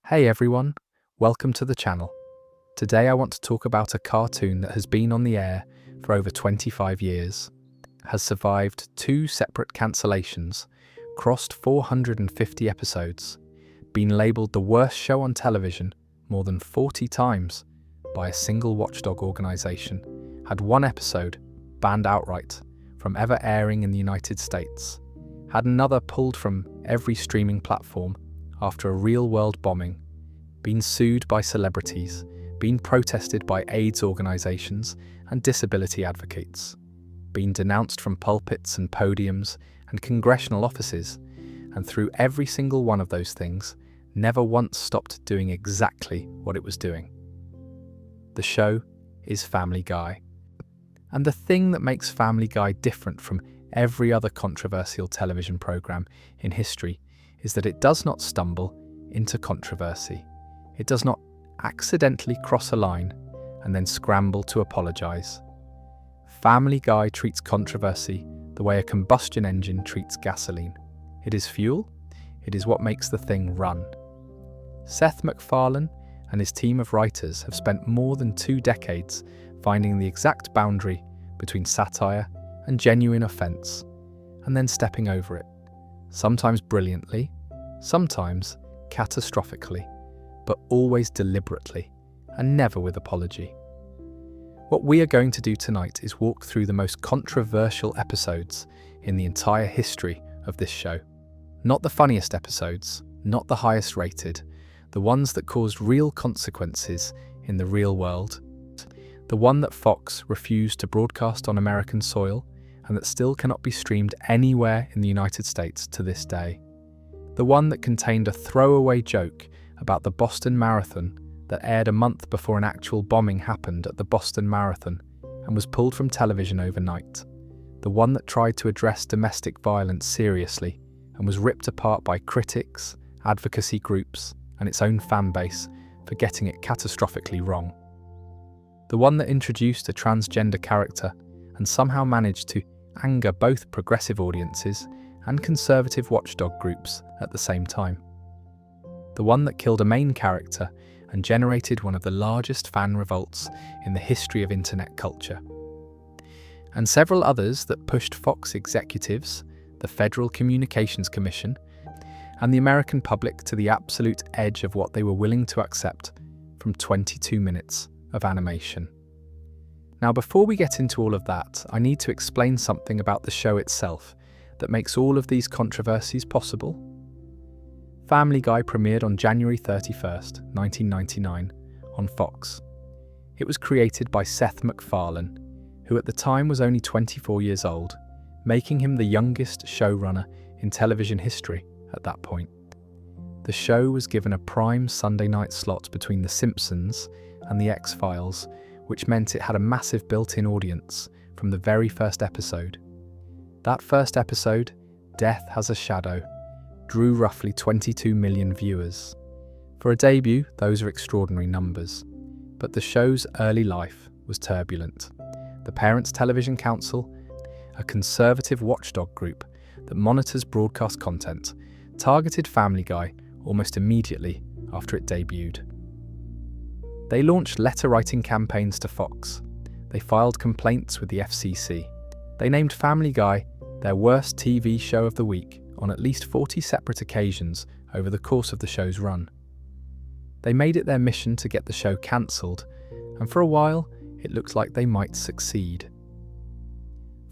Hey everyone, welcome to the channel. Today I want to talk about a cartoon that has been on the air for over 25 years, has survived 2 separate cancellations, crossed 450 episodes, been labelled the worst show on television more than 40 times by a single watchdog organisation, had 1 episode banned outright from ever airing in the United States, had another pulled from every streaming platform after a real-world bombing, been sued by celebrities, been protested by AIDS organisations and disability advocates, been denounced from pulpits and podiums and congressional offices, and through every single one of those things, never once stopped doing exactly what it was doing. The show is Family Guy. And the thing that makes Family Guy different from every other controversial television programme in history is that it does not stumble into controversy. It does not accidentally cross a line and then scramble to apologise. Family Guy treats controversy the way a combustion engine treats gasoline. It is fuel. It is what makes the thing run. Seth MacFarlane and his team of writers have spent more than 2 decades finding the exact boundary between satire and genuine offence, and then stepping over it, sometimes brilliantly, sometimes catastrophically, but always deliberately, and never with apology. What we are going to do tonight is walk through the most controversial episodes in the entire history of this show. Not the funniest episodes, not the highest rated, the ones that caused real consequences in the real world. The one that Fox refused to broadcast on American soil and that still cannot be streamed anywhere in the United States to this day. The one that contained a throwaway joke about the Boston Marathon that aired a month before an actual bombing happened at the Boston Marathon and was pulled from television overnight. The one that tried to address domestic violence seriously and was ripped apart by critics, advocacy groups, and its own fan base for getting it catastrophically wrong. The one that introduced a transgender character and somehow managed to anger both progressive audiences and conservative watchdog groups at the same time. The one that killed a main character and generated one of the largest fan revolts in the history of internet culture. And several others that pushed Fox executives, the Federal Communications Commission, and the American public to the absolute edge of what they were willing to accept from 22 minutes of animation. Now, before we get into all of that, I need to explain something about the show itself that makes all of these controversies possible. Family Guy premiered on January 31st, 1999, on Fox. It was created by Seth MacFarlane, who at the time was only 24 years old, making him the youngest showrunner in television history at that point. The show was given a prime Sunday night slot between The Simpsons and The X-Files, which meant it had a massive built-in audience from the very first episode. That first episode, Death Has a Shadow, drew roughly 22 million viewers. For a debut, those are extraordinary numbers. But the show's early life was turbulent. The Parents Television Council, a conservative watchdog group that monitors broadcast content, targeted Family Guy almost immediately after it debuted. They launched letter-writing campaigns to Fox. They filed complaints with the FCC. They named Family Guy their worst TV show of the week on at least 40 separate occasions over the course of the show's run. They made it their mission to get the show cancelled, and for a while, it looked like they might succeed.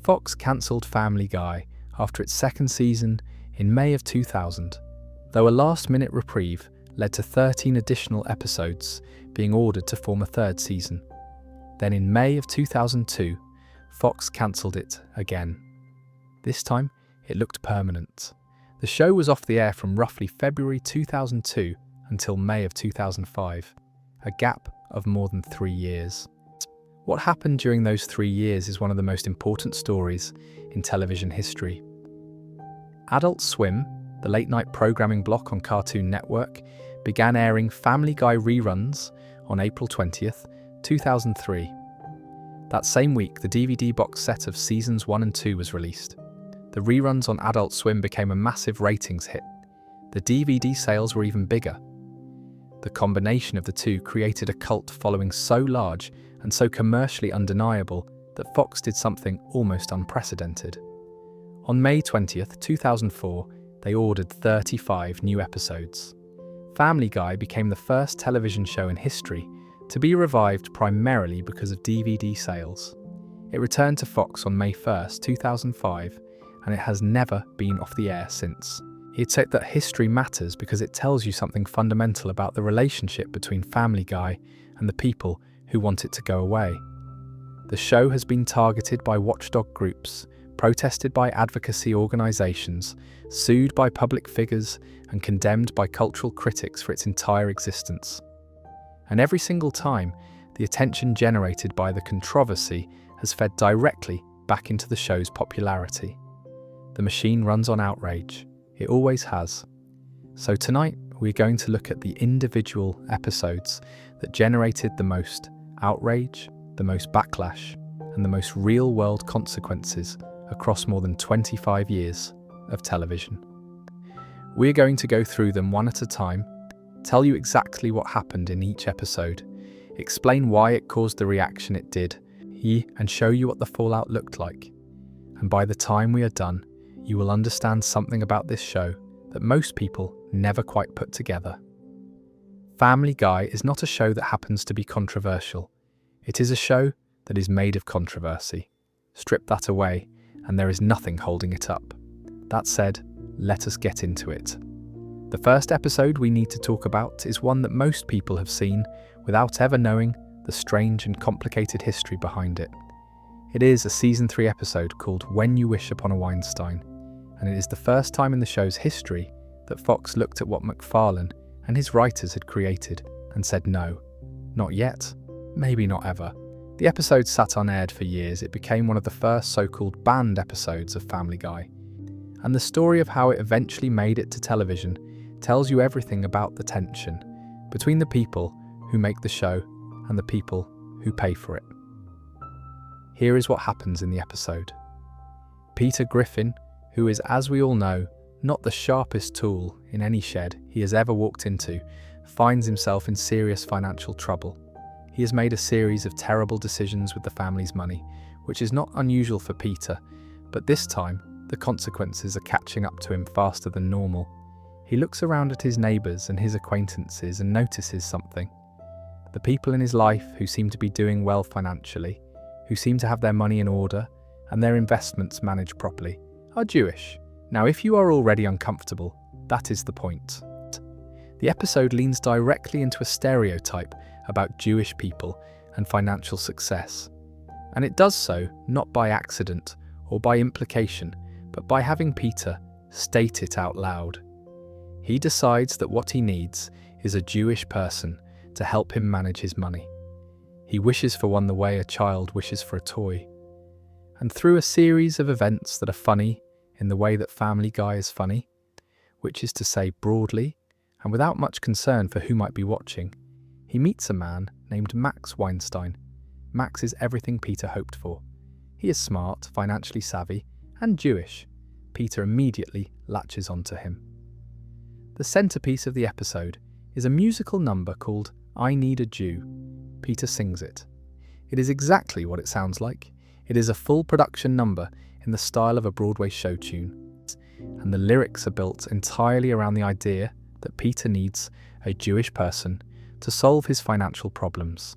Fox cancelled Family Guy after its 2nd season in May of 2000, though a last-minute reprieve led to 13 additional episodes being ordered to form a 3rd season. Then in May of 2002, Fox cancelled it again. This time, it looked permanent. The show was off the air from roughly February 2002 until May of 2005, a gap of more than 3 years. What happened during those 3 years is one of the most important stories in television history. Adult Swim, the late-night programming block on Cartoon Network, began airing Family Guy reruns on April 20th, 2003. That same week, the DVD box set of Seasons 1 and 2 was released. The reruns on Adult Swim became a massive ratings hit. The DVD sales were even bigger. The combination of the two created a cult following so large and so commercially undeniable that Fox did something almost unprecedented. On May 20th, 2004, they ordered 35 new episodes. Family Guy became the first television show in history to be revived primarily because of DVD sales. It returned to Fox on May 1st, 2005, and it has never been off the air since. He'd said that history matters because it tells you something fundamental about the relationship between Family Guy and the people who want it to go away. The show has been targeted by watchdog groups, protested by advocacy organisations, sued by public figures, and condemned by cultural critics for its entire existence. And every single time, the attention generated by the controversy has fed directly back into the show's popularity. The machine runs on outrage. It always has. So tonight, we're going to look at the individual episodes that generated the most outrage, the most backlash, and the most real-world consequences across more than 25 years of television. We're going to go through them one at a time, tell you exactly what happened in each episode, explain why it caused the reaction it did, and show you what the fallout looked like. And by the time we are done, you will understand something about this show that most people never quite put together. Family Guy is not a show that happens to be controversial. It is a show that is made of controversy. Strip that away, and there is nothing holding it up. That said, let us get into it. The first episode we need to talk about is one that most people have seen without ever knowing the strange and complicated history behind it. It is a season 3 episode called When You Wish Upon a Weinstein, and it is the first time in the show's history that Fox looked at what MacLeod and his writers had created and said no, not yet, maybe not ever. The episode sat unaired for years. It became one of the first so-called banned episodes of Family Guy. And the story of how it eventually made it to television tells you everything about the tension between the people who make the show and the people who pay for it. Here is what happens in the episode. Peter Griffin, who is, as we all know, not the sharpest tool in any shed he has ever walked into, finds himself in serious financial trouble. He has made a series of terrible decisions with the family's money, which is not unusual for Peter, but this time the consequences are catching up to him faster than normal. He looks around at his neighbours and his acquaintances and notices something. The people in his life who seem to be doing well financially, who seem to have their money in order and their investments managed properly, are Jewish. Now, if you are already uncomfortable, that is the point. The episode leans directly into a stereotype about Jewish people and financial success. And it does so not by accident or by implication, but by having Peter state it out loud. He decides that what he needs is a Jewish person to help him manage his money. He wishes for one the way a child wishes for a toy. And through a series of events that are funny in the way that Family Guy is funny, which is to say broadly and without much concern for who might be watching, he meets a man named Max Weinstein. Max is everything Peter hoped for. He is smart, financially savvy, and Jewish. Peter immediately latches onto him. The centerpiece of the episode is a musical number called I Need a Jew. Peter sings it. It is exactly what it sounds like. It is a full production number in the style of a Broadway show tune. And the lyrics are built entirely around the idea that Peter needs a Jewish person to solve his financial problems.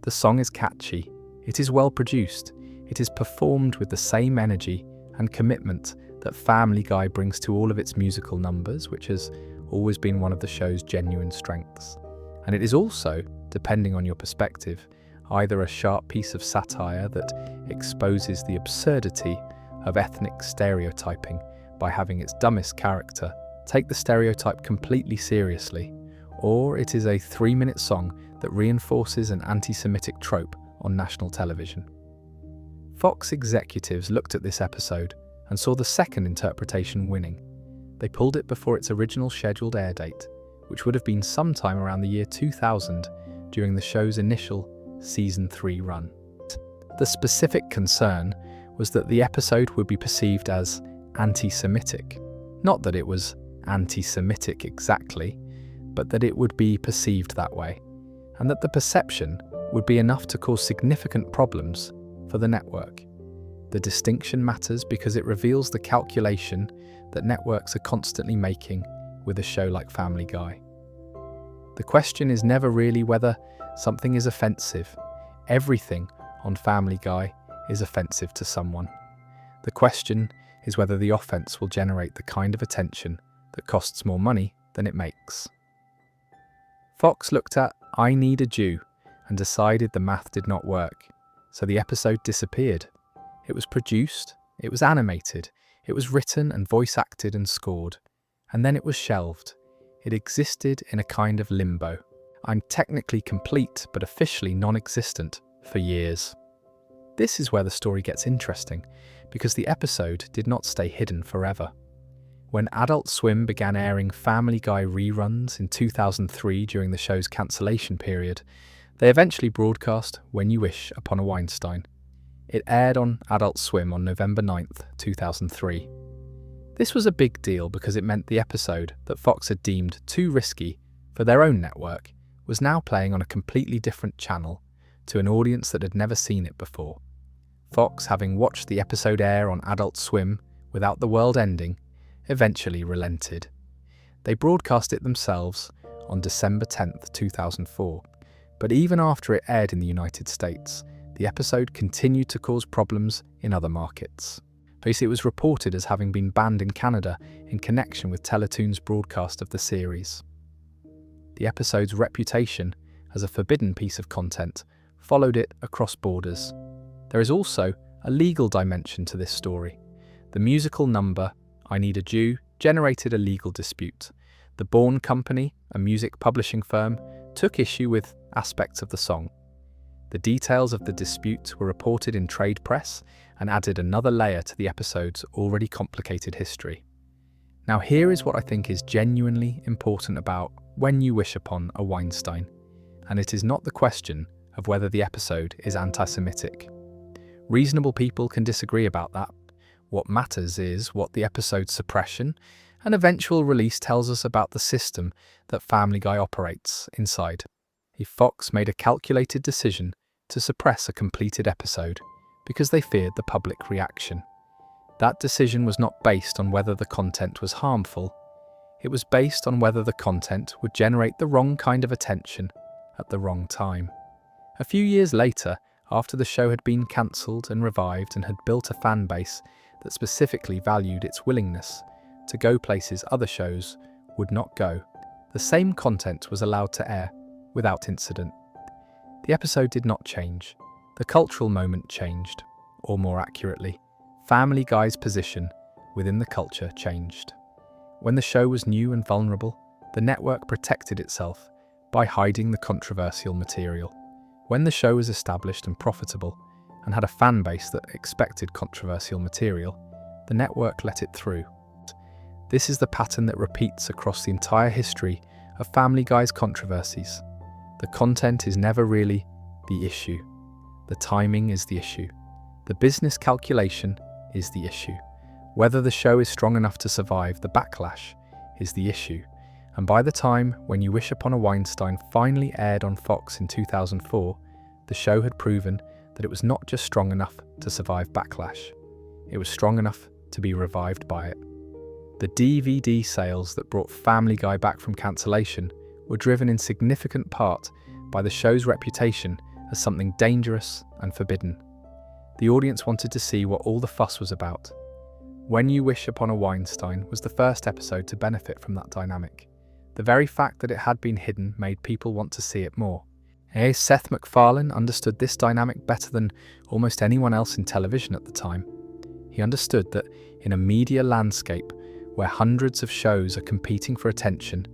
The song is catchy. It is well produced. It is performed with the same energy and commitment that Family Guy brings to all of its musical numbers, which has always been one of the show's genuine strengths. And it is also, depending on your perspective, either a sharp piece of satire that exposes the absurdity of ethnic stereotyping by having its dumbest character take the stereotype completely seriously, or it is a 3-minute song that reinforces an anti-Semitic trope on national television. Fox executives looked at this episode and saw the second interpretation winning. They pulled it before its original scheduled air date, which would have been sometime around the year 2000 during the show's initial Season 3 run. The specific concern was that the episode would be perceived as anti-Semitic. Not that it was anti-Semitic exactly. but that it would be perceived that way, and that the perception would be enough to cause significant problems for the network. The distinction matters because it reveals the calculation that networks are constantly making with a show like Family Guy. The question is never really whether something is offensive. Everything on Family Guy is offensive to someone. The question is whether the offense will generate the kind of attention that costs more money than it makes. Fox looked at I Need a Jew and decided the math did not work, so the episode disappeared. It was produced, it was animated, it was written and voice acted and scored, and then it was shelved. It existed in a kind of limbo. I'm technically complete but officially non-existent for years. This is where the story gets interesting, because the episode did not stay hidden forever. When Adult Swim began airing Family Guy reruns in 2003 during the show's cancellation period, they eventually broadcast When You Wish Upon a Weinstein. It aired on Adult Swim on November 9th, 2003. This was a big deal because it meant the episode that Fox had deemed too risky for their own network was now playing on a completely different channel to an audience that had never seen it before. Fox, having watched the episode air on Adult Swim without the world ending, eventually relented. They broadcast it themselves on December 10th, 2004, but even after it aired in the United States, the episode continued to cause problems in other markets. Basically, it was reported as having been banned in Canada in connection with Teletoon's broadcast of the series. The episode's reputation as a forbidden piece of content followed it across borders. There is also a legal dimension to this story. The musical number, I Need a Jew, generated a legal dispute. The Bourne Company, a music publishing firm, took issue with aspects of the song. The details of the dispute were reported in trade press and added another layer to the episode's already complicated history. Now here is what I think is genuinely important about When You Wish Upon a Weinstein, and it is not the question of whether the episode is anti-Semitic. Reasonable people can disagree about that. What matters is what the episode's suppression and eventual release tells us about the system that Family Guy operates inside. If Fox made a calculated decision to suppress a completed episode because they feared the public reaction. That decision was not based on whether the content was harmful. It was based on whether the content would generate the wrong kind of attention at the wrong time. A few years later, after the show had been cancelled and revived and had built a fan base that specifically valued its willingness to go places other shows would not go, the same content was allowed to air without incident. The episode did not change. The cultural moment changed, or more accurately, Family Guy's position within the culture changed. When the show was new and vulnerable, the network protected itself by hiding the controversial material. When the show was established and profitable and had a fan base that expected controversial material, the network let it through. This is the pattern that repeats across the entire history of Family Guy's controversies. The content is never really the issue. The timing is the issue. The business calculation is the issue. Whether the show is strong enough to survive the backlash is the issue. And by the time When You Wish Upon a Weinstein finally aired on Fox in 2004, the show had proven that it was not just strong enough to survive backlash. It was strong enough to be revived by it. The DVD sales that brought Family Guy back from cancellation were driven in significant part by the show's reputation as something dangerous and forbidden. The audience wanted to see what all the fuss was about. When You Wish Upon a Weinstein was the first episode to benefit from that dynamic. The very fact that it had been hidden made people want to see it more. Seth MacFarlane understood this dynamic better than almost anyone else in television at the time. He understood that in a media landscape where hundreds of shows are competing for attention,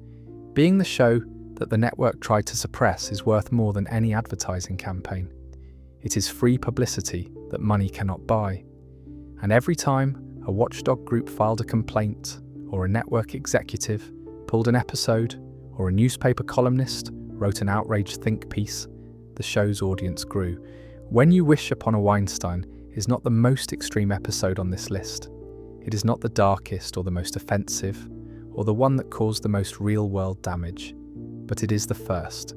being the show that the network tried to suppress is worth more than any advertising campaign. It is free publicity that money cannot buy. And every time a watchdog group filed a complaint, or a network executive pulled an episode, or a newspaper columnist wrote an outraged think piece, the show's audience grew. When You Wish Upon a Weinstein is not the most extreme episode on this list. It is not the darkest or the most offensive, or the one that caused the most real-world damage. but it is the first.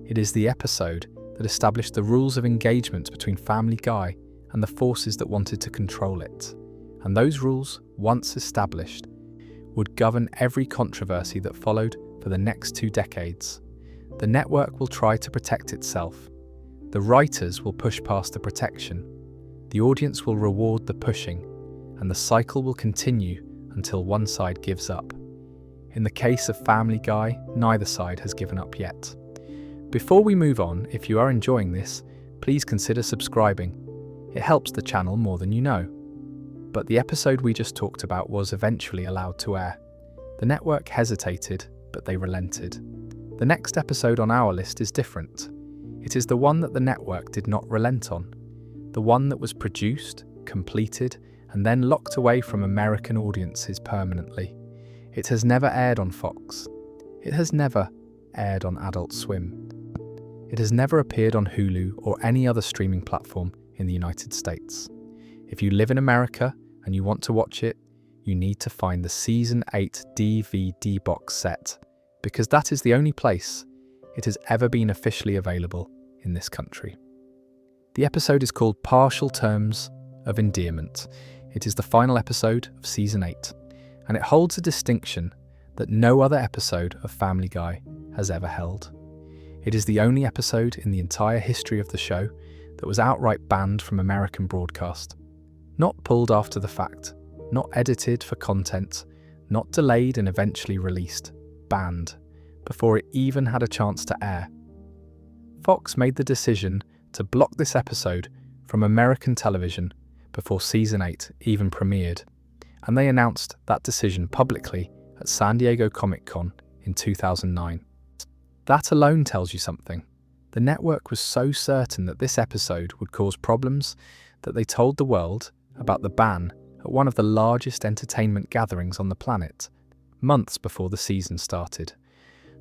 It is the episode that established the rules of engagement between Family Guy and the forces that wanted to control it. And those rules, once established, would govern every controversy that followed for the next 2 decades. The network will try to protect itself. The writers will push past the protection. The audience will reward the pushing, and the cycle will continue until one side gives up. In the case of Family Guy, neither side has given up yet. Before we move on, if you are enjoying this, please consider subscribing. It helps the channel more than you know. But the episode we just talked about was eventually allowed to air. The network hesitated, but they relented. The next episode on our list is different. It is the one that the network did not relent on. The one that was produced, completed, and then locked away from American audiences permanently. It has never aired on Fox. It has never aired on Adult Swim. It has never appeared on Hulu or any other streaming platform in the United States. If you live in America and you want to watch it, you need to find the Season 8 DVD box set, because that is the only place it has ever been officially available in this country. The episode is called Partial Terms of Endearment. It is the final episode of Season 8, and it holds a distinction that no other episode of Family Guy has ever held. It is the only episode in the entire history of the show that was outright banned from American broadcast. Not pulled after the fact, not edited for content, not delayed and eventually released, banned, before it even had a chance to air. Fox made the decision to block this episode from American television before Season 8 even premiered, and they announced that decision publicly at San Diego Comic-Con in 2009. That alone tells you something. The network was so certain that this episode would cause problems that they told the world about the ban at one of the largest entertainment gatherings on the planet, months before the season started.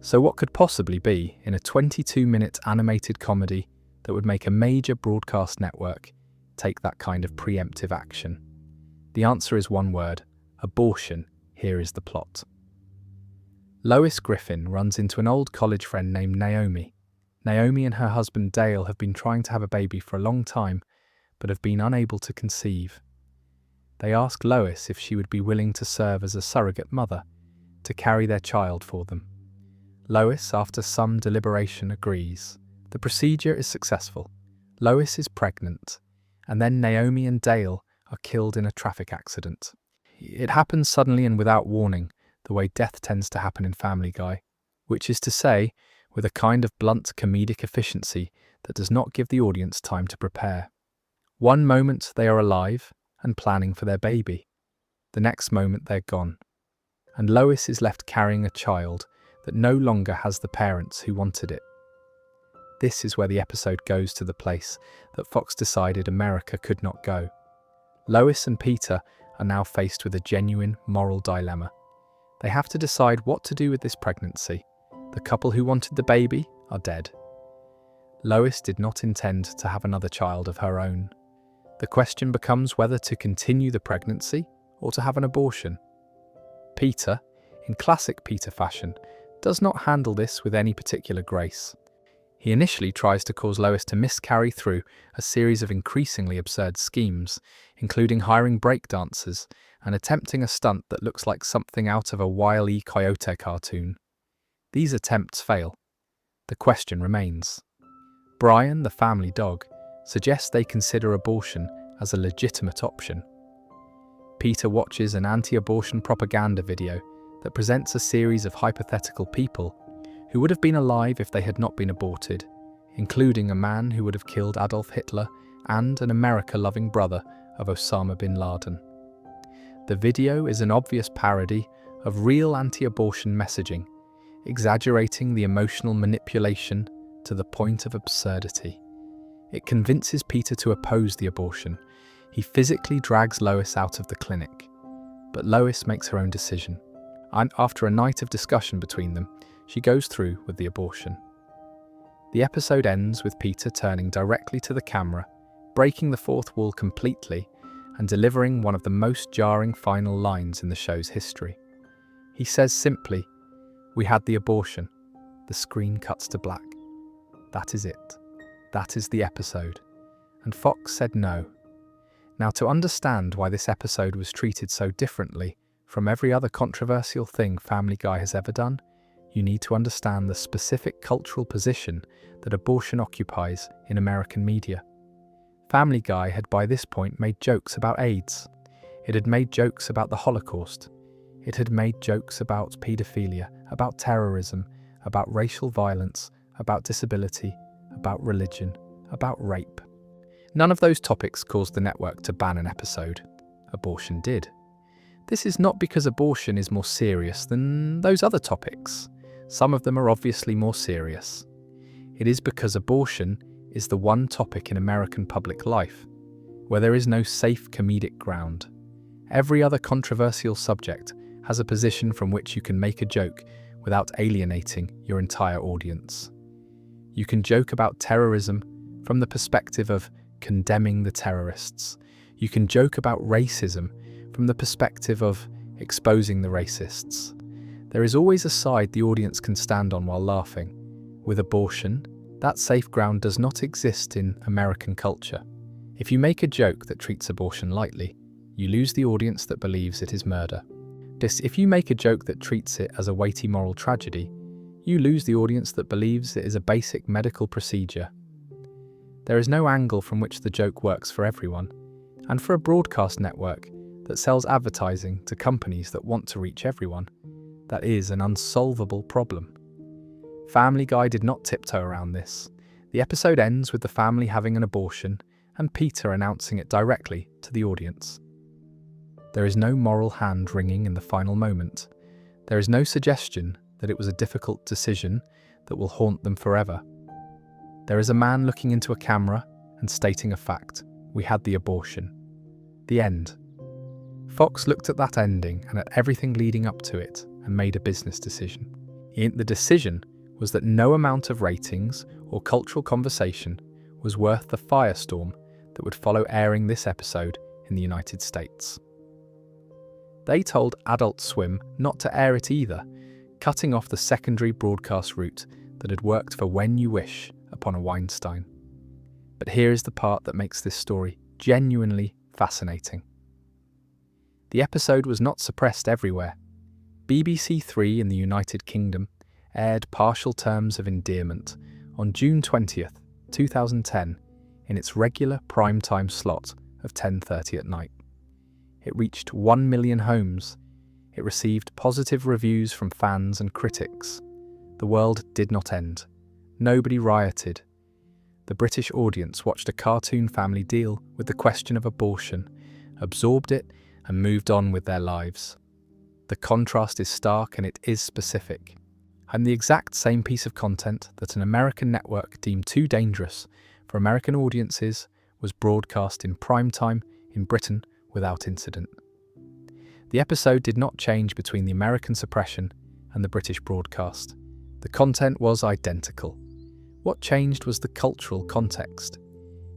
So what could possibly be in a 22-minute animated comedy that would make a major broadcast network take that kind of preemptive action? The answer is one word: abortion. Here is the plot. Lois Griffin runs into an old college friend named Naomi. Naomi and her husband Dale have been trying to have a baby for a long time, but have been unable to conceive. They ask Lois if she would be willing to serve as a surrogate mother, to carry their child for them. Lois, after some deliberation, agrees. The procedure is successful. Lois is pregnant, and then Naomi and Dale are killed in a traffic accident. It happens suddenly and without warning, the way death tends to happen in Family Guy, which is to say, with a kind of blunt comedic efficiency that does not give the audience time to prepare. One moment they are alive and planning for their baby. The next moment they're gone. And Lois is left carrying a child that no longer has the parents who wanted it. This is where the episode goes to the place that Fox decided America could not go. Lois and Peter are now faced with a genuine moral dilemma. They have to decide what to do with this pregnancy. The couple who wanted the baby are dead. Lois did not intend to have another child of her own. The question becomes whether to continue the pregnancy or to have an abortion. Peter, in classic Peter fashion, does not handle this with any particular grace. He initially tries to cause Lois to miscarry through a series of increasingly absurd schemes, including hiring breakdancers and attempting a stunt that looks like something out of a Wile E. Coyote cartoon. These attempts fail. The question remains. Brian, the family dog, suggests they consider abortion as a legitimate option. Peter watches an anti-abortion propaganda video that presents a series of hypothetical people who would have been alive if they had not been aborted, including a man who would have killed Adolf Hitler and an America-loving brother of Osama bin Laden. The video is an obvious parody of real anti-abortion messaging, exaggerating the emotional manipulation to the point of absurdity. It convinces Peter to oppose the abortion. He physically drags Lois out of the clinic, but Lois makes her own decision, and after a night of discussion between them, she goes through with the abortion. The episode ends with Peter turning directly to the camera, breaking the fourth wall completely, and delivering one of the most jarring final lines in the show's history. He says simply, "We had the abortion. The screen cuts to black. That is it. That is the episode. And Fox said no. Now, to understand why this episode was treated so differently from every other controversial thing Family Guy has ever done, you need to understand the specific cultural position that abortion occupies in American media. Family Guy had by this point made jokes about AIDS. It had made jokes about the Holocaust. It had made jokes about paedophilia, about terrorism, about racial violence, about disability, about religion, about rape. None of those topics caused the network to ban an episode. Abortion did. This is not because abortion is more serious than those other topics. Some of them are obviously more serious. It is because abortion is the one topic in American public life where there is no safe comedic ground. Every other controversial subject has a position from which you can make a joke without alienating your entire audience. You can joke about terrorism from the perspective of condemning the terrorists. You can joke about racism from the perspective of exposing the racists. There is always a side the audience can stand on while laughing. With abortion, that safe ground does not exist in American culture. If you make a joke that treats abortion lightly, you lose the audience that believes it is murder. If you make a joke that treats it as a weighty moral tragedy, you lose the audience that believes it is a basic medical procedure. There is no angle from which the joke works for everyone, and for a broadcast network that sells advertising to companies that want to reach everyone, that is an unsolvable problem. Family Guy did not tiptoe around this. The episode ends with the family having an abortion and Peter announcing it directly to the audience. There is no moral hand wringing in the final moment. There is no suggestion that it was a difficult decision that will haunt them forever. There is a man looking into a camera and stating a fact. We had the abortion. The end. Fox looked at that ending and at everything leading up to it and made a business decision. The decision was that no amount of ratings or cultural conversation was worth the firestorm that would follow airing this episode in the United States. They told Adult Swim not to air it either, cutting off the secondary broadcast route that had worked for When You Wish upon a Weinstein. But here is the part that makes this story genuinely fascinating. The episode was not suppressed everywhere. BBC Three in the United Kingdom aired Partial Terms of Endearment on June 20th, 2010 in its regular prime-time slot of 10:30 at night. It reached 1 million homes. It received positive reviews from fans and critics. The world did not end. Nobody rioted. The British audience watched a cartoon family deal with the question of abortion, absorbed it, and moved on with their lives. The contrast is stark and it is specific. And the exact same piece of content that an American network deemed too dangerous for American audiences was broadcast in prime time in Britain without incident. The episode did not change between the American suppression and the British broadcast. The content was identical. What changed was the cultural context.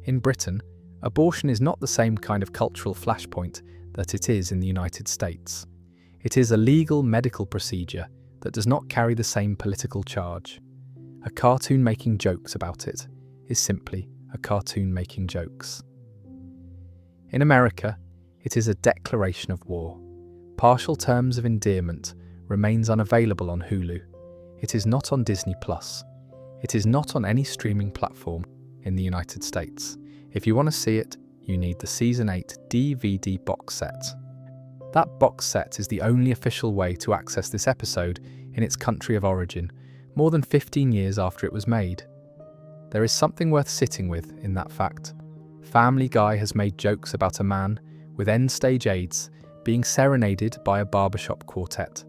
In Britain, abortion is not the same kind of cultural flashpoint that it is in the United States. It is a legal medical procedure that does not carry the same political charge. A cartoon making jokes about it is simply a cartoon making jokes. In America, it is a declaration of war. Partial Terms of Endearment remains unavailable on Hulu. It is not on Disney+. It is not on any streaming platform in the United States. If you want to see it, you need the Season 8 DVD box set. That box set is the only official way to access this episode in its country of origin, more than 15 years after it was made. There is something worth sitting with in that fact. Family Guy has made jokes about a man with end-stage AIDS being serenaded by a barbershop quartet.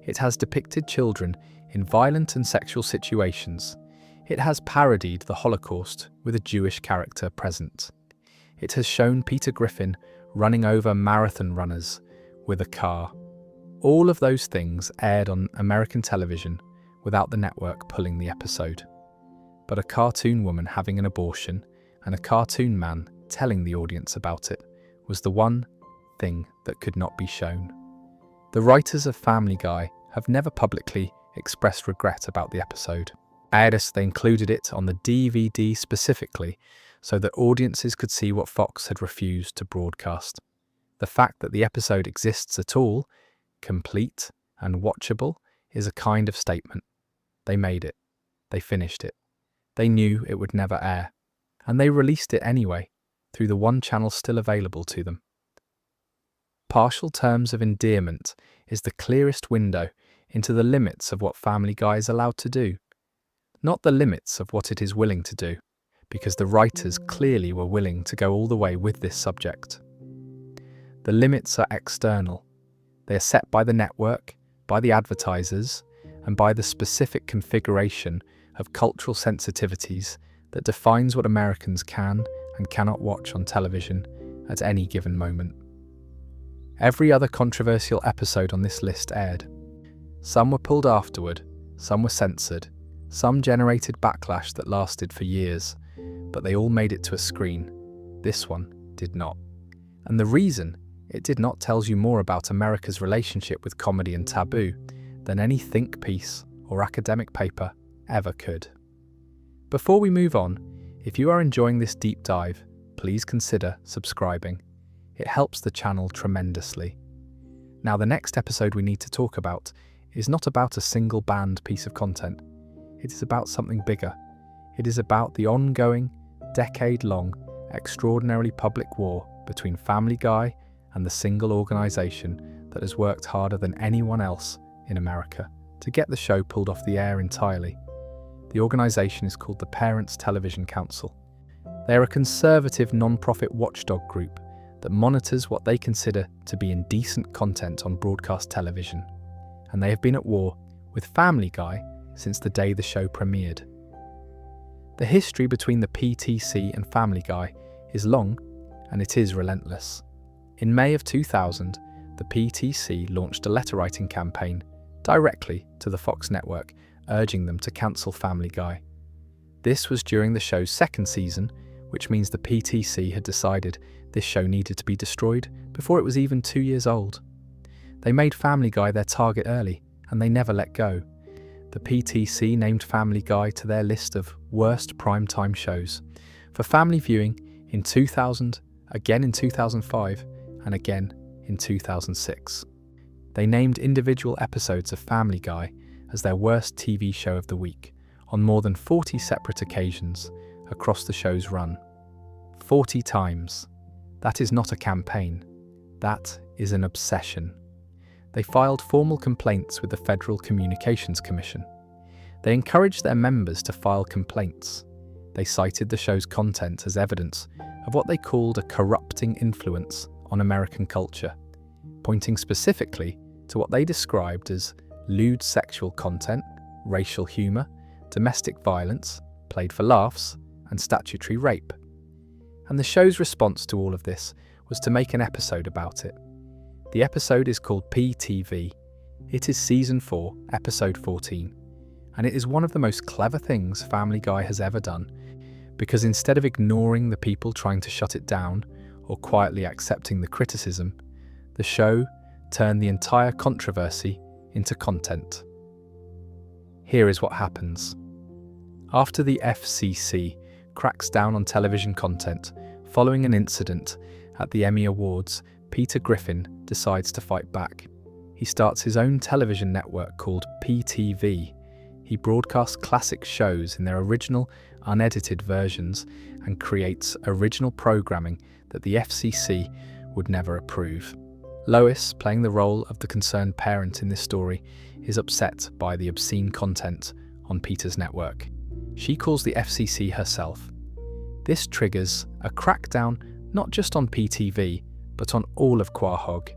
It has depicted children in violent and sexual situations. It has parodied the Holocaust with a Jewish character present. It has shown Peter Griffin running over marathon runners with a car. All of those things aired on American television without the network pulling the episode. But a cartoon woman having an abortion and a cartoon man telling the audience about it was the one thing that could not be shown. The writers of Family Guy have never publicly expressed regret about the episode. They included it on the DVD specifically so that audiences could see what Fox had refused to broadcast. The fact that the episode exists at all, complete and watchable, is a kind of statement. They made it. They finished it. They knew it would never air. And they released it anyway, through the one channel still available to them. Partial terms of endearment is the clearest window into the limits of what Family Guy is allowed to do. Not the limits of what it is willing to do, because the writers clearly were willing to go all the way with this subject. The limits are external. They are set by the network, by the advertisers, and by the specific configuration of cultural sensitivities that defines what Americans can and cannot watch on television at any given moment. Every other controversial episode on this list aired. Some were pulled afterward, some were censored, some generated backlash that lasted for years, but they all made it to a screen. This one did not. And the reason it did not tells you more about America's relationship with comedy and taboo than any think piece or academic paper ever could. Before we move on, if you are enjoying this deep dive, please consider subscribing. It helps the channel tremendously. Now, the next episode we need to talk about is not about a single banned piece of content. It is about something bigger. It is about the ongoing, decade-long, extraordinarily public war between Family Guy and the single organisation that has worked harder than anyone else in America to get the show pulled off the air entirely. The organisation is called the Parents Television Council. They are a conservative non-profit watchdog group that monitors what they consider to be indecent content on broadcast television, and they have been at war with Family Guy since the day the show premiered. The history between the PTC and Family Guy is long, and it is relentless. In May of 2000, the PTC launched a letter-writing campaign directly to the Fox network, urging them to cancel Family Guy. This was during the show's second season, which means the PTC had decided this show needed to be destroyed before it was even 2 years old. They made Family Guy their target early, and they never let go. The PTC named Family Guy to their list of worst primetime shows for family viewing in 2000, again in 2005, and again in 2006. They named individual episodes of Family Guy as their worst TV show of the week on more than 40 separate occasions across the show's run. 40 times. That is not a campaign. That is an obsession. They filed formal complaints with the Federal Communications Commission. They encouraged their members to file complaints. They cited the show's content as evidence of what they called a corrupting influence on American culture, pointing specifically to what they described as lewd sexual content, racial humour, domestic violence, played for laughs, and statutory rape. And the show's response to all of this was to make an episode about it. The episode is called PTV. It is Season 4, Episode 14, and it is one of the most clever things Family Guy has ever done, because instead of ignoring the people trying to shut it down or quietly accepting the criticism, the show turned the entire controversy into content. Here is what happens. After the FCC cracks down on television content following an incident at the Emmy Awards, Peter Griffin decides to fight back. He starts his own television network called PTV. He broadcasts classic shows in their original, unedited versions and creates original programming that the FCC would never approve. Lois, playing the role of the concerned parent in this story, is upset by the obscene content on Peter's network. She calls the FCC herself. This triggers a crackdown not just on PTV, but on all of Quahog.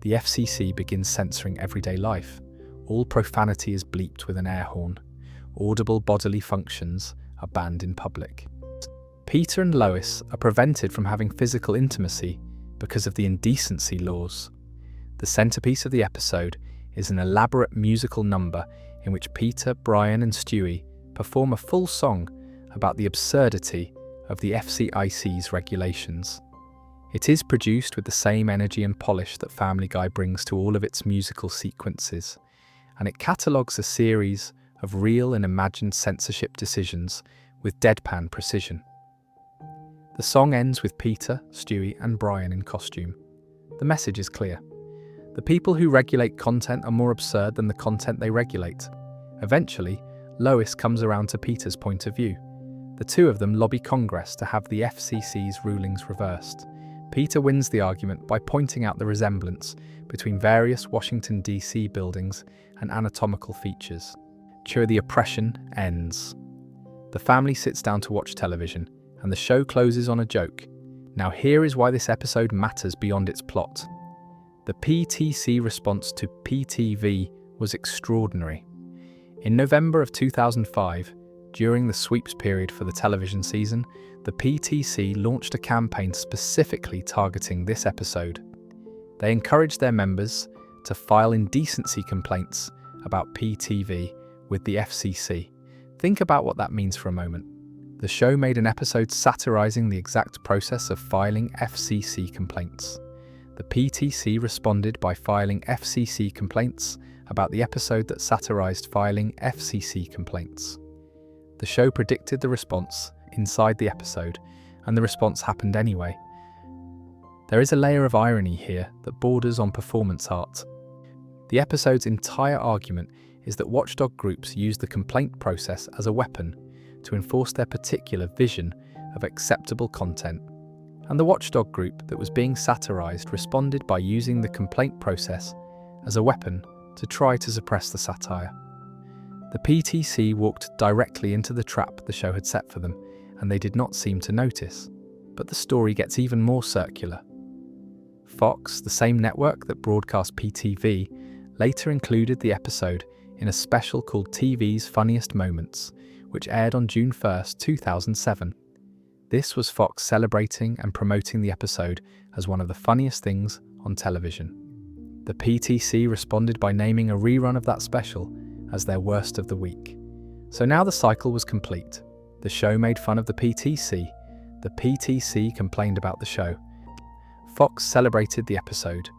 The FCC begins censoring everyday life. All profanity is bleeped with an air horn. Audible bodily functions are banned in public. Peter and Lois are prevented from having physical intimacy because of the indecency laws. The centerpiece of the episode is an elaborate musical number in which Peter, Brian and Stewie perform a full song about the absurdity of the FCIC's regulations. It is produced with the same energy and polish that Family Guy brings to all of its musical sequences, and it catalogues a series of real and imagined censorship decisions with deadpan precision. The song ends with Peter, Stewie, and Brian in costume. The message is clear. The people who regulate content are more absurd than the content they regulate. Eventually, Lois comes around to Peter's point of view. The two of them lobby Congress to have the FCC's rulings reversed. Peter wins the argument by pointing out the resemblance between various Washington, D.C. buildings and anatomical features. The oppression ends. The family sits down to watch television, and the show closes on a joke. Now here is why this episode matters beyond its plot. The PTC response to PTV was extraordinary. In November of 2005, during the sweeps period for the television season, the PTC launched a campaign specifically targeting this episode. They encouraged their members to file indecency complaints about PTV with the FCC. Think about what that means for a moment. The show made an episode satirizing the exact process of filing FCC complaints. The PTC responded by filing FCC complaints about the episode that satirized filing FCC complaints. The show predicted the response inside the episode, and the response happened anyway. There is a layer of irony here that borders on performance art. The episode's entire argument is that watchdog groups use the complaint process as a weapon to enforce their particular vision of acceptable content. And the watchdog group that was being satirized responded by using the complaint process as a weapon to try to suppress the satire. The PTC walked directly into the trap the show had set for them, and they did not seem to notice. But the story gets even more circular. Fox, the same network that broadcast PTV, later included the episode in a special called TV's Funniest Moments, which aired on June 1st, 2007. This was Fox celebrating and promoting the episode as one of the funniest things on television. The PTC responded by naming a rerun of that special as their worst of the week. So now the cycle was complete. The show made fun of the PTC complained about the show. Fox celebrated the episode.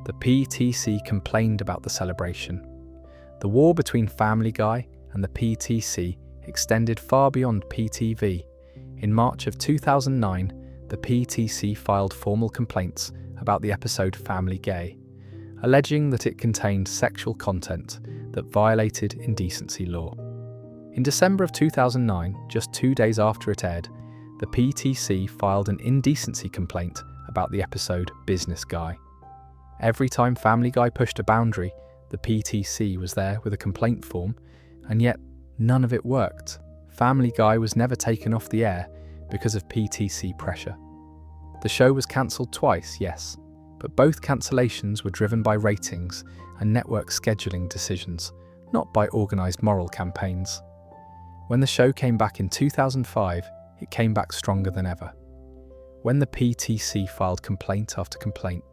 The PTC complained about the celebration. The war between Family Guy and the PTC extended far beyond PTV. In March of 2009, the PTC filed formal complaints about the episode Family Gay, alleging that it contained sexual content that violated indecency law. In December of 2009, just 2 days after it aired, the PTC filed an indecency complaint about the episode Business Guy. Every time Family Guy pushed a boundary, the PTC was there with a complaint form, and yet none of it worked. Family Guy was never taken off the air because of PTC pressure. The show was cancelled twice, yes, but both cancellations were driven by ratings and network scheduling decisions, not by organised moral campaigns. When the show came back in 2005, it came back stronger than ever. When the PTC filed complaint after complaint,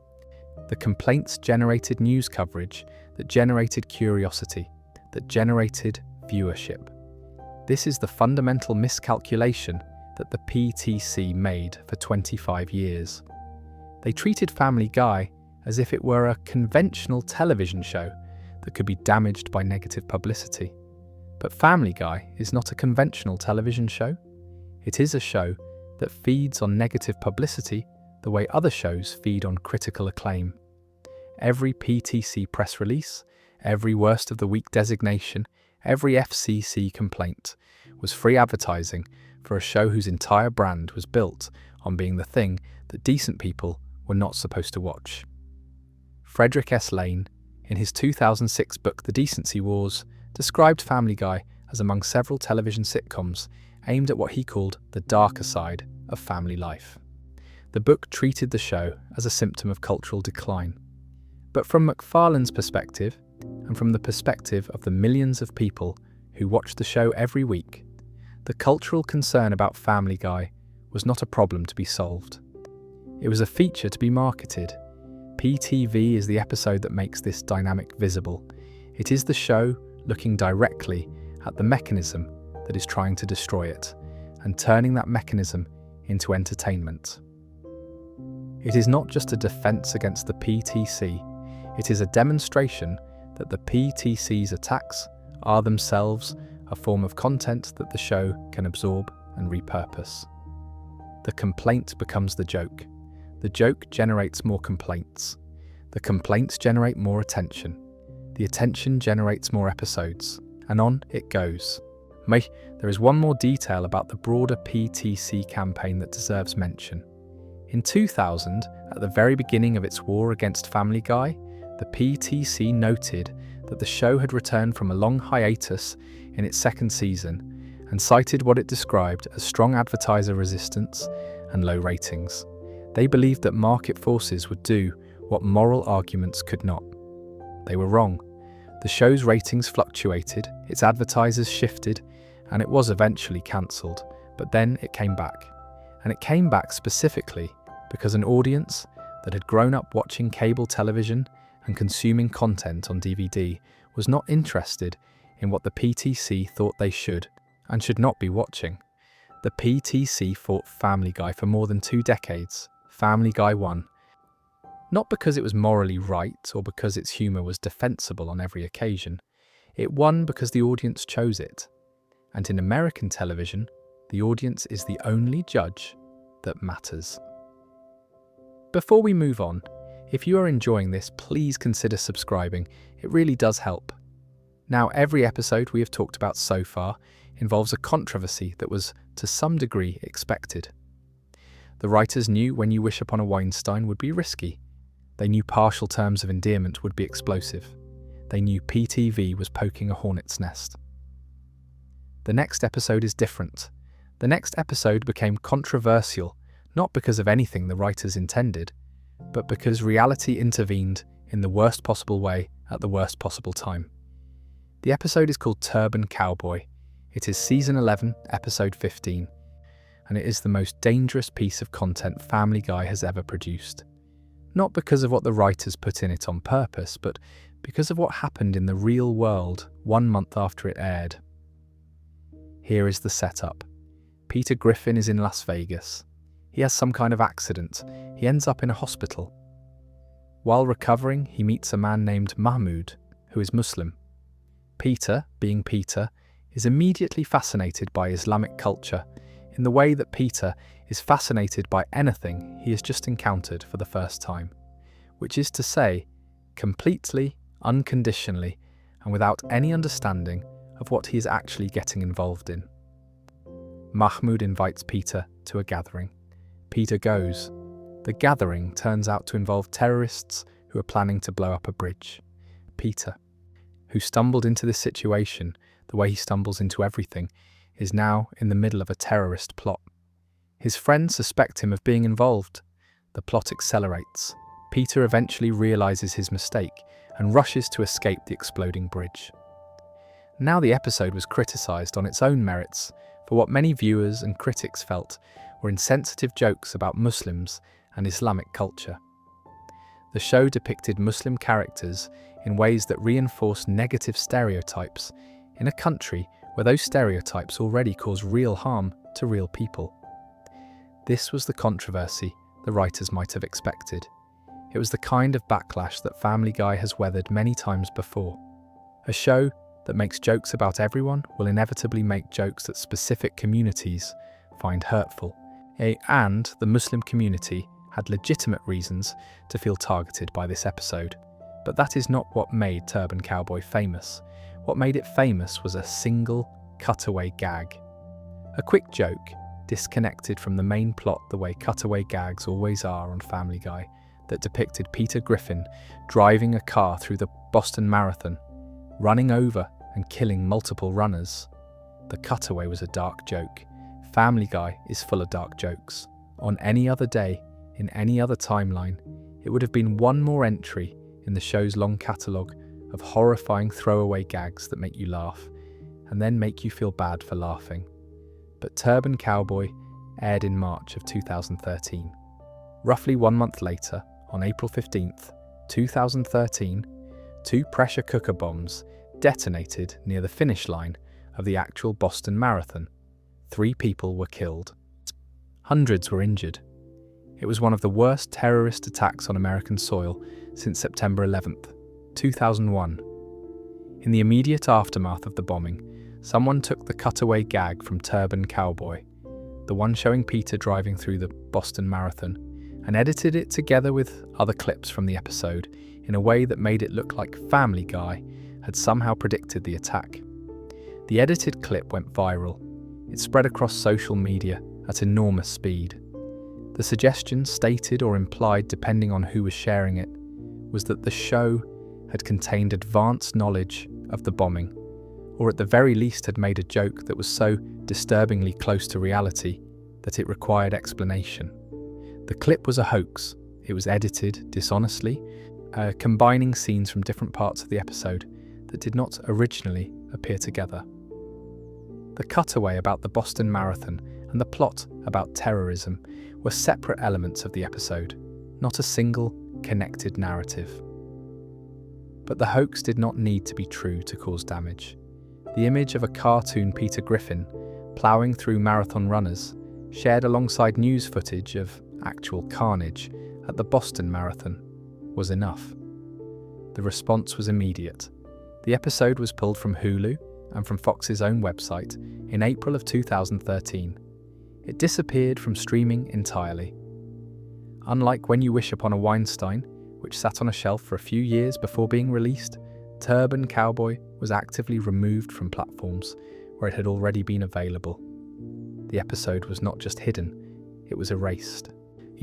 the complaints generated news coverage that generated curiosity, that generated viewership. This is the fundamental miscalculation that the PTC made for 25 years. They treated Family Guy as if it were a conventional television show that could be damaged by negative publicity. But Family Guy is not a conventional television show. It is a show that feeds on negative publicity the way other shows feed on critical acclaim. Every PTC press release, every worst of the week designation, every FCC complaint was free advertising for a show whose entire brand was built on being the thing that decent people were not supposed to watch. Frederick S. Lane, in his 2006 book The Decency Wars, described Family Guy as among several television sitcoms aimed at what he called the darker side of family life. The book treated the show as a symptom of cultural decline. But from MacFarlane's perspective, and from the perspective of the millions of people who watch the show every week, the cultural concern about Family Guy was not a problem to be solved. It was a feature to be marketed. PTV is the episode that makes this dynamic visible. It is the show looking directly at the mechanism that is trying to destroy it, and turning that mechanism into entertainment. It is not just a defense against the PTC, it is a demonstration that the PTC's attacks are themselves a form of content that the show can absorb and repurpose. The complaint becomes the joke. The joke generates more complaints. The complaints generate more attention. The attention generates more episodes. And on it goes. There is one more detail about the broader PTC campaign that deserves mention. In 2000, at the very beginning of its war against Family Guy, the PTC noted that the show had returned from a long hiatus in its second season and cited what it described as strong advertiser resistance and low ratings. They believed that market forces would do what moral arguments could not. They were wrong. The show's ratings fluctuated, its advertisers shifted, and it was eventually cancelled. But then it came back. And it came back specifically because an audience that had grown up watching cable television and consuming content on DVD was not interested in what the PTC thought they should and should not be watching. The PTC fought Family Guy for more than 2 decades. Family Guy won. Not because it was morally right or because its humour was defensible on every occasion. It won because the audience chose it. And in American television, the audience is the only judge that matters. Before we move on, if you are enjoying this, please consider subscribing. It really does help. Now, every episode we have talked about so far involves a controversy that was, to some degree, expected. The writers knew When You Wish Upon a Weinstein would be risky. They knew partial terms of endearment would be explosive. They knew PTV was poking a hornet's nest. The next episode is different. The next episode became controversial, not because of anything the writers intended, but because reality intervened in the worst possible way at the worst possible time. The episode is called Turban Cowboy. It is Season 11, Episode 15, and it is the most dangerous piece of content Family Guy has ever produced. Not because of what the writers put in it on purpose, but because of what happened in the real world 1 month after it aired. Here is the setup. Peter Griffin is in Las Vegas. He has some kind of accident. He ends up in a hospital. While recovering, he meets a man named Mahmoud, who is Muslim. Peter, being Peter, is immediately fascinated by Islamic culture in the way that Peter is fascinated by anything he has just encountered for the first time, which is to say, completely, unconditionally, and without any understanding of what he is actually getting involved in. Mahmoud invites Peter to a gathering. Peter goes. The gathering turns out to involve terrorists who are planning to blow up a bridge. Peter, who stumbled into this situation the way he stumbles into everything, is now in the middle of a terrorist plot. His friends suspect him of being involved. The plot accelerates. Peter eventually realizes his mistake and rushes to escape the exploding bridge. Now the episode was criticized on its own merits for what many viewers and critics felt were insensitive jokes about Muslims and Islamic culture. The show depicted Muslim characters in ways that reinforced negative stereotypes in a country where those stereotypes already cause real harm to real people. This was the controversy the writers might have expected. It was the kind of backlash that Family Guy has weathered many times before. A show that makes jokes about everyone will inevitably make jokes that specific communities find hurtful. And the Muslim community had legitimate reasons to feel targeted by this episode. But that is not what made Turban Cowboy famous. What made it famous was a single cutaway gag. A quick joke, disconnected from the main plot the way cutaway gags always are on Family Guy, that depicted Peter Griffin driving a car through the Boston Marathon, running over and killing multiple runners. The cutaway was a dark joke. Family Guy is full of dark jokes. On any other day, in any other timeline, it would have been one more entry in the show's long catalogue of horrifying throwaway gags that make you laugh, and then make you feel bad for laughing. But Turban Cowboy aired in March of 2013. Roughly 1 month later, on April 15th, 2013, 2 pressure cooker bombs detonated near the finish line of the actual Boston Marathon. 3 people were killed. Hundreds were injured. It was one of the worst terrorist attacks on American soil since September 11th, 2001. In the immediate aftermath of the bombing, someone took the cutaway gag from Turban Cowboy, the one showing Peter driving through the Boston Marathon, and edited it together with other clips from the episode in a way that made it look like Family Guy had somehow predicted the attack. The edited clip went viral. It spread across social media at enormous speed. The suggestion, stated or implied depending on who was sharing it, was that the show had contained advanced knowledge of the bombing, or at the very least had made a joke that was so disturbingly close to reality that it required explanation. The clip was a hoax. It was edited dishonestly, combining scenes from different parts of the episode that did not originally appear together. The cutaway about the Boston Marathon and the plot about terrorism were separate elements of the episode, not a single connected narrative. But the hoax did not need to be true to cause damage. The image of a cartoon Peter Griffin ploughing through marathon runners, shared alongside news footage of actual carnage at the Boston Marathon, was enough. The response was immediate. The episode was pulled from Hulu and from Fox's own website in April of 2013. It disappeared from streaming entirely. Unlike When You Wish Upon a Weinstein, which sat on a shelf for a few years before being released, Turban Cowboy was actively removed from platforms where it had already been available. The episode was not just hidden, it was erased.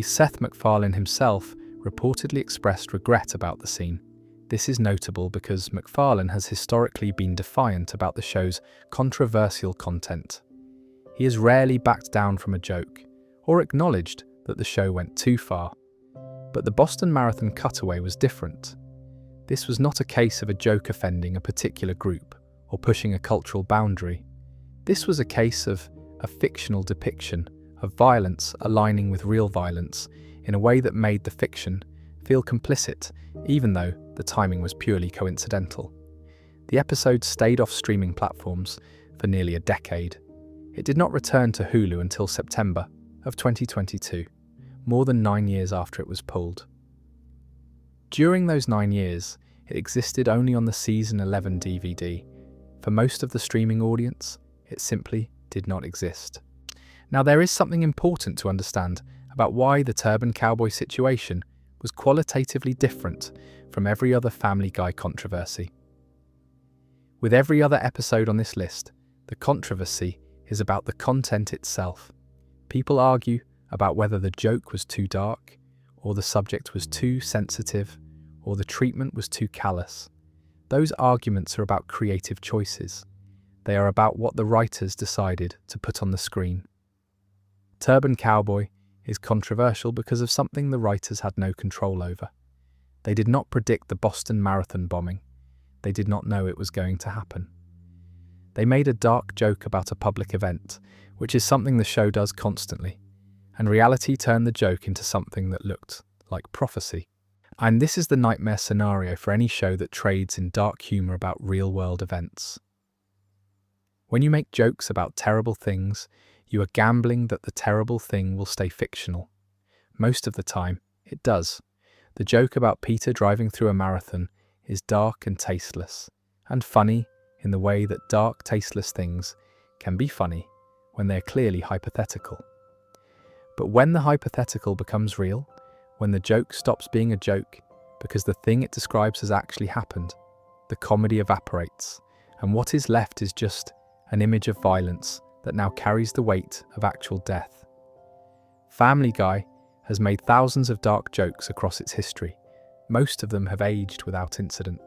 Seth MacFarlane himself reportedly expressed regret about the scene. This is notable because MacFarlane has historically been defiant about the show's controversial content. He has rarely backed down from a joke, or acknowledged that the show went too far. But the Boston Marathon cutaway was different. This was not a case of a joke offending a particular group or pushing a cultural boundary. This was a case of a fictional depiction of violence aligning with real violence in a way that made the fiction feel complicit, even though the timing was purely coincidental. The episode stayed off streaming platforms for nearly a decade. It did not return to Hulu until September of 2022, more than 9 years after it was pulled. During those 9 years, it existed only on the Season 11 DVD. For most of the streaming audience, it simply did not exist. Now, there is something important to understand about why the Turban Cowboy situation was qualitatively different from every other Family Guy controversy. With every other episode on this list, the controversy is about the content itself. People argue about whether the joke was too dark, or the subject was too sensitive, or the treatment was too callous. Those arguments are about creative choices. They are about what the writers decided to put on the screen. Turban Cowboy is controversial because of something the writers had no control over. They did not predict the Boston Marathon bombing. They did not know it was going to happen. They made a dark joke about a public event, which is something the show does constantly, and reality turned the joke into something that looked like prophecy. And this is the nightmare scenario for any show that trades in dark humor about real-world events. When you make jokes about terrible things, you are gambling that the terrible thing will stay fictional. Most of the time, it does. The joke about Peter driving through a marathon is dark and tasteless, and funny in the way that dark, tasteless things can be funny when they're clearly hypothetical. But when the hypothetical becomes real, when the joke stops being a joke because the thing it describes has actually happened, the comedy evaporates, and what is left is just an image of violence that now carries the weight of actual death. Family Guy has made thousands of dark jokes across its history. Most of them have aged without incident,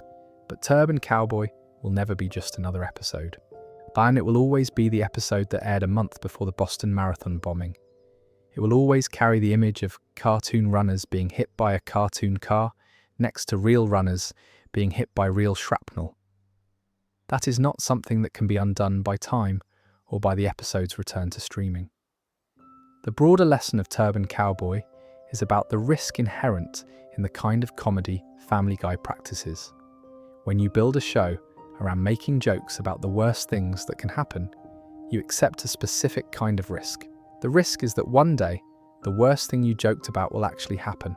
but Turban Cowboy will never be just another episode. And it will always be the episode that aired a month before the Boston Marathon bombing. It will always carry the image of cartoon runners being hit by a cartoon car next to real runners being hit by real shrapnel. That is not something that can be undone by time or by the episode's return to streaming. The broader lesson of Turban Cowboy is about the risk inherent in the kind of comedy Family Guy practices. When you build a show around making jokes about the worst things that can happen, you accept a specific kind of risk. The risk is that one day, the worst thing you joked about will actually happen,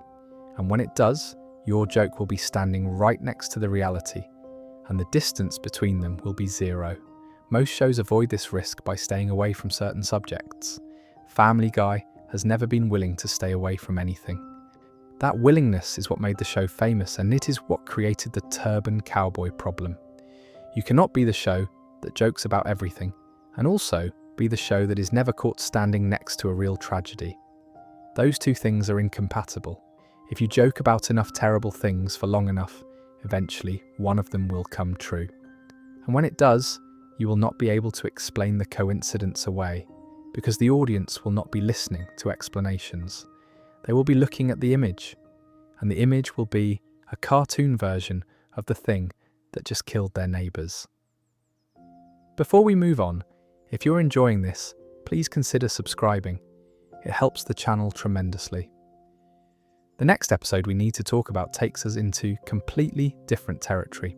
and when it does, your joke will be standing right next to the reality, and the distance between them will be zero. Most shows avoid this risk by staying away from certain subjects. Family Guy has never been willing to stay away from anything. That willingness is what made the show famous, and it is what created the turban cowboy problem. You cannot be the show that jokes about everything, and also be the show that is never caught standing next to a real tragedy. Those two things are incompatible. If you joke about enough terrible things for long enough, eventually one of them will come true. And when it does, you will not be able to explain the coincidence away, because the audience will not be listening to explanations. They will be looking at the image, and the image will be a cartoon version of the thing that just killed their neighbours. Before we move on, if you're enjoying this, please consider subscribing. It helps the channel tremendously. The next episode we need to talk about takes us into completely different territory.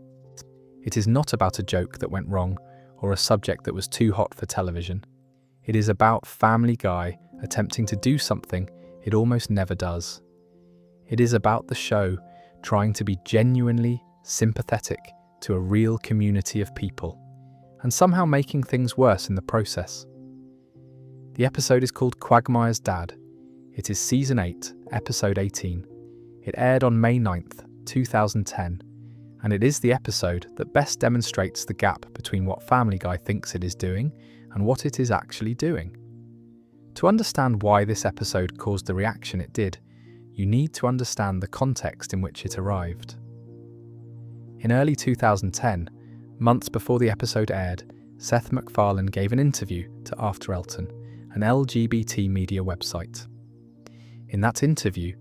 It is not about a joke that went wrong or a subject that was too hot for television. It is about Family Guy attempting to do something it almost never does. It is about the show trying to be genuinely sympathetic to a real community of people, and somehow making things worse in the process. The episode is called Quagmire's Dad. It is Season 8, Episode 18. It aired on May 9th, 2010, and it is the episode that best demonstrates the gap between what Family Guy thinks it is doing and what it is actually doing. To understand why this episode caused the reaction it did, you need to understand the context in which it arrived. In early 2010, months before the episode aired, Seth MacFarlane gave an interview to After Elton, an LGBT media website. In that interview,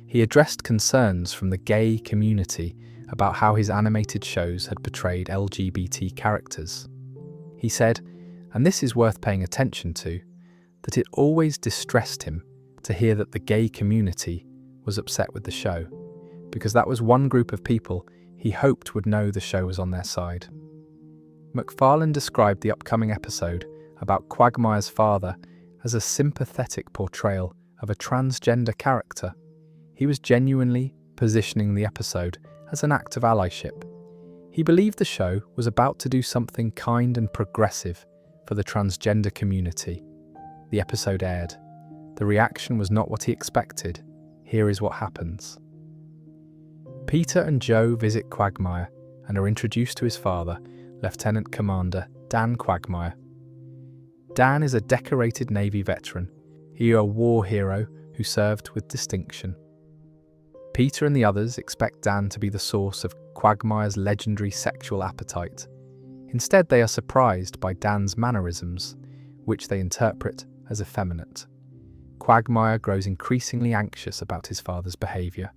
he addressed concerns from the gay community about how his animated shows had portrayed LGBT characters. He said, and this is worth paying attention to, that it always distressed him to hear that the gay community was upset with the show, because that was one group of people he hoped would know the show was on their side. MacFarlane described the upcoming episode about Quagmire's father as a sympathetic portrayal of a transgender character. He was genuinely positioning the episode as an act of allyship. He believed the show was about to do something kind and progressive for the transgender community. The episode aired. The reaction was not what he expected. Here is what happens. Peter and Joe visit Quagmire and are introduced to his father, Lieutenant Commander Dan Quagmire. Dan is a decorated Navy veteran. He is a war hero who served with distinction. Peter and the others expect Dan to be the source of Quagmire's legendary sexual appetite. Instead, they are surprised by Dan's mannerisms, which they interpret as effeminate. Quagmire grows increasingly anxious about his father's behaviour.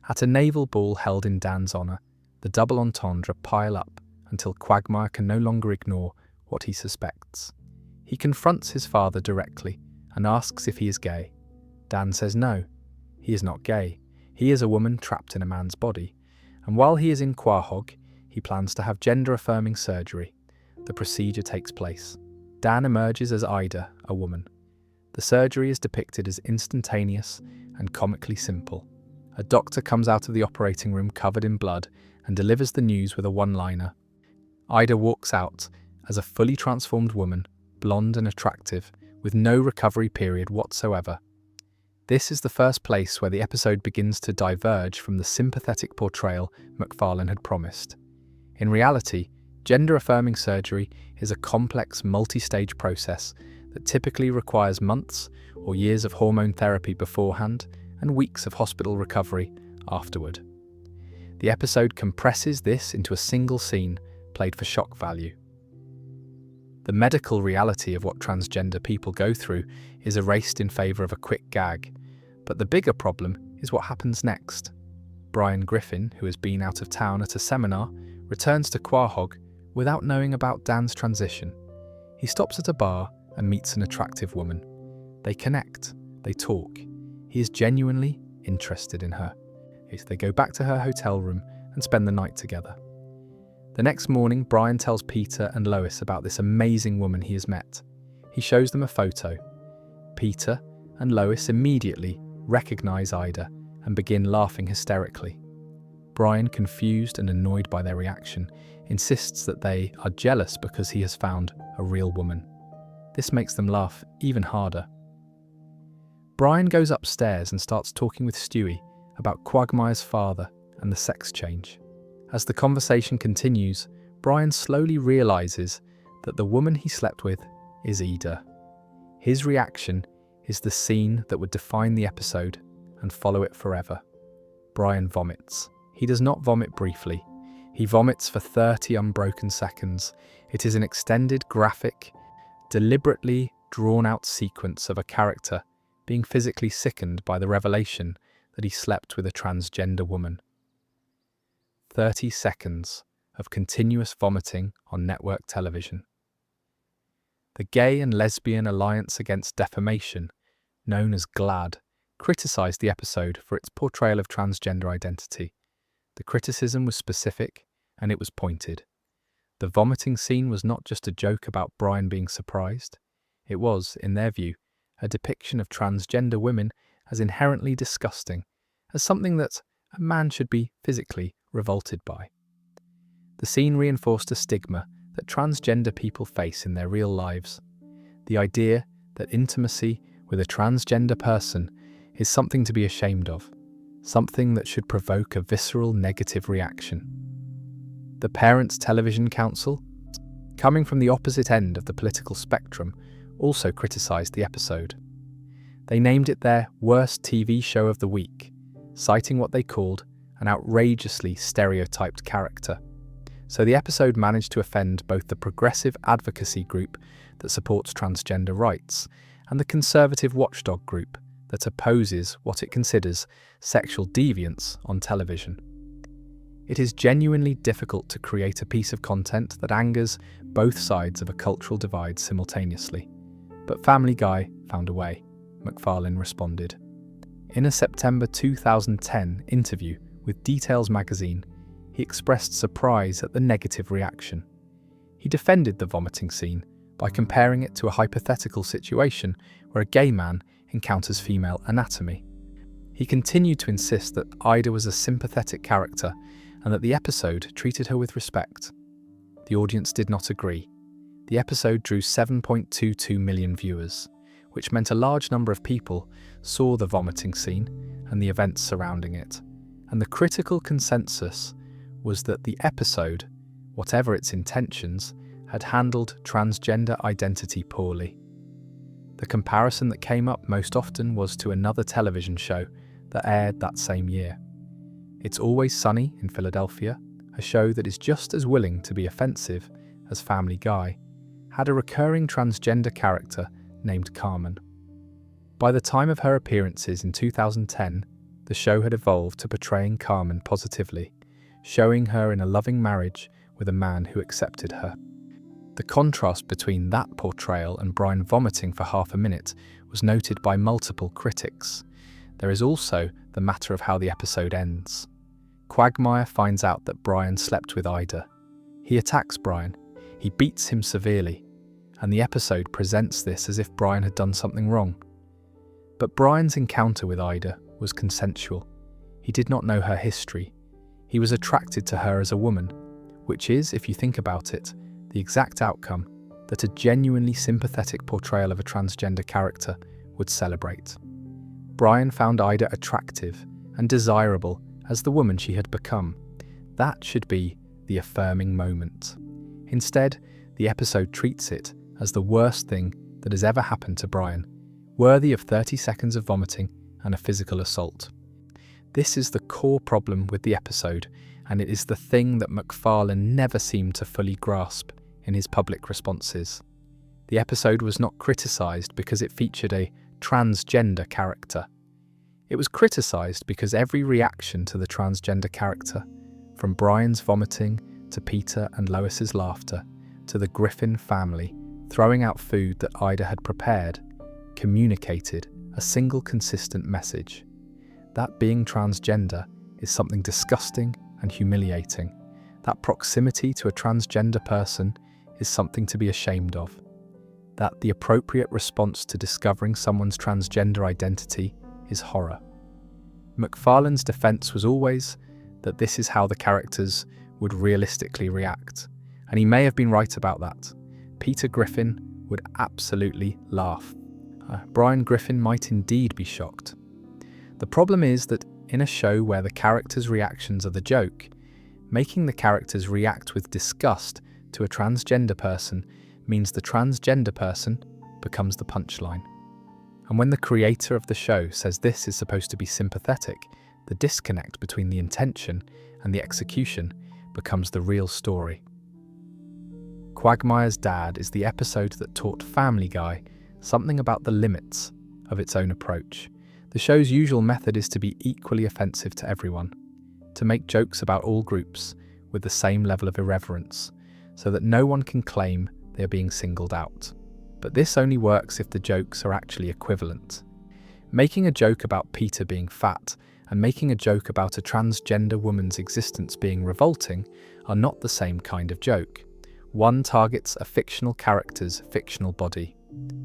At a naval ball held in Dan's honour, the double entendre pile up until Quagmire can no longer ignore what he suspects. He confronts his father directly and asks if he is gay. Dan says no, he is not gay. He is a woman trapped in a man's body, and while he is in Quahog, he plans to have gender-affirming surgery. The procedure takes place. Dan emerges as Ida, a woman. The surgery is depicted as instantaneous and comically simple. A doctor comes out of the operating room covered in blood and delivers the news with a one-liner. Ida walks out as a fully transformed woman, blonde and attractive, with no recovery period whatsoever. This is the first place where the episode begins to diverge from the sympathetic portrayal MacFarlane had promised. In reality, gender-affirming surgery is a complex, multi-stage process that typically requires months or years of hormone therapy beforehand and weeks of hospital recovery afterward. The episode compresses this into a single scene, played for shock value. The medical reality of what transgender people go through is erased in favour of a quick gag, but the bigger problem is what happens next. Brian Griffin, who has been out of town at a seminar, returns to Quahog without knowing about Dan's transition. He stops at a bar and meets an attractive woman. They connect, they talk. He is genuinely interested in her. They go back to her hotel room and spend the night together. The next morning, Brian tells Peter and Lois about this amazing woman he has met. He shows them a photo. Peter and Lois immediately recognize Ida and begin laughing hysterically. Brian, confused and annoyed by their reaction, insists that they are jealous because he has found a real woman. This makes them laugh even harder. Brian goes upstairs and starts talking with Stewie about Quagmire's father and the sex change. As the conversation continues, Brian slowly realizes that the woman he slept with is Ida. His reaction is the scene that would define the episode and follow it forever. Brian vomits. He does not vomit briefly. He vomits for 30 unbroken seconds. It is an extended, graphic, deliberately drawn-out sequence of a character being physically sickened by the revelation that he slept with a transgender woman. 30 seconds of continuous vomiting on network television. The Gay and Lesbian Alliance Against Defamation, known as GLAAD, criticised the episode for its portrayal of transgender identity. The criticism was specific and it was pointed. The vomiting scene was not just a joke about Brian being surprised. It was, in their view, a depiction of transgender women as inherently disgusting, as something that a man should be physically revolted by. The scene reinforced a stigma that transgender people face in their real lives. The idea that intimacy with a transgender person is something to be ashamed of, something that should provoke a visceral negative reaction. The Parents Television Council, coming from the opposite end of the political spectrum, also criticised the episode. They named it their worst TV show of the week, citing what they called an outrageously stereotyped character. So the episode managed to offend both the progressive advocacy group that supports transgender rights and the conservative watchdog group that opposes what it considers sexual deviance on television. It is genuinely difficult to create a piece of content that angers both sides of a cultural divide simultaneously. But Family Guy found a way, MacFarlane responded. In a September 2010 interview with Details magazine, he expressed surprise at the negative reaction. He defended the vomiting scene by comparing it to a hypothetical situation where a gay man encounters female anatomy. He continued to insist that Ida was a sympathetic character and that the episode treated her with respect. The audience did not agree. The episode drew 7.22 million viewers, which meant a large number of people saw the vomiting scene and the events surrounding it. And the critical consensus was that the episode, whatever its intentions, had handled transgender identity poorly. The comparison that came up most often was to another television show that aired that same year. It's Always Sunny in Philadelphia, a show that is just as willing to be offensive as Family Guy, had a recurring transgender character named Carmen. By the time of her appearances in 2010, the show had evolved to portraying Carmen positively, showing her in a loving marriage with a man who accepted her. The contrast between that portrayal and Brian vomiting for half a minute was noted by multiple critics. There is also the matter of how the episode ends. Quagmire finds out that Brian slept with Ida. He attacks Brian. He beats him severely, and the episode presents this as if Brian had done something wrong. But Brian's encounter with Ida was consensual. He did not know her history. He was attracted to her as a woman, which is, if you think about it, the exact outcome that a genuinely sympathetic portrayal of a transgender character would celebrate. Brian found Ida attractive and desirable as the woman she had become. That should be the affirming moment. Instead, the episode treats it as the worst thing that has ever happened to Brian, worthy of 30 seconds of vomiting and a physical assault. This is the core problem with the episode, and it is the thing that MacFarlane never seemed to fully grasp in his public responses. The episode was not criticised because it featured a transgender character. It was criticised because every reaction to the transgender character, from Brian's vomiting to Peter and Lois's laughter, to the Griffin family throwing out food that Ida had prepared, communicated a single consistent message. That being transgender is something disgusting and humiliating. That proximity to a transgender person is something to be ashamed of. That the appropriate response to discovering someone's transgender identity is horror. MacFarlane's defense was always that this is how the characters would realistically react. And he may have been right about that. Peter Griffin would absolutely laugh. Brian Griffin might indeed be shocked. The problem is that in a show where the characters' reactions are the joke, making the characters react with disgust to a transgender person means the transgender person becomes the punchline. And when the creator of the show says this is supposed to be sympathetic, the disconnect between the intention and the execution becomes the real story. Quagmire's Dad is the episode that taught Family Guy something about the limits of its own approach. The show's usual method is to be equally offensive to everyone, to make jokes about all groups with the same level of irreverence, so that no one can claim they are being singled out. But this only works if the jokes are actually equivalent. Making a joke about Peter being fat and making a joke about a transgender woman's existence being revolting are not the same kind of joke. One targets a fictional character's fictional body.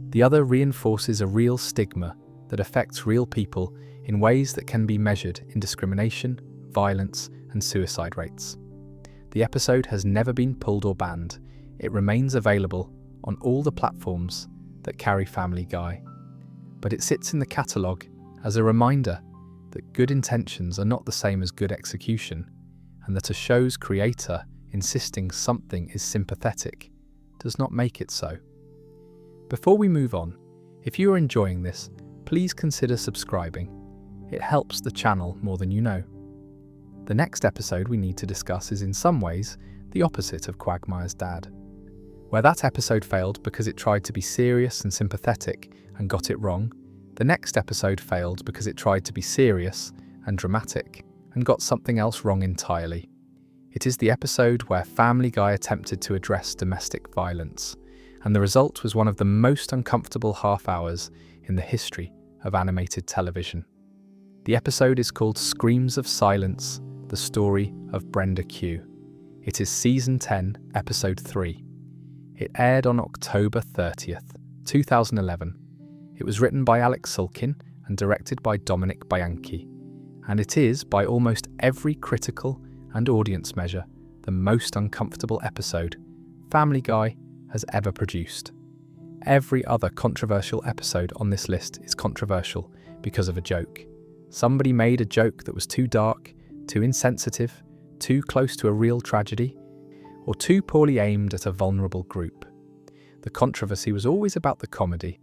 The other reinforces a real stigma that affects real people in ways that can be measured in discrimination, violence, and suicide rates. The episode has never been pulled or banned. It remains available on all the platforms that carry Family Guy. But it sits in the catalogue as a reminder that good intentions are not the same as good execution, and that a show's creator insisting something is sympathetic does not make it so. Before we move on, if you are enjoying this, please consider subscribing. It helps the channel more than you know. The next episode we need to discuss is in some ways the opposite of Quagmire's Dad. Where that episode failed because it tried to be serious and sympathetic and got it wrong, the next episode failed because it tried to be serious and dramatic and got something else wrong entirely. It is the episode where Family Guy attempted to address domestic violence, and the result was one of the most uncomfortable half hours in the history of animated television. The episode is called Screams of Silence, the story of Brenda Q. It is Season 10, Episode 3. It aired on October 30th, 2011. It was written by Alex Sulkin and directed by Dominic Bianchi, and it is, by almost every critical and audience measure, the most uncomfortable episode Family Guy has ever produced. Every other controversial episode on this list is controversial because of a joke. Somebody made a joke that was too dark, too insensitive, too close to a real tragedy, or too poorly aimed at a vulnerable group. The controversy was always about the comedy.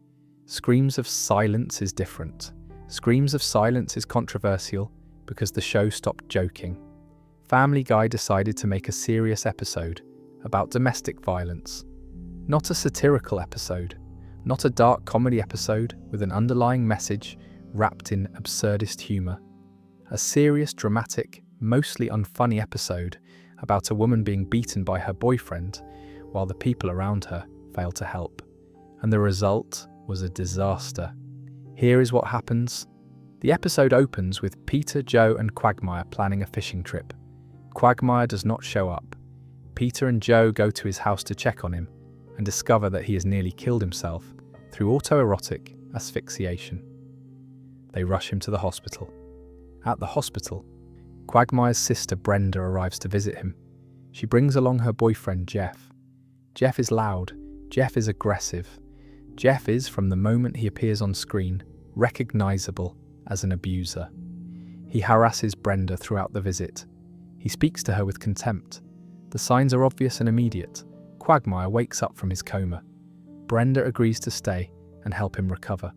Screams of Silence is different. Screams of Silence is controversial because the show stopped joking. Family Guy decided to make a serious episode about domestic violence. Not a satirical episode, not a dark comedy episode with an underlying message wrapped in absurdist humour. A serious, dramatic, mostly unfunny episode about a woman being beaten by her boyfriend while the people around her failed to help. And the result was a disaster. Here is what happens. The episode opens with Peter, Joe, and Quagmire planning a fishing trip. Quagmire does not show up. Peter and Joe go to his house to check on him and discover that he has nearly killed himself through autoerotic asphyxiation. They rush him to the hospital. At the hospital, Quagmire's sister Brenda arrives to visit him. She brings along her boyfriend Jeff. Jeff is loud. Jeff is aggressive. Jeff is, from the moment he appears on screen, recognizable as an abuser. He harasses Brenda throughout the visit. He speaks to her with contempt. The signs are obvious and immediate. Quagmire wakes up from his coma. Brenda agrees to stay and help him recover.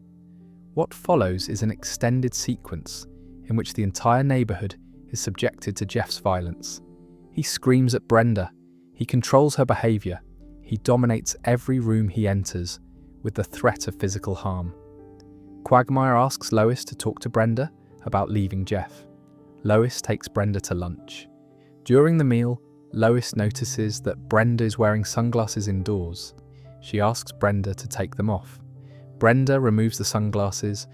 What follows is an extended sequence in which the entire neighbourhood is subjected to Jeff's violence. He screams at Brenda. He controls her behaviour. He dominates every room he enters with the threat of physical harm. Quagmire asks Lois to talk to Brenda about leaving Jeff. Lois takes Brenda to lunch. During the meal, Lois notices that Brenda is wearing sunglasses indoors. She asks Brenda to take them off. Brenda removes the sunglasses,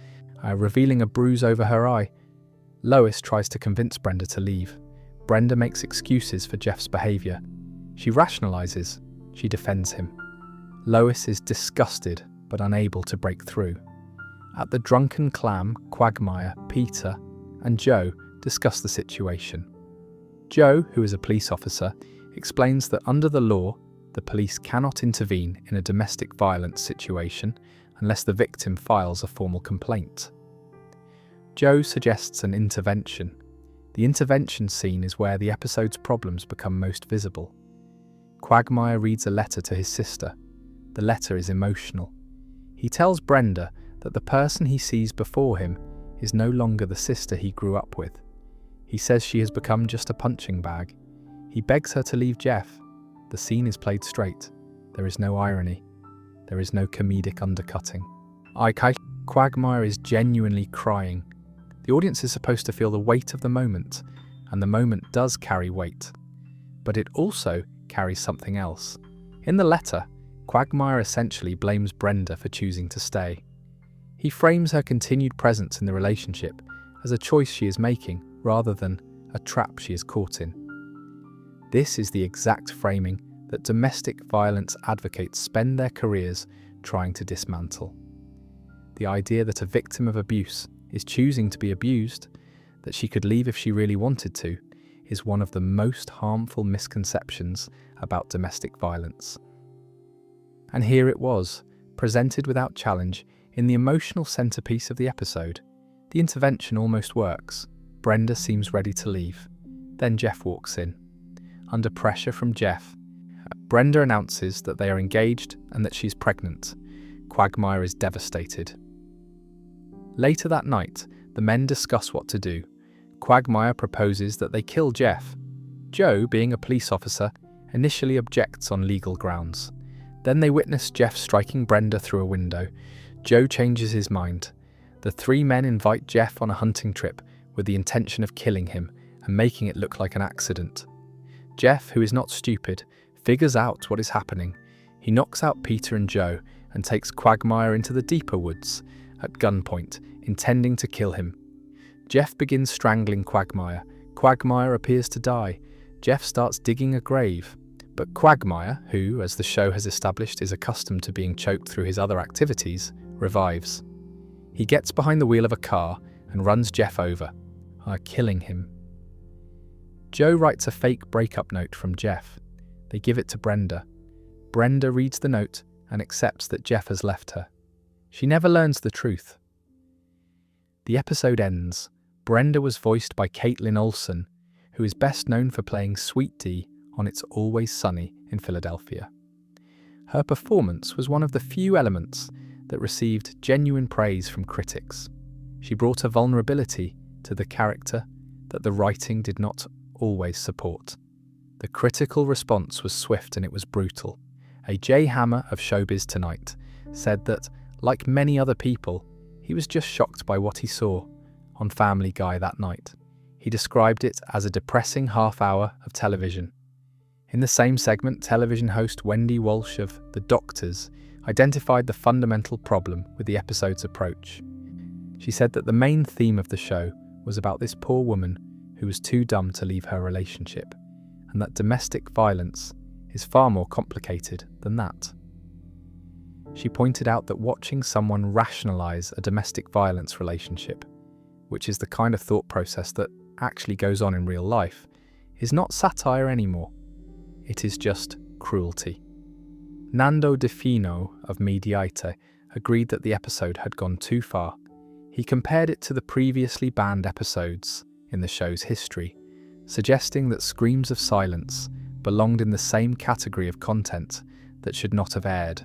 revealing a bruise over her eye. Lois tries to convince Brenda to leave. Brenda makes excuses for Jeff's behaviour. She rationalises. She defends him. Lois is disgusted but unable to break through. At the Drunken Clam, Quagmire, Peter, and Joe discuss the situation. Joe, who is a police officer, explains that under the law, the police cannot intervene in a domestic violence situation unless the victim files a formal complaint. Joe suggests an intervention. The intervention scene is where the episode's problems become most visible. Quagmire reads a letter to his sister. The letter is emotional. He tells Brenda that the person he sees before him is no longer the sister he grew up with. He says she has become just a punching bag. He begs her to leave Jeff. The scene is played straight. There is no irony. There is no comedic undercutting. Quagmire is genuinely crying. The audience is supposed to feel the weight of the moment, and the moment does carry weight. But it also carries something else. In the letter, Quagmire essentially blames Brenda for choosing to stay. He frames her continued presence in the relationship as a choice she is making rather than a trap she is caught in. This is the exact framing that domestic violence advocates spend their careers trying to dismantle. The idea that a victim of abuse is choosing to be abused, that she could leave if she really wanted to, is one of the most harmful misconceptions about domestic violence. And here it was, presented without challenge in the emotional centerpiece of the episode. The intervention almost works. Brenda seems ready to leave. Then Jeff walks in. Under pressure from Jeff, Brenda announces that they are engaged and that she's pregnant. Quagmire is devastated. Later that night, the men discuss what to do. Quagmire proposes that they kill Jeff. Joe, being a police officer, initially objects on legal grounds. Then they witness Jeff striking Brenda through a window. Joe changes his mind. The three men invite Jeff on a hunting trip with the intention of killing him and making it look like an accident. Jeff, who is not stupid, figures out what is happening. He knocks out Peter and Joe and takes Quagmire into the deeper woods at gunpoint, intending to kill him. Jeff begins strangling Quagmire. Quagmire appears to die. Jeff starts digging a grave. But Quagmire, who, as the show has established, is accustomed to being choked through his other activities, revives. He gets behind the wheel of a car and runs Jeff over, killing him. Joe writes a fake breakup note from Jeff. They give it to Brenda. Brenda reads the note and accepts that Jeff has left her. She never learns the truth. The episode ends. Brenda was voiced by Caitlin Olsen, who is best known for playing Sweet Dee on It's Always Sunny in Philadelphia. Her performance was one of the few elements that received genuine praise from critics. She brought a vulnerability to the character that the writing did not always support. The critical response was swift and it was brutal. A Jay Hammer of Showbiz Tonight said that, like many other people, he was just shocked by what he saw on Family Guy that night. He described it as a depressing half hour of television. In the same segment, television host Wendy Walsh of The Doctors identified the fundamental problem with the episode's approach. She said that the main theme of the show was about this poor woman who was too dumb to leave her relationship, and that domestic violence is far more complicated than that. She pointed out that watching someone rationalize a domestic violence relationship, which is the kind of thought process that actually goes on in real life, is not satire anymore. It is just cruelty. Nando DeFino of Mediaite agreed that the episode had gone too far. He compared it to the previously banned episodes in the show's history, suggesting that Screams of Silence belonged in the same category of content that should not have aired.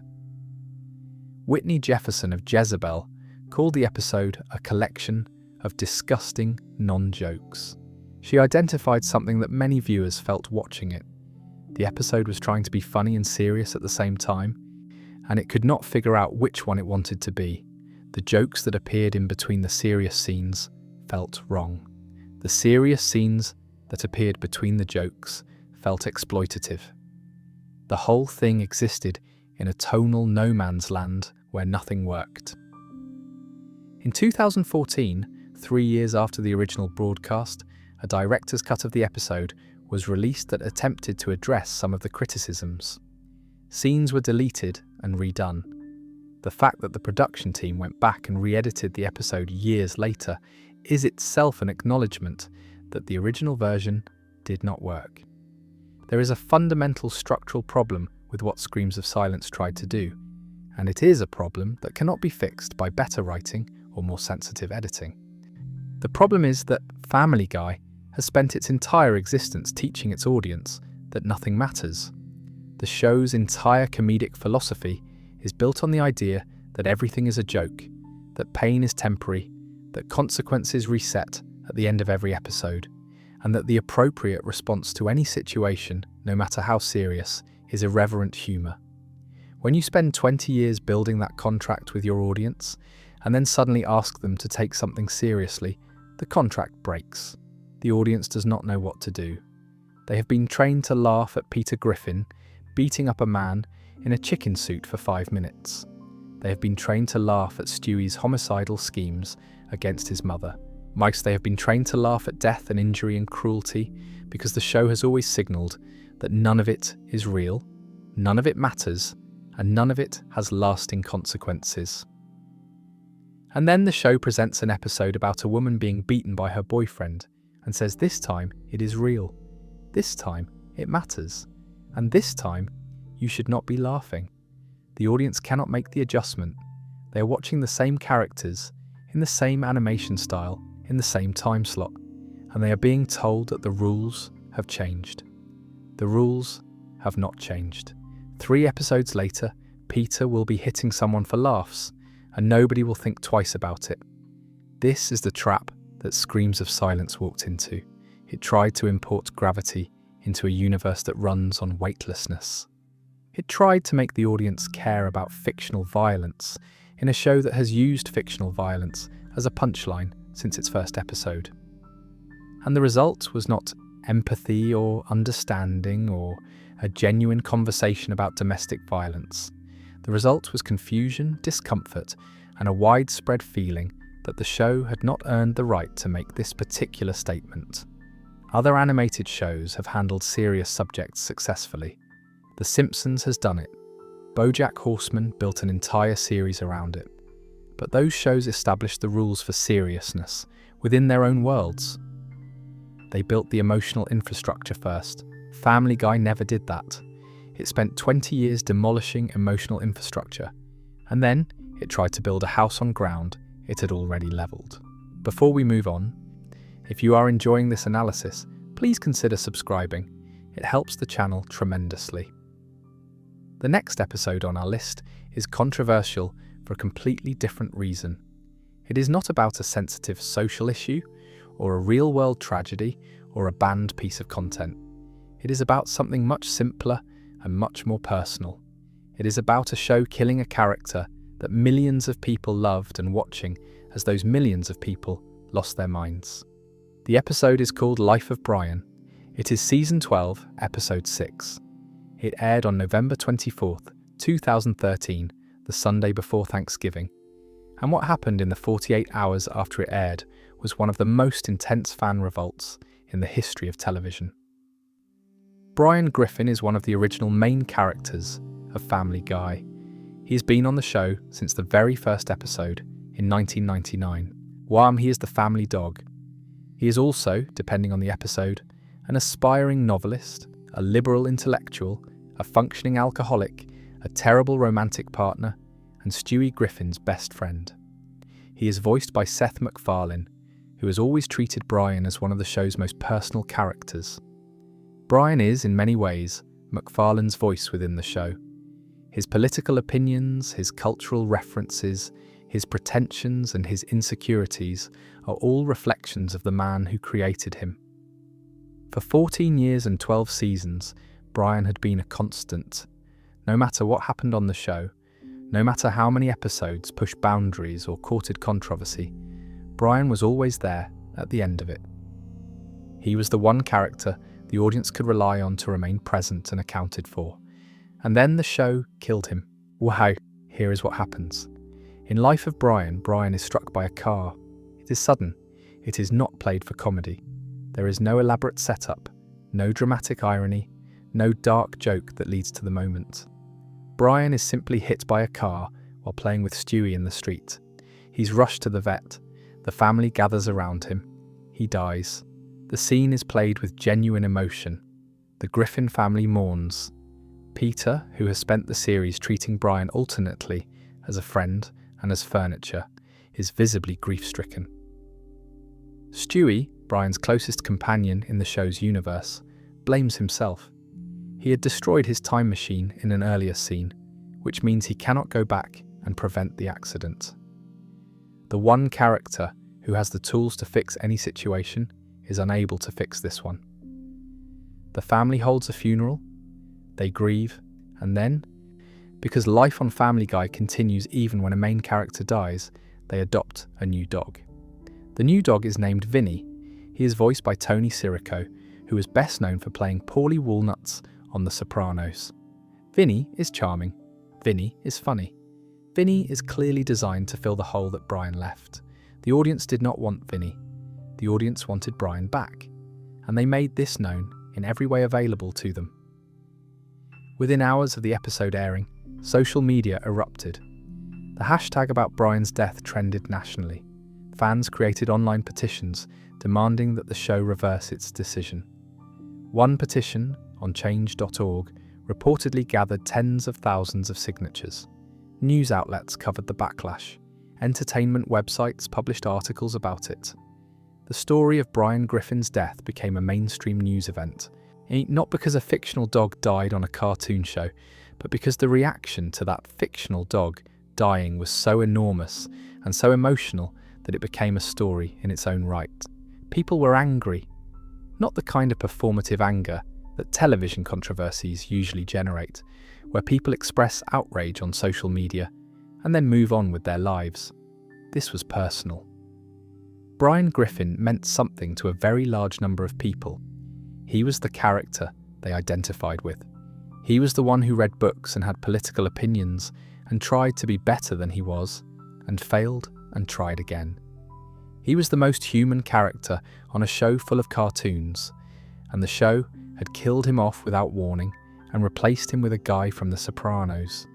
Whitney Jefferson of Jezebel called the episode a collection of disgusting non-jokes. She identified something that many viewers felt watching it. The episode was trying to be funny and serious at the same time, and it could not figure out which one it wanted to be. The jokes that appeared in between the serious scenes felt wrong. The serious scenes that appeared between the jokes felt exploitative. The whole thing existed in a tonal no man's land where nothing worked. In 2014, 3 years after the original broadcast, a director's cut of the episode was released that attempted to address some of the criticisms. Scenes were deleted and redone. The fact that the production team went back and re-edited the episode years later is itself an acknowledgement that the original version did not work. There is a fundamental structural problem with what Screams of Silence tried to do, and it is a problem that cannot be fixed by better writing or more sensitive editing. The problem is that Family Guy has spent its entire existence teaching its audience that nothing matters. The show's entire comedic philosophy is built on the idea that everything is a joke, that pain is temporary, that consequences reset at the end of every episode, and that the appropriate response to any situation, no matter how serious, is irreverent humour. When you spend 20 years building that contract with your audience, and then suddenly ask them to take something seriously, the contract breaks. The audience does not know what to do. They have been trained to laugh at Peter Griffin beating up a man in a chicken suit for 5 minutes. They have been trained to laugh at Stewie's homicidal schemes against his mother. They have been trained to laugh at death and injury and cruelty because the show has always signalled that none of it is real, none of it matters, and none of it has lasting consequences. And then the show presents an episode about a woman being beaten by her boyfriend and says this time it is real, this time it matters, and this time you should not be laughing. The audience cannot make the adjustment. They are watching the same characters, in the same animation style, in the same time slot, and they are being told that the rules have changed. The rules have not changed. 3 episodes later, Peter will be hitting someone for laughs, and nobody will think twice about it. This is the trap that Screams of Silence walked into. It tried to import gravity into a universe that runs on weightlessness. It tried to make the audience care about fictional violence in a show that has used fictional violence as a punchline since its first episode. And the result was not empathy or understanding or a genuine conversation about domestic violence. The result was confusion, discomfort, and a widespread feeling that the show had not earned the right to make this particular statement. Other animated shows have handled serious subjects successfully. The Simpsons has done it. BoJack Horseman built an entire series around it. But those shows established the rules for seriousness within their own worlds. They built the emotional infrastructure first. Family Guy never did that. It spent 20 years demolishing emotional infrastructure, and then it tried to build a house on ground it had already leveled. Before we move on, if you are enjoying this analysis, please consider subscribing. It helps the channel tremendously. The next episode on our list is controversial for a completely different reason. It is not about a sensitive social issue, or a real-world tragedy, or a banned piece of content. It is about something much simpler and much more personal. It is about a show killing a character that millions of people loved and watching as those millions of people lost their minds. The episode is called Life of Brian. It is Season 12, Episode 6. It aired on November 24th, 2013, the Sunday before Thanksgiving. And what happened in the 48 hours after it aired was one of the most intense fan revolts in the history of television. Brian Griffin is one of the original main characters of Family Guy. He has been on the show since the very first episode in 1999. Wham, he is the family dog. He is also, depending on the episode, an aspiring novelist, a liberal intellectual, a functioning alcoholic, a terrible romantic partner, and Stewie Griffin's best friend. He is voiced by Seth MacFarlane, who has always treated Brian as one of the show's most personal characters. Brian is, in many ways, MacFarlane's voice within the show. His political opinions, his cultural references, his pretensions and his insecurities are all reflections of the man who created him. For 14 years and 12 seasons, Brian had been a constant. No matter what happened on the show, no matter how many episodes pushed boundaries or courted controversy, Brian was always there at the end of it. He was the one character the audience could rely on to remain present and accounted for. And then the show killed him. Wow, here is what happens. In Life of Brian, Brian is struck by a car. It is sudden. It is not played for comedy. There is no elaborate setup, no dramatic irony, no dark joke that leads to the moment. Brian is simply hit by a car while playing with Stewie in the street. He's rushed to the vet. The family gathers around him. He dies. The scene is played with genuine emotion. The Griffin family mourns. Peter, who has spent the series treating Brian alternately as a friend and as furniture, is visibly grief-stricken. Stewie, Brian's closest companion in the show's universe, blames himself. He had destroyed his time machine in an earlier scene, which means he cannot go back and prevent the accident. The one character who has the tools to fix any situation is unable to fix this one. The family holds a funeral, they grieve, and then, because life on Family Guy continues even when a main character dies, they adopt a new dog. The new dog is named Vinny. He is voiced by Tony Sirico, who is best known for playing Paulie Walnuts on The Sopranos. Vinny is charming. Vinny is funny. Vinny is clearly designed to fill the hole that Brian left. The audience did not want Vinny. The audience wanted Brian back, and they made this known in every way available to them. Within hours of the episode airing, social media erupted. The hashtag about Brian's death trended nationally. Fans created online petitions demanding that the show reverse its decision. One petition, on change.org, reportedly gathered tens of thousands of signatures. News outlets covered the backlash. Entertainment websites published articles about it. The story of Brian Griffin's death became a mainstream news event, not because a fictional dog died on a cartoon show, but because the reaction to that fictional dog dying was so enormous and so emotional that it became a story in its own right. People were angry, not the kind of performative anger that television controversies usually generate, where people express outrage on social media and then move on with their lives. This was personal. Brian Griffin meant something to a very large number of people. He was the character they identified with. He was the one who read books and had political opinions and tried to be better than he was, and failed and tried again. He was the most human character on a show full of cartoons, and the show had killed him off without warning and replaced him with a guy from The Sopranos.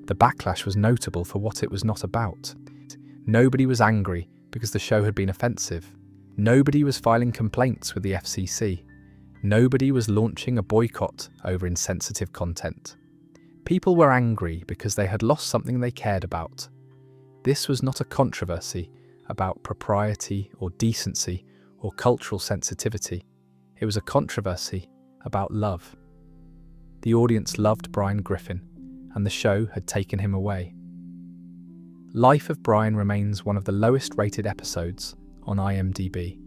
The backlash was notable for what it was not about. Nobody was angry because the show had been offensive. Nobody was filing complaints with the FCC. Nobody was launching a boycott over insensitive content. People were angry because they had lost something they cared about. This was not a controversy about propriety or decency or cultural sensitivity. It was a controversy about love. The audience loved Brian Griffin, and the show had taken him away. Life of Brian remains one of the lowest rated episodes on IMDb.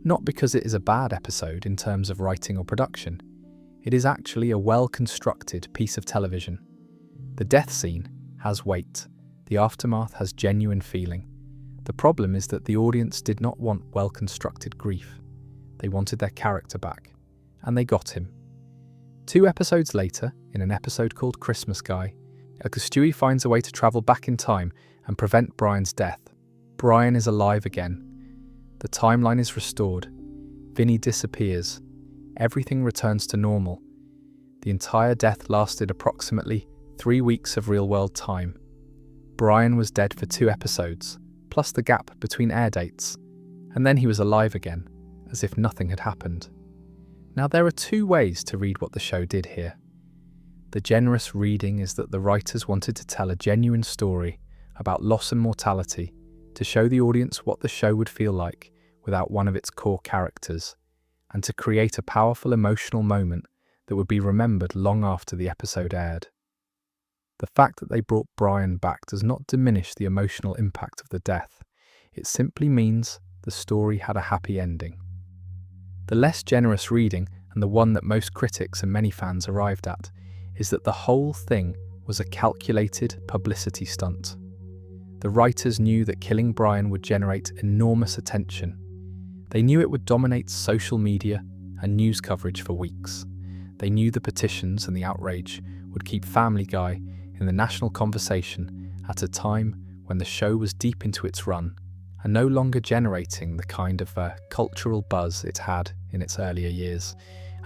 Not because it is a bad episode in terms of writing or production. It is actually a well-constructed piece of television. The death scene has weight. The aftermath has genuine feeling. The problem is that the audience did not want well-constructed grief. They wanted their character back, and they got him. 2 episodes later, in an episode called Christmas Guy, Stewie finds a way to travel back in time and prevent Brian's death. Brian is alive again. The timeline is restored. Vinny disappears. Everything returns to normal. The entire death lasted approximately 3 weeks of real-world time. Brian was dead for 2 episodes, plus the gap between air dates, and then he was alive again, as if nothing had happened. Now, there are 2 ways to read what the show did here. The generous reading is that the writers wanted to tell a genuine story about loss and mortality to show the audience what the show would feel like without one of its core characters, and to create a powerful emotional moment that would be remembered long after the episode aired. The fact that they brought Brian back does not diminish the emotional impact of the death. It simply means the story had a happy ending. The less generous reading, and the one that most critics and many fans arrived at, is that the whole thing was a calculated publicity stunt. The writers knew that killing Brian would generate enormous attention. They knew it would dominate social media and news coverage for weeks. They knew the petitions and the outrage would keep Family Guy in the national conversation at a time when the show was deep into its run and no longer generating the kind of cultural buzz it had in its earlier years.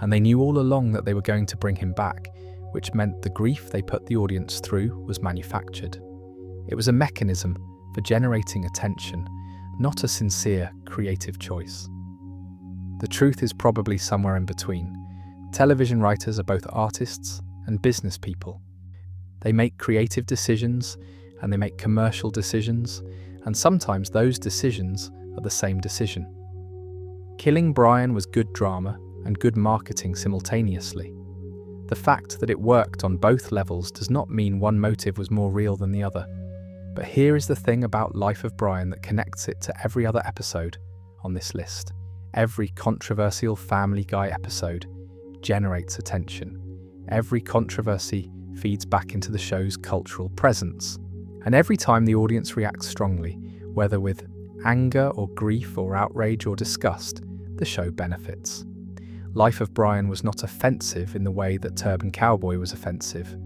And they knew all along that they were going to bring him back, which meant the grief they put the audience through was manufactured. It was a mechanism for generating attention, not a sincere, creative choice. The truth is probably somewhere in between. Television writers are both artists and business people. They make creative decisions and they make commercial decisions, and sometimes those decisions are the same decision. Killing Brian was good drama and good marketing simultaneously. The fact that it worked on both levels does not mean one motive was more real than the other. But here is the thing about Life of Brian that connects it to every other episode on this list. Every controversial Family Guy episode generates attention. Every controversy feeds back into the show's cultural presence. And every time the audience reacts strongly, whether with anger or grief or outrage or disgust, the show benefits. Life of Brian was not offensive in the way that Turban Cowboy was offensive,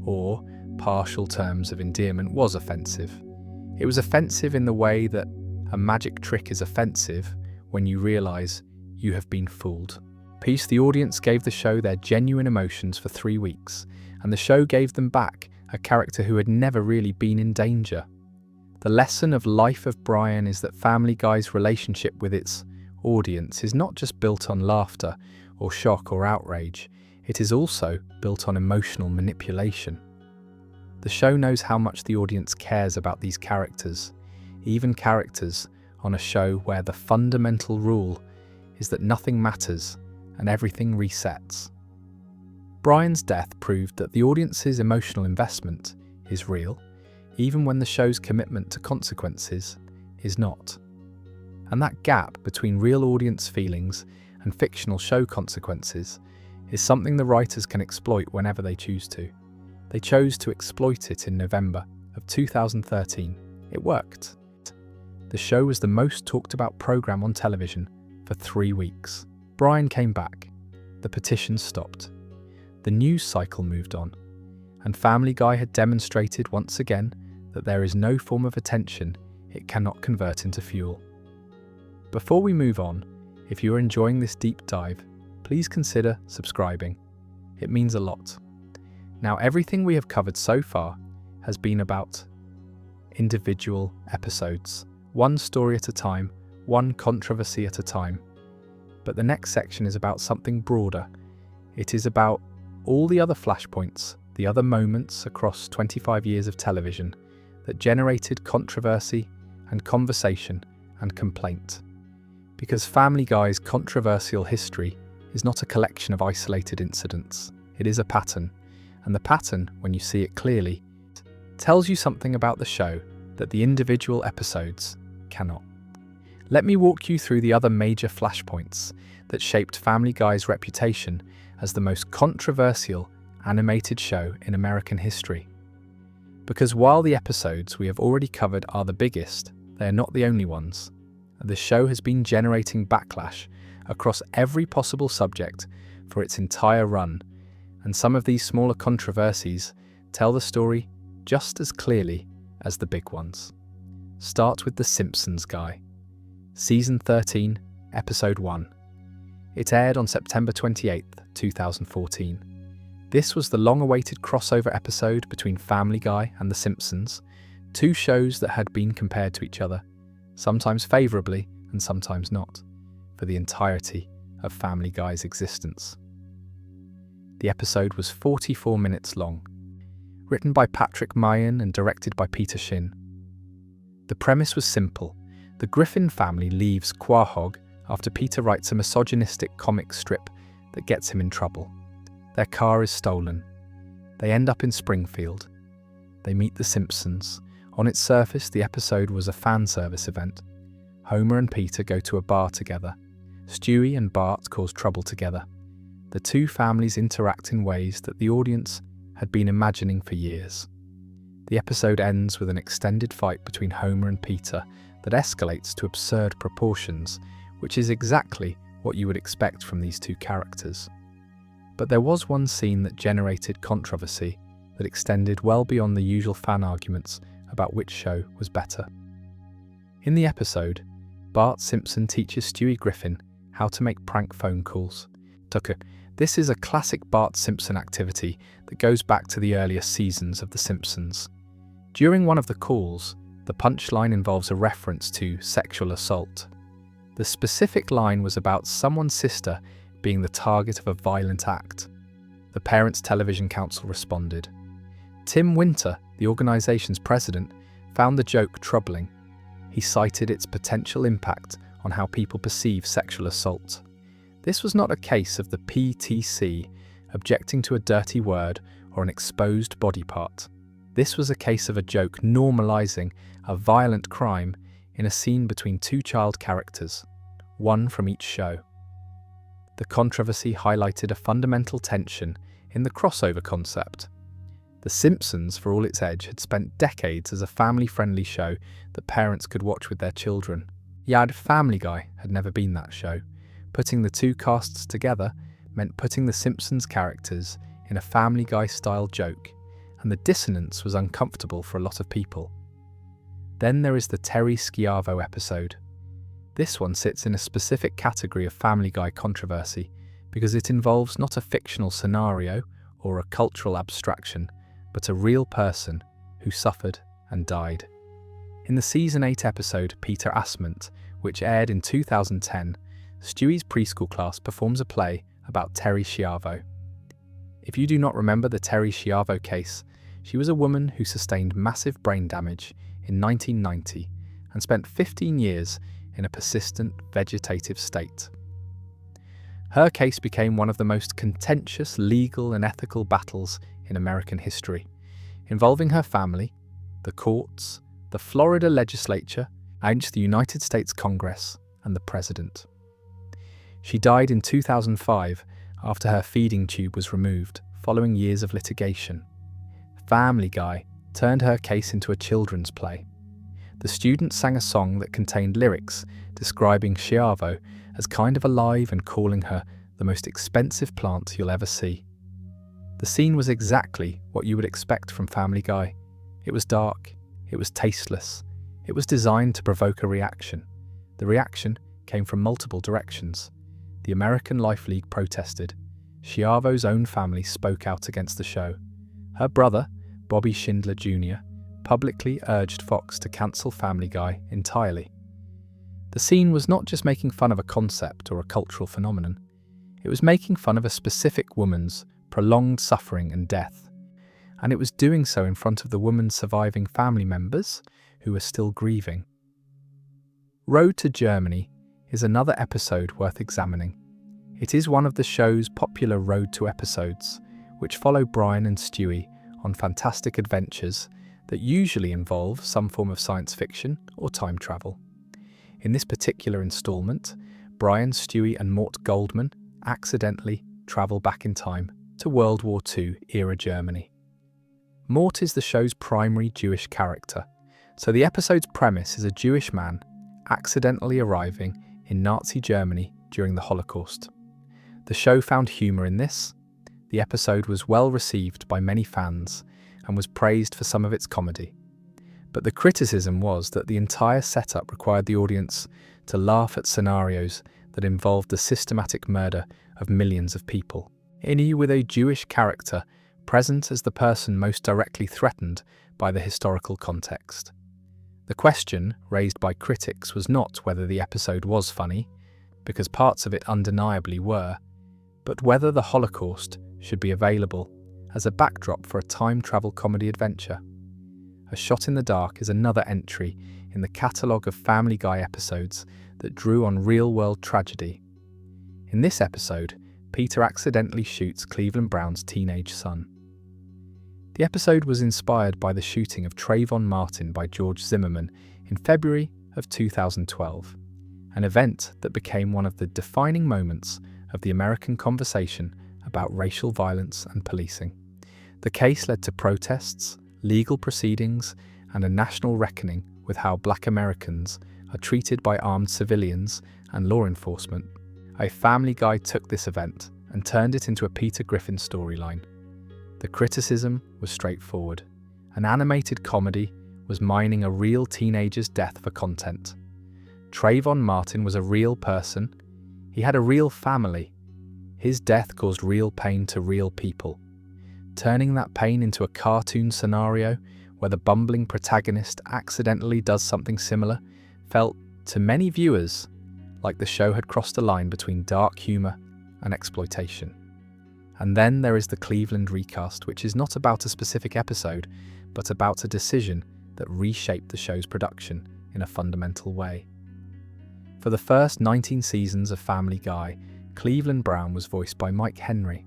or Partial Terms of Endearment was offensive. It was offensive in the way that a magic trick is offensive when you realise you have been fooled. The audience gave the show their genuine emotions for 3 weeks, and the show gave them back a character who had never really been in danger. The lesson of Life of Brian is that Family Guy's relationship with its audience is not just built on laughter or shock or outrage, it is also built on emotional manipulation. The show knows how much the audience cares about these characters, even characters on a show where the fundamental rule is that nothing matters and everything resets. Brian's death proved that the audience's emotional investment is real, even when the show's commitment to consequences is not. And that gap between real audience feelings and fictional show consequences is something the writers can exploit whenever they choose to. They chose to exploit it in November of 2013. It worked. The show was the most talked about program on television for 3 weeks. Brian came back. The petitions stopped. The news cycle moved on. And Family Guy had demonstrated once again that there is no form of attention it cannot convert into fuel. Before we move on, if you are enjoying this deep dive, please consider subscribing. It means a lot. Now, everything we have covered so far has been about individual episodes, one story at a time, one controversy at a time. But the next section is about something broader. It is about all the other flashpoints, the other moments across 25 years of television that generated controversy and conversation and complaint. Because Family Guy's controversial history is not a collection of isolated incidents. It is a pattern, and the pattern, when you see it clearly, tells you something about the show that the individual episodes cannot. Let me walk you through the other major flashpoints that shaped Family Guy's reputation as the most controversial animated show in American history. Because while the episodes we have already covered are the biggest, they are not the only ones. The show has been generating backlash across every possible subject for its entire run, and some of these smaller controversies tell the story just as clearly as the big ones. Start with The Simpsons Guy. Season 13, Episode 1. It aired on September 28, 2014. This was the long-awaited crossover episode between Family Guy and The Simpsons, two shows that had been compared to each other, sometimes favourably and sometimes not, for the entirety of Family Guy's existence. The episode was 44 minutes long, written by Patrick Meighan and directed by Peter Shin. The premise was simple. The Griffin family leaves Quahog after Peter writes a misogynistic comic strip that gets him in trouble. Their car is stolen. They end up in Springfield. They meet the Simpsons. On its surface, the episode was a fan service event. Homer and Peter go to a bar together. Stewie and Bart cause trouble together. The two families interact in ways that the audience had been imagining for years. The episode ends with an extended fight between Homer and Peter that escalates to absurd proportions, which is exactly what you would expect from these two characters. But there was one scene that generated controversy that extended well beyond the usual fan arguments about which show was better. In the episode, Bart Simpson teaches Stewie Griffin how to make prank phone calls. This is a classic Bart Simpson activity that goes back to the earlier seasons of The Simpsons. During one of the calls, the punchline involves a reference to sexual assault. The specific line was about someone's sister being the target of a violent act. The Parents Television Council responded. Tim Winter, the organisation's president, found the joke troubling. He cited its potential impact on how people perceive sexual assault. This was not a case of the PTC objecting to a dirty word or an exposed body part. This was a case of a joke normalising a violent crime in a scene between two child characters, one from each show. The controversy highlighted a fundamental tension in the crossover concept. The Simpsons, for all its edge, had spent decades as a family-friendly show that parents could watch with their children. Yet Family Guy had never been that show. Putting the two casts together meant putting the Simpsons characters in a Family Guy-style joke, and the dissonance was uncomfortable for a lot of people. Then there is the Terry Schiavo episode. This one sits in a specific category of Family Guy controversy because it involves not a fictional scenario or a cultural abstraction, but a real person who suffered and died. In the Season 8 episode Peter Asment, which aired in 2010, Stewie's preschool class performs a play about Terry Schiavo. If you do not remember the Terry Schiavo case, she was a woman who sustained massive brain damage in 1990 and spent 15 years in a persistent vegetative state. Her case became one of the most contentious legal and ethical battles in American history, involving her family, the courts, the Florida legislature, and the United States Congress, and the president. She died in 2005 after her feeding tube was removed, following years of litigation. Family Guy turned her case into a children's play. The students sang a song that contained lyrics describing Schiavo as kind of alive and calling her the most expensive plant you'll ever see. The scene was exactly what you would expect from Family Guy. It was dark, it was tasteless, it was designed to provoke a reaction. The reaction came from multiple directions. The American Life League protested. Schiavo's own family spoke out against the show. Her brother, Bobby Schindler Jr., publicly urged Fox to cancel Family Guy entirely. The scene was not just making fun of a concept or a cultural phenomenon. It was making fun of a specific woman's prolonged suffering and death, and it was doing so in front of the woman's surviving family members who were still grieving. Road to Germany is another episode worth examining. It is one of the show's popular Road to episodes, which follow Brian and Stewie on fantastic adventures that usually involve some form of science fiction or time travel. In this particular installment, Brian, Stewie and Mort Goldman accidentally travel back in time to World War II era Germany. Mort is the show's primary Jewish character, so the episode's premise is a Jewish man accidentally arriving in Nazi Germany during the Holocaust. The show found humour in this. The episode was well received by many fans and was praised for some of its comedy. But the criticism was that the entire setup required the audience to laugh at scenarios that involved the systematic murder of millions of people. With a Jewish character present as the person most directly threatened by the historical context. The question raised by critics was not whether the episode was funny, because parts of it undeniably were, but whether the Holocaust should be available as a backdrop for a time travel comedy adventure. A Shot in the Dark is another entry in the catalogue of Family Guy episodes that drew on real-world tragedy. In this episode, Peter accidentally shoots Cleveland Brown's teenage son. The episode was inspired by the shooting of Trayvon Martin by George Zimmerman in February of 2012, an event that became one of the defining moments of the American conversation about racial violence and policing. The case led to protests, legal proceedings, and a national reckoning with how Black Americans are treated by armed civilians and law enforcement. A Family Guy took this event and turned it into a Peter Griffin storyline. The criticism was straightforward. An animated comedy was mining a real teenager's death for content. Trayvon Martin was a real person. He had a real family. His death caused real pain to real people. Turning that pain into a cartoon scenario where the bumbling protagonist accidentally does something similar felt, to many viewers, like the show had crossed a line between dark humour and exploitation. And then there is the Cleveland recast, which is not about a specific episode, but about a decision that reshaped the show's production in a fundamental way. For the first 19 seasons of Family Guy, Cleveland Brown was voiced by Mike Henry.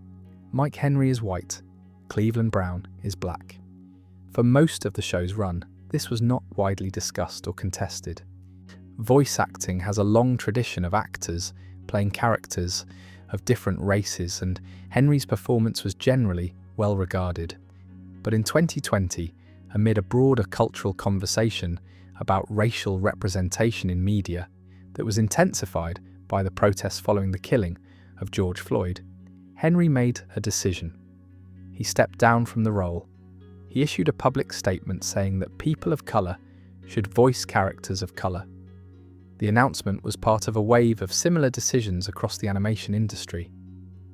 Mike Henry is white, Cleveland Brown is black. For most of the show's run, this was not widely discussed or contested. Voice acting has a long tradition of actors playing characters of different races, and Henry's performance was generally well regarded. But in 2020, amid a broader cultural conversation about racial representation in media that was intensified by the protests following the killing of George Floyd, Henry made a decision. He stepped down from the role. He issued a public statement saying that people of colour should voice characters of colour. The announcement was part of a wave of similar decisions across the animation industry.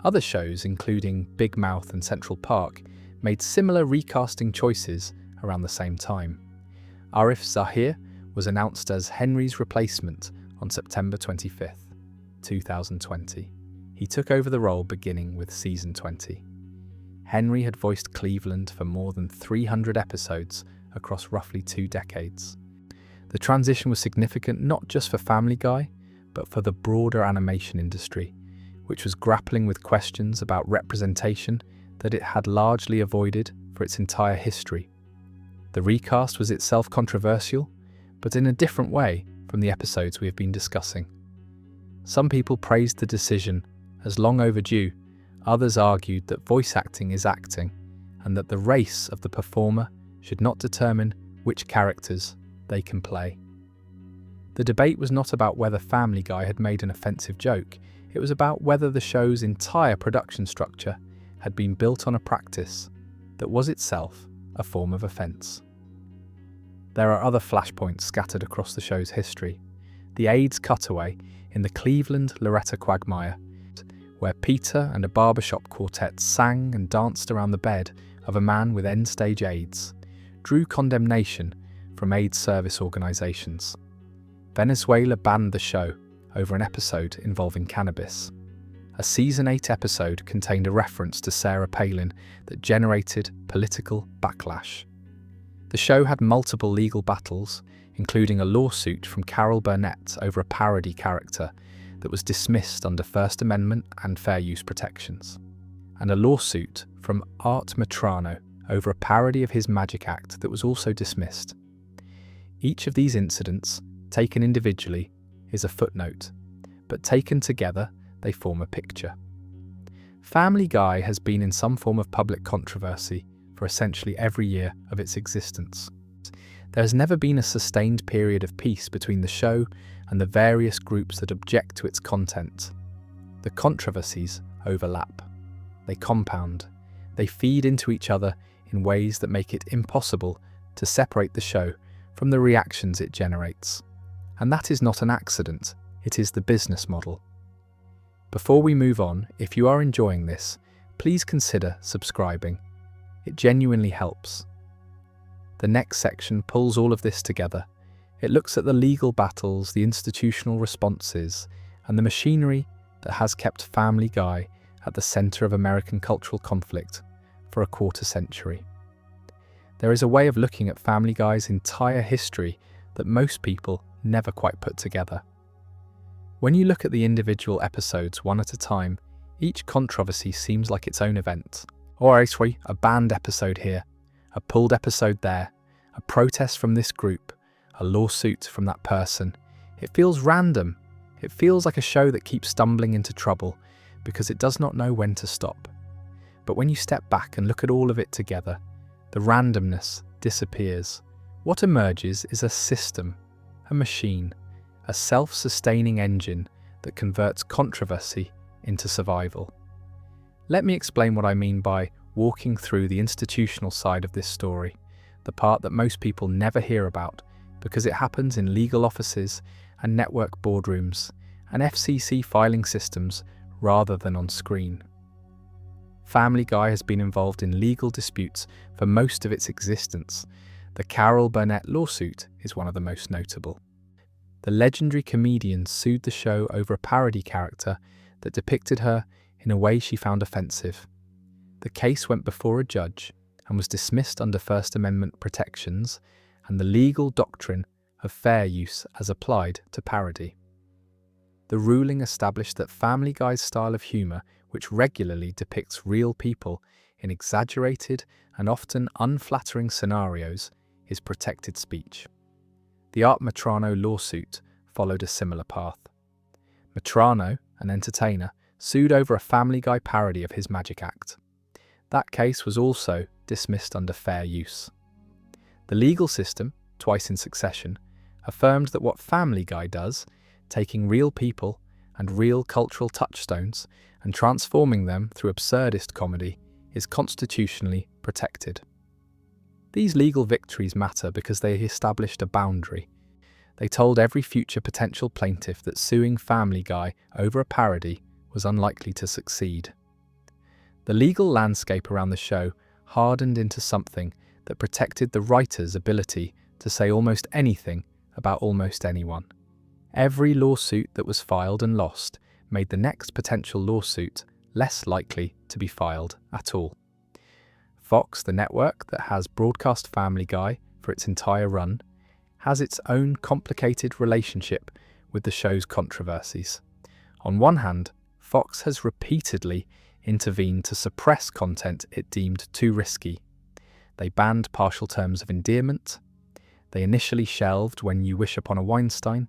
Other shows, including Big Mouth and Central Park, made similar recasting choices around the same time. Arif Zahir was announced as Henry's replacement on September 25th, 2020. He took over the role beginning with season 20. Henry had voiced Cleveland for more than 300 episodes across roughly 2 decades. The transition was significant not just for Family Guy, but for the broader animation industry, which was grappling with questions about representation that it had largely avoided for its entire history. The recast was itself controversial, but in a different way from the episodes we have been discussing. Some people praised the decision as long overdue, others argued that voice acting is acting, and that the race of the performer should not determine which characters they can play. The debate was not about whether Family Guy had made an offensive joke, it was about whether the show's entire production structure had been built on a practice that was itself a form of offence. There are other flashpoints scattered across the show's history. The AIDS cutaway in the Cleveland Loretta Quagmire, where Peter and a barbershop quartet sang and danced around the bed of a man with end-stage AIDS, drew condemnation from AIDS service organisations. Venezuela banned the show over an episode involving cannabis. A Season 8 episode contained a reference to Sarah Palin that generated political backlash. The show had multiple legal battles, including a lawsuit from Carol Burnett over a parody character that was dismissed under First Amendment and fair use protections, and a lawsuit from Art Matrano over a parody of his magic act that was also dismissed. Each of these incidents, taken individually, is a footnote, but taken together, they form a picture. Family Guy has been in some form of public controversy for essentially every year of its existence. There has never been a sustained period of peace between the show and the various groups that object to its content. The controversies overlap. They compound. They feed into each other in ways that make it impossible to separate the show from the reactions it generates. And that is not an accident, it is the business model. Before we move on, if you are enjoying this, please consider subscribing. It genuinely helps. The next section pulls all of this together. It looks at the legal battles, the institutional responses, and the machinery that has kept Family Guy at the centre of American cultural conflict for a quarter century. There is a way of looking at Family Guy's entire history that most people never quite put together. When you look at the individual episodes one at a time, each controversy seems like its own event. Or actually, a banned episode here, a pulled episode there, a protest from this group, a lawsuit from that person. It feels random. It feels like a show that keeps stumbling into trouble because it does not know when to stop. But when you step back and look at all of it together, the randomness disappears. What emerges is a system, a machine, a self-sustaining engine that converts controversy into survival. Let me explain what I mean by walking through the institutional side of this story, the part that most people never hear about because it happens in legal offices and network boardrooms and FCC filing systems rather than on screen. Family Guy has been involved in legal disputes for most of its existence. The Carol Burnett lawsuit is one of the most notable. The legendary comedian sued the show over a parody character that depicted her in a way she found offensive. The case went before a judge and was dismissed under First Amendment protections and the legal doctrine of fair use as applied to parody. The ruling established that Family Guy's style of humour, which regularly depicts real people in exaggerated and often unflattering scenarios, is protected speech. The Art Metrano lawsuit followed a similar path. Metrano, an entertainer, sued over a Family Guy parody of his magic act. That case was also dismissed under fair use. The legal system, twice in succession, affirmed that what Family Guy does, taking real people and real cultural touchstones and transforming them through absurdist comedy, is constitutionally protected. These legal victories matter because they established a boundary. They told every future potential plaintiff that suing Family Guy over a parody was unlikely to succeed. The legal landscape around the show hardened into something that protected the writer's ability to say almost anything about almost anyone. Every lawsuit that was filed and lost made the next potential lawsuit less likely to be filed at all. Fox, the network that has broadcast Family Guy for its entire run, has its own complicated relationship with the show's controversies. On one hand, Fox has repeatedly intervened to suppress content it deemed too risky. They banned partial terms of endearment. They initially shelved When You Wish Upon a Weinstein.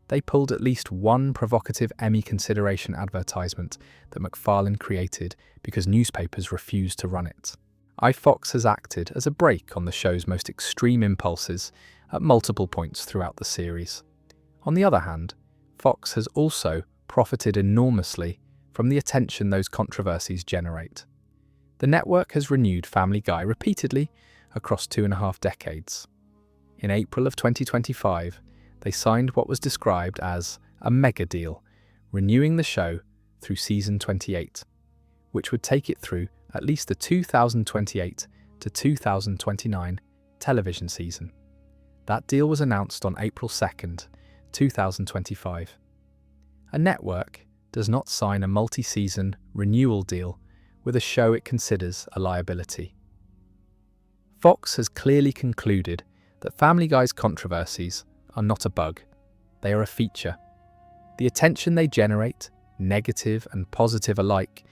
They pulled at least one provocative Emmy consideration advertisement that MacFarlane created because newspapers refused to run it. iFox has acted as a brake on the show's most extreme impulses at multiple points throughout the series. On the other hand, Fox has also profited enormously from the attention those controversies generate. The network has renewed Family Guy repeatedly across 2.5 decades. In April of 2025, they signed what was described as a mega deal, renewing the show through season 28, which would take it through at least the 2028 to 2029 television season. That deal was announced on April 2nd, 2025. A network does not sign a multi-season renewal deal with a show it considers a liability. Fox has clearly concluded that Family Guy's controversies are not a bug, they are a feature. The attention they generate, negative and positive alike,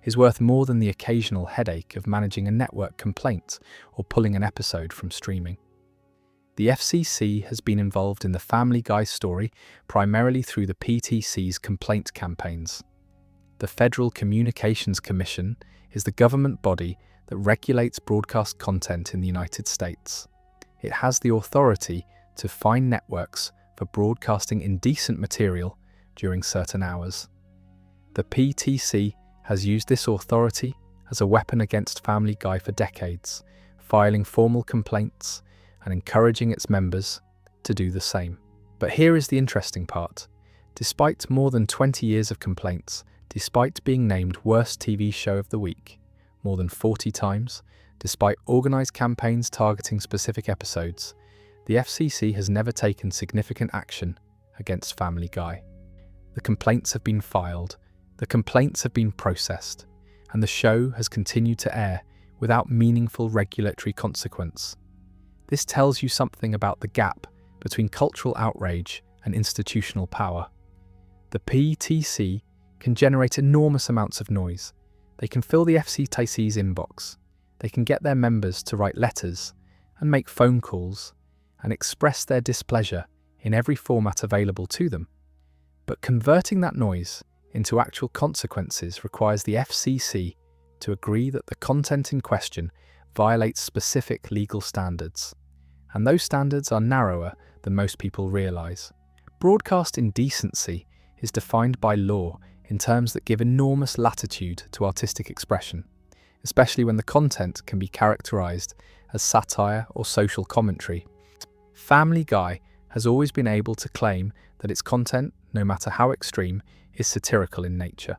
is worth more than the occasional headache of managing a network complaint or pulling an episode from streaming. The FCC has been involved in the Family Guy story primarily through the PTC's complaint campaigns. The Federal Communications Commission is the government body that regulates broadcast content in the United States. It has the authority to fine networks for broadcasting indecent material during certain hours. The PTC has used this authority as a weapon against Family Guy for decades, filing formal complaints and encouraging its members to do the same. But here is the interesting part. Despite more than 20 years of complaints, despite being named Worst TV Show of the Week more than 40 times, despite organised campaigns targeting specific episodes, the FCC has never taken significant action against Family Guy. The complaints have been filed, the complaints have been processed, and the show has continued to air without meaningful regulatory consequence. This tells you something about the gap between cultural outrage and institutional power. The PTC can generate enormous amounts of noise. They can fill the FCTC's inbox. They can get their members to write letters and make phone calls and express their displeasure in every format available to them. But converting that noise into actual consequences requires the FCC to agree that the content in question violates specific legal standards. And those standards are narrower than most people realise. Broadcast indecency is defined by law in terms that give enormous latitude to artistic expression, especially when the content can be characterised as satire or social commentary. Family Guy has always been able to claim that its content, no matter how extreme, is satirical in nature.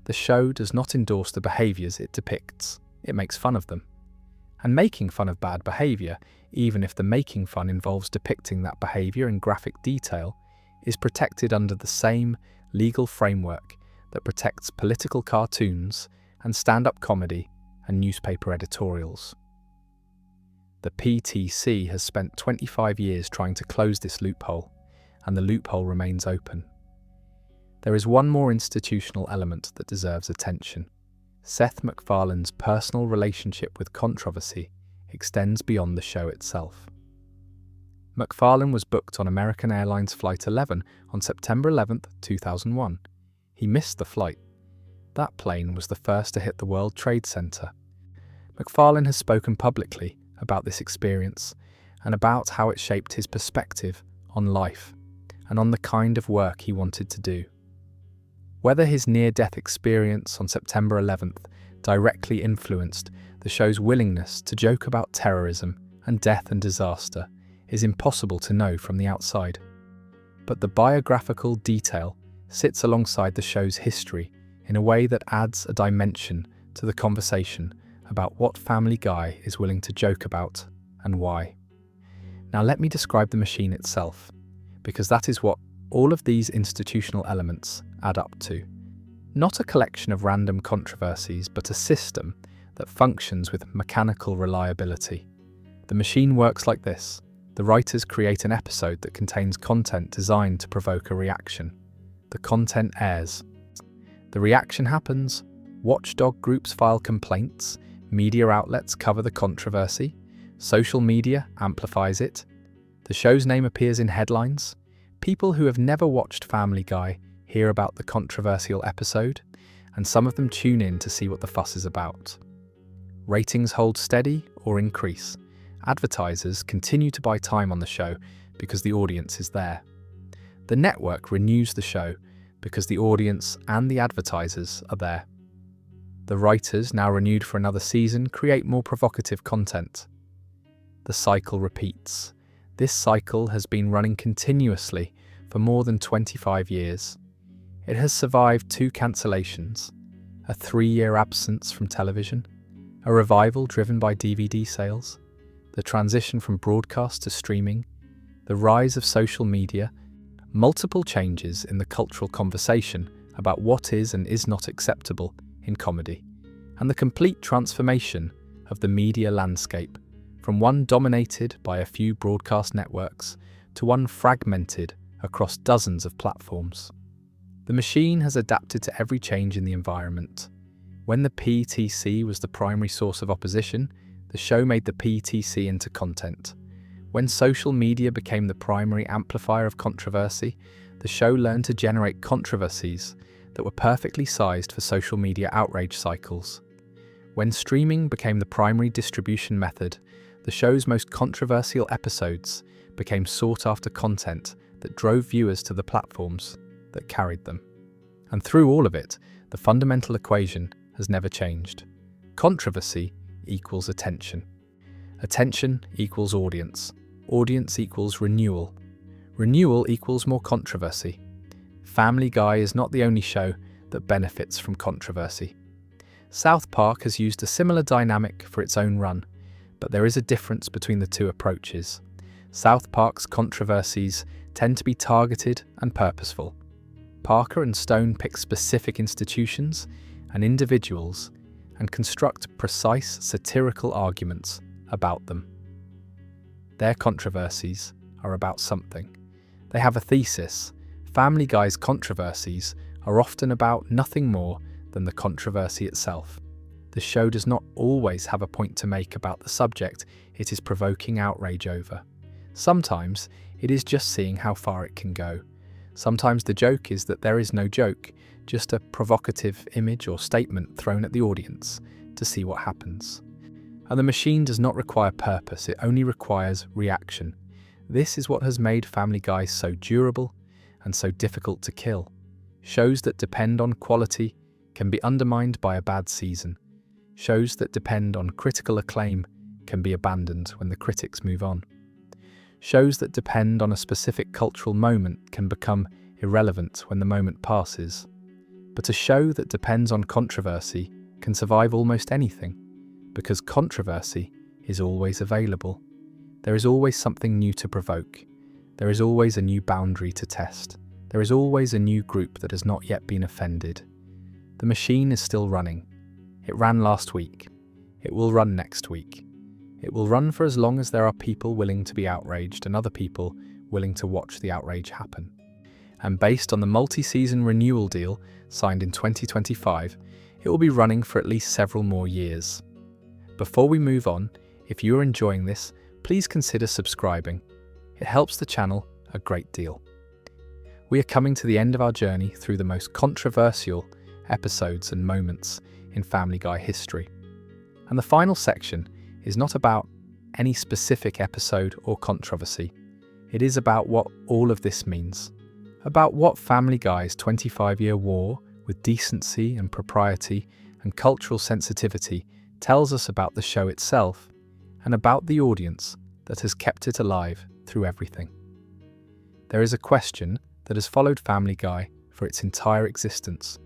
The show does not endorse the behaviours it depicts, it makes fun of them. And making fun of bad behaviour, even if the making fun involves depicting that behaviour in graphic detail, is protected under the same legal framework that protects political cartoons and stand-up comedy and newspaper editorials. The PTC has spent 25 years trying to close this loophole, and the loophole remains open. There is one more institutional element that deserves attention. Seth MacFarlane's personal relationship with controversy extends beyond the show itself. MacFarlane was booked on American Airlines Flight 11 on September 11, 2001. He missed the flight. That plane was the first to hit the World Trade Center. MacFarlane has spoken publicly about this experience and about how it shaped his perspective on life and on the kind of work he wanted to do. Whether his near-death experience on September 11th directly influenced the show's willingness to joke about terrorism and death and disaster is impossible to know from the outside. But the biographical detail sits alongside the show's history in a way that adds a dimension to the conversation about what Family Guy is willing to joke about and why. Now let me describe the machine itself, because that is what all of these institutional elements add up to. Not a collection of random controversies, but a system that functions with mechanical reliability. The machine works like this. The writers create an episode that contains content designed to provoke a reaction. The content airs. The reaction happens. Watchdog groups file complaints. Media outlets cover the controversy. Social media amplifies it. The show's name appears in headlines. People who have never watched Family Guy hear about the controversial episode, and some of them tune in to see what the fuss is about. Ratings hold steady or increase. Advertisers continue to buy time on the show because the audience is there. The network renews the show because the audience and the advertisers are there. The writers, now renewed for another season, create more provocative content. The cycle repeats. This cycle has been running continuously for more than 25 years. It has survived 2 cancellations, a 3-year absence from television, a revival driven by DVD sales, the transition from broadcast to streaming, the rise of social media, multiple changes in the cultural conversation about what is and is not acceptable in comedy, and the complete transformation of the media landscape from one dominated by a few broadcast networks to one fragmented across dozens of platforms. The machine has adapted to every change in the environment. When the PTC was the primary source of opposition, the show made the PTC into content. When social media became the primary amplifier of controversy, the show learned to generate controversies that were perfectly sized for social media outrage cycles. When streaming became the primary distribution method, the show's most controversial episodes became sought-after content that drove viewers to the platforms that carried them. And through all of it, the fundamental equation has never changed. Controversy equals attention. Attention equals audience. Audience equals renewal. Renewal equals more controversy. Family Guy is not the only show that benefits from controversy. South Park has used a similar dynamic for its own run, but there is a difference between the two approaches. South Park's controversies tend to be targeted and purposeful. Parker and Stone pick specific institutions and individuals and construct precise satirical arguments about them. Their controversies are about something. They have a thesis. Family Guy's controversies are often about nothing more than the controversy itself. The show does not always have a point to make about the subject it is provoking outrage over. Sometimes it is just seeing how far it can go. Sometimes the joke is that there is no joke, just a provocative image or statement thrown at the audience to see what happens. And the machine does not require purpose, it only requires reaction. This is what has made Family Guy so durable and so difficult to kill. Shows that depend on quality can be undermined by a bad season. Shows that depend on critical acclaim can be abandoned when the critics move on. Shows that depend on a specific cultural moment can become irrelevant when the moment passes. But a show that depends on controversy can survive almost anything, because controversy is always available. There is always something new to provoke. There is always a new boundary to test. There is always a new group that has not yet been offended. The machine is still running. It ran last week. It will run next week. It will run for as long as there are people willing to be outraged and other people willing to watch the outrage happen. And based on the multi-season renewal deal signed in 2025, it will be running for at least several more years. Before we move on, if you are enjoying this, please consider subscribing. It helps the channel a great deal. We are coming to the end of our journey through the most controversial episodes and moments in Family Guy history. And the final section is not about any specific episode or controversy. It is about what all of this means. About what Family Guy's 25-year war with decency and propriety and cultural sensitivity tells us about the show itself and about the audience that has kept it alive through everything. There is a question that has followed Family Guy for its entire existence.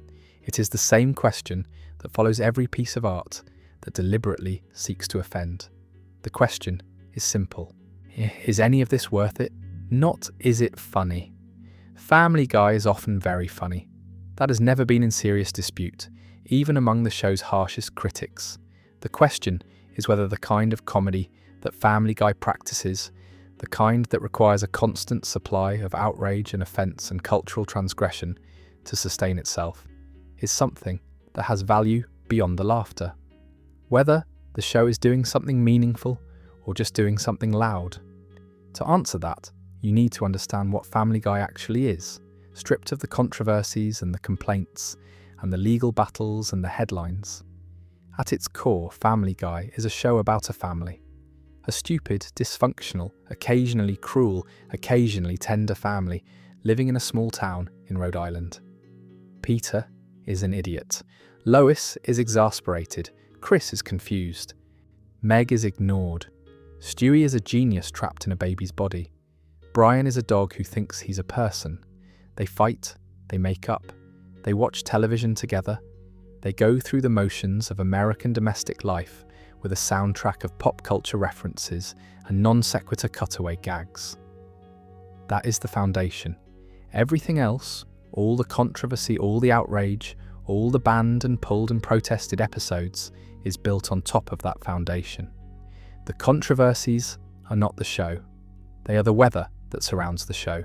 It is the same question that follows every piece of art that deliberately seeks to offend. The question is simple. Is any of this worth it? Not is it funny. Family Guy is often very funny. That has never been in serious dispute, even among the show's harshest critics. The question is whether the kind of comedy that Family Guy practices, the kind that requires a constant supply of outrage and offence and cultural transgression to sustain itself, is something that has value beyond the laughter. Whether the show is doing something meaningful or just doing something loud. To answer that, you need to understand what Family Guy actually is, stripped of the controversies and the complaints and the legal battles and the headlines. At its core, Family Guy is a show about a family. A stupid, dysfunctional, occasionally cruel, occasionally tender family living in a small town in Rhode Island. Peter is an idiot. Lois is exasperated. Chris is confused. Meg is ignored. Stewie is a genius trapped in a baby's body. Brian is a dog who thinks he's a person. They fight, they make up, they watch television together, they go through the motions of American domestic life with a soundtrack of pop culture references and non-sequitur cutaway gags. That is the foundation. Everything else, all the controversy, all the outrage, all the banned and pulled and protested episodes, is built on top of that foundation. The controversies are not the show. They are the weather that surrounds the show.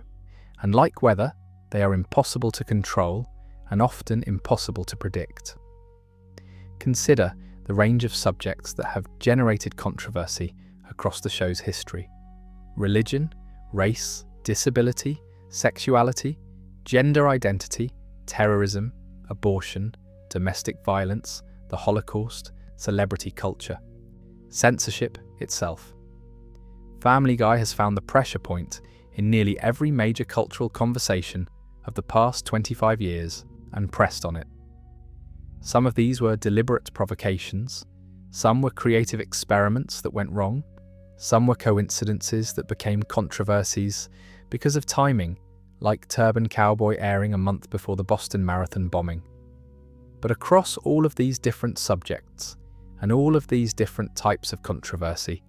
And like weather, they are impossible to control and often impossible to predict. Consider the range of subjects that have generated controversy across the show's history. Religion, race, disability, sexuality, gender identity, terrorism, abortion, domestic violence, the Holocaust, celebrity culture, censorship itself. Family Guy has found the pressure point in nearly every major cultural conversation of the past 25 years and pressed on it. Some of these were deliberate provocations, some were creative experiments that went wrong, some were coincidences that became controversies because of timing, like Turban Cowboy airing a month before the Boston Marathon bombing. But across all of these different subjects and all of these different types of controversy,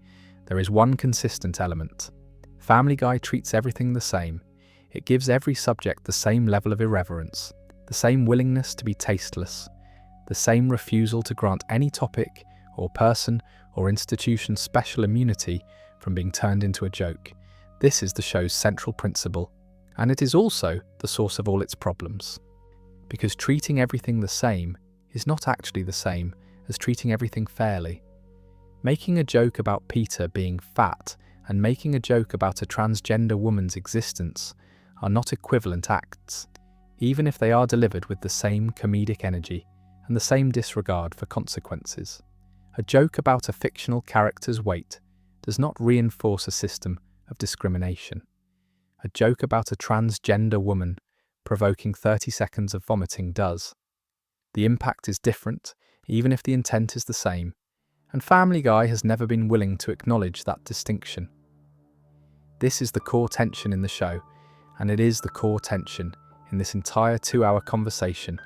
there is one consistent element. Family Guy treats everything the same. It gives every subject the same level of irreverence, the same willingness to be tasteless, the same refusal to grant any topic or person or institution special immunity from being turned into a joke. This is the show's central principle, and it is also the source of all its problems. Because treating everything the same is not actually the same as treating everything fairly. Making a joke about Peter being fat and making a joke about a transgender woman's existence are not equivalent acts, even if they are delivered with the same comedic energy and the same disregard for consequences. A joke about a fictional character's weight does not reinforce a system of discrimination. A joke about a transgender woman provoking 30 seconds of vomiting does. The impact is different, even if the intent is the same, and Family Guy has never been willing to acknowledge that distinction. This is the core tension in the show, and it is the core tension in this entire 2-hour conversation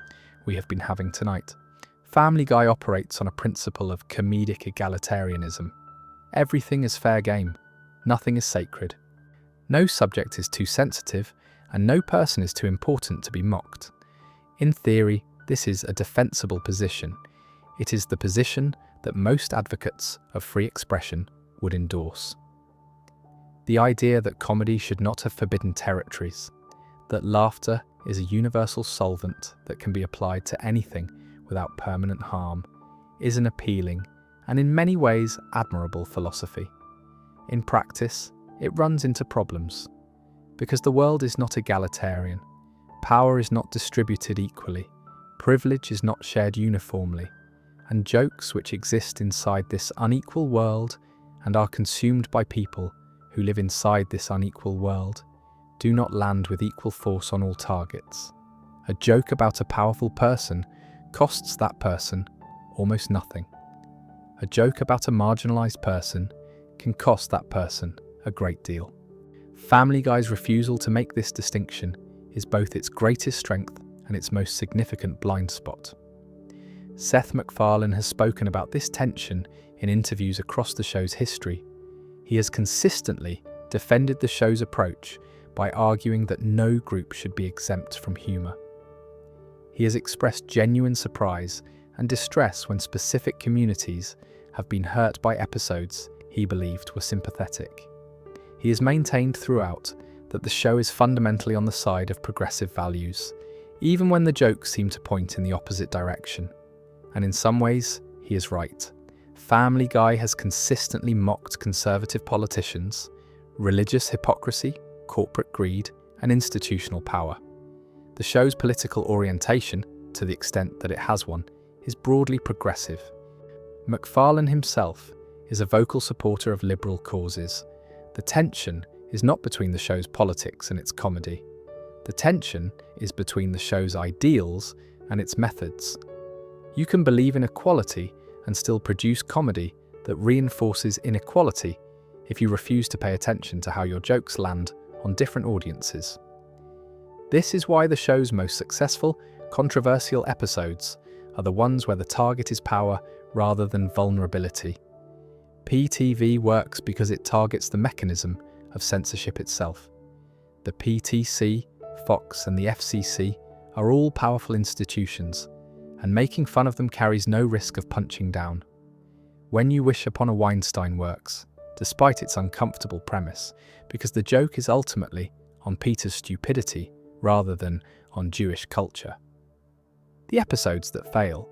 we have been having tonight. Family Guy operates on a principle of comedic egalitarianism. Everything is fair game. Nothing is sacred. No subject is too sensitive, and no person is too important to be mocked. In theory, this is a defensible position. It is the position that most advocates of free expression would endorse. The idea that comedy should not have forbidden territories, that laughter is a universal solvent that can be applied to anything without permanent harm, is an appealing and in many ways admirable philosophy. In practice, it runs into problems, because the world is not egalitarian, power is not distributed equally, privilege is not shared uniformly, and jokes which exist inside this unequal world and are consumed by people who live inside this unequal world do not land with equal force on all targets. A joke about a powerful person costs that person almost nothing. A joke about a marginalized person can cost that person a great deal. Family Guy's refusal to make this distinction is both its greatest strength and its most significant blind spot. Seth MacFarlane has spoken about this tension in interviews across the show's history. He has consistently defended the show's approach by arguing that no group should be exempt from humour. He has expressed genuine surprise and distress when specific communities have been hurt by episodes he believed were sympathetic. He has maintained throughout that the show is fundamentally on the side of progressive values, even when the jokes seem to point in the opposite direction. And in some ways, he is right. Family Guy has consistently mocked conservative politicians, religious hypocrisy, corporate greed, and institutional power. The show's political orientation, to the extent that it has one, is broadly progressive. MacFarlane himself is a vocal supporter of liberal causes. The tension is not between the show's politics and its comedy. The tension is between the show's ideals and its methods. You can believe in equality and still produce comedy that reinforces inequality if you refuse to pay attention to how your jokes land on different audiences. This is why the show's most successful, controversial episodes are the ones where the target is power rather than vulnerability. PTV works because it targets the mechanism of censorship itself. The PTC, Fox, and the FCC are all powerful institutions, and making fun of them carries no risk of punching down. When You Wish Upon a Weinstein works, despite its uncomfortable premise, because the joke is ultimately on Peter's stupidity rather than on Jewish culture. The episodes that fail,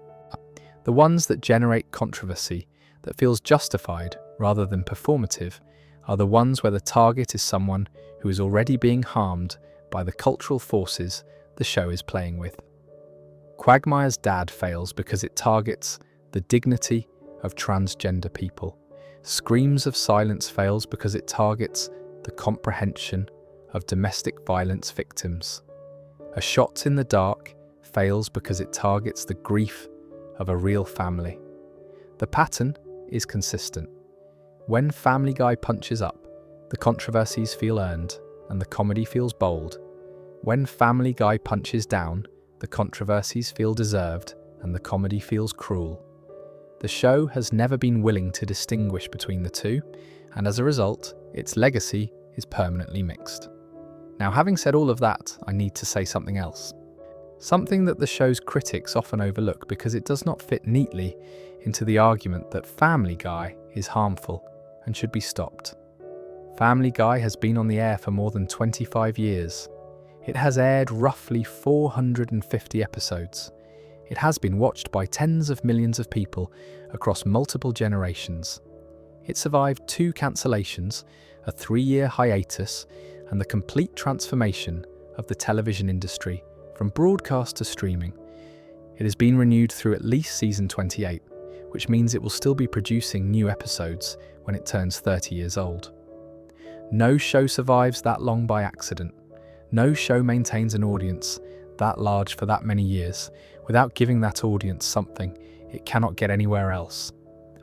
the ones that generate controversy that feels justified rather than performative, are the ones where the target is someone who is already being harmed by the cultural forces the show is playing with. Quagmire's Dad fails because it targets the dignity of transgender people. Screams of Silence fails because it targets the comprehension of domestic violence victims. A Shot in the Dark fails because it targets the grief of a real family. The pattern is consistent. When Family Guy punches up, the controversies feel earned and the comedy feels bold. When Family Guy punches down, the controversies feel deserved and the comedy feels cruel. The show has never been willing to distinguish between the two, and as a result, its legacy is permanently mixed. Now, having said all of that, I need to say something else. Something that the show's critics often overlook because it does not fit neatly into the argument that Family Guy is harmful and should be stopped. Family Guy has been on the air for more than 25 years. It has aired roughly 450 episodes. It has been watched by tens of millions of people across multiple generations. It survived 2 cancellations, a 3-year hiatus, and the complete transformation of the television industry from broadcast to streaming. It has been renewed through at least season 28, which means it will still be producing new episodes when it turns 30 years old. No show survives that long by accident. No show maintains an audience that large for that many years without giving that audience something it cannot get anywhere else.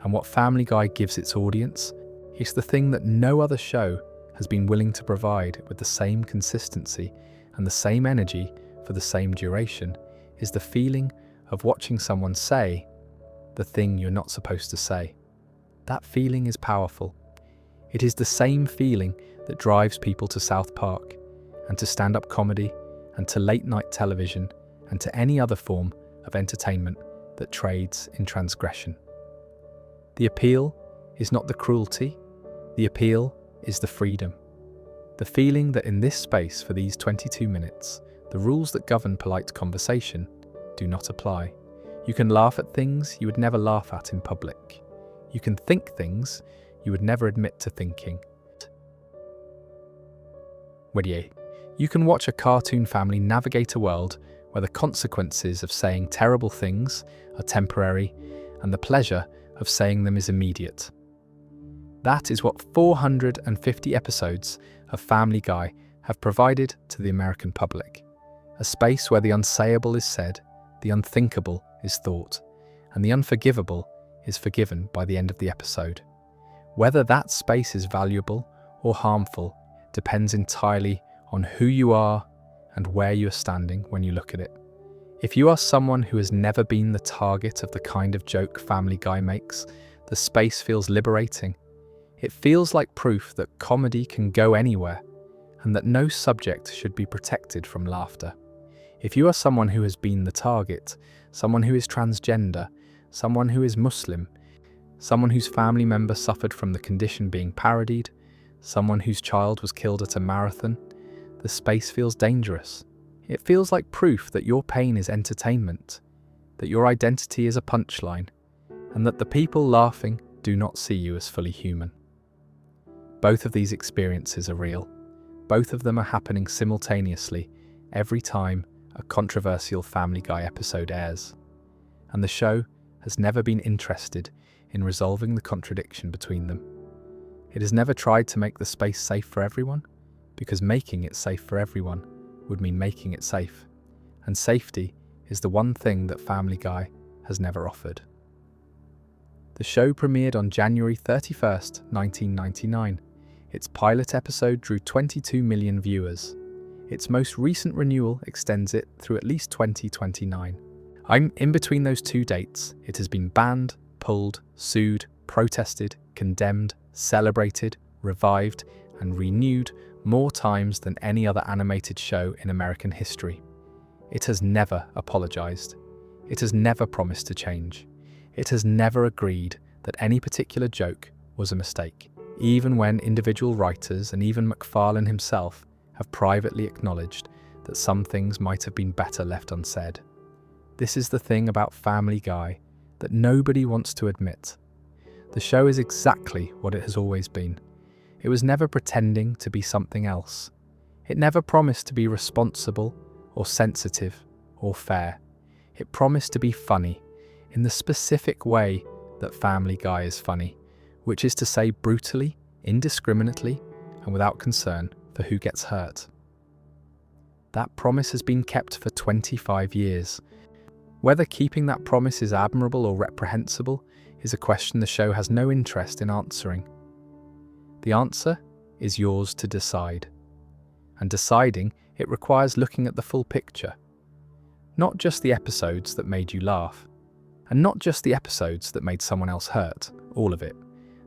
And what Family Guy gives its audience is the thing that no other show has been willing to provide with the same consistency and the same energy for the same duration, is the feeling of watching someone say the thing you're not supposed to say. That feeling is powerful. It is the same feeling that drives people to South Park, and to stand-up comedy, and to late-night television, and to any other form of entertainment that trades in transgression. The appeal is not the cruelty, the appeal is the freedom. The feeling that in this space for these 22 minutes, the rules that govern polite conversation do not apply. You can laugh at things you would never laugh at in public. You can think things you would never admit to thinking. You can watch a cartoon family navigate a world where the consequences of saying terrible things are temporary and the pleasure of saying them is immediate. That is what 450 episodes of Family Guy have provided to the American public. A space where the unsayable is said, the unthinkable is thought, and the unforgivable is forgiven by the end of the episode. Whether that space is valuable or harmful depends entirely on who you are and where you are standing when you look at it. If you are someone who has never been the target of the kind of joke Family Guy makes, the space feels liberating. It feels like proof that comedy can go anywhere and that no subject should be protected from laughter. If you are someone who has been the target, someone who is transgender, someone who is Muslim, someone whose family member suffered from the condition being parodied, someone whose child was killed at a marathon, the space feels dangerous. It feels like proof that your pain is entertainment, that your identity is a punchline, and that the people laughing do not see you as fully human. Both of these experiences are real. Both of them are happening simultaneously every time a controversial Family Guy episode airs. And the show has never been interested in resolving the contradiction between them. It has never tried to make the space safe for everyone, because making it safe for everyone would mean making it safe. And safety is the one thing that Family Guy has never offered. The show premiered on January 31st, 1999. Its pilot episode drew 22 million viewers. Its most recent renewal extends it through at least 2029. In between those two dates, it has been banned, pulled, sued, protested, condemned, celebrated, revived, and renewed more times than any other animated show in American history. It has never apologized. It has never promised to change. It has never agreed that any particular joke was a mistake, even when individual writers and even MacFarlane himself have privately acknowledged that some things might have been better left unsaid. This is the thing about Family Guy that nobody wants to admit. The show is exactly what it has always been. It was never pretending to be something else. It never promised to be responsible or sensitive or fair. It promised to be funny in the specific way that Family Guy is funny, which is to say brutally, indiscriminately, and without concern for who gets hurt. That promise has been kept for 25 years. Whether keeping that promise is admirable or reprehensible is a question the show has no interest in answering. The answer is yours to decide. And deciding, it requires looking at the full picture. Not just the episodes that made you laugh, and not just the episodes that made someone else hurt, all of it.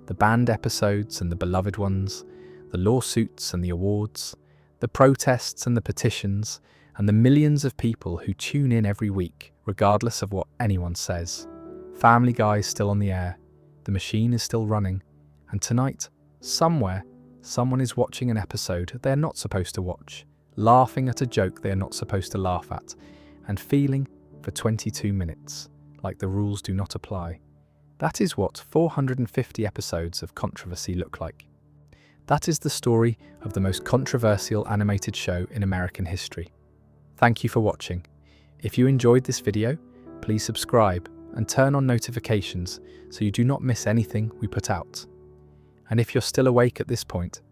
The banned episodes and the beloved ones, the lawsuits and the awards, the protests and the petitions, and the millions of people who tune in every week, regardless of what anyone says. Family Guy is still on the air, the machine is still running, and tonight, somewhere, someone is watching an episode they are not supposed to watch, laughing at a joke they are not supposed to laugh at, and feeling, for 22 minutes, like the rules do not apply. That is what 450 episodes of controversy look like. That is the story of the most controversial animated show in American history. Thank you for watching. If you enjoyed this video, please subscribe and turn on notifications so you do not miss anything we put out. And if you're still awake at this point,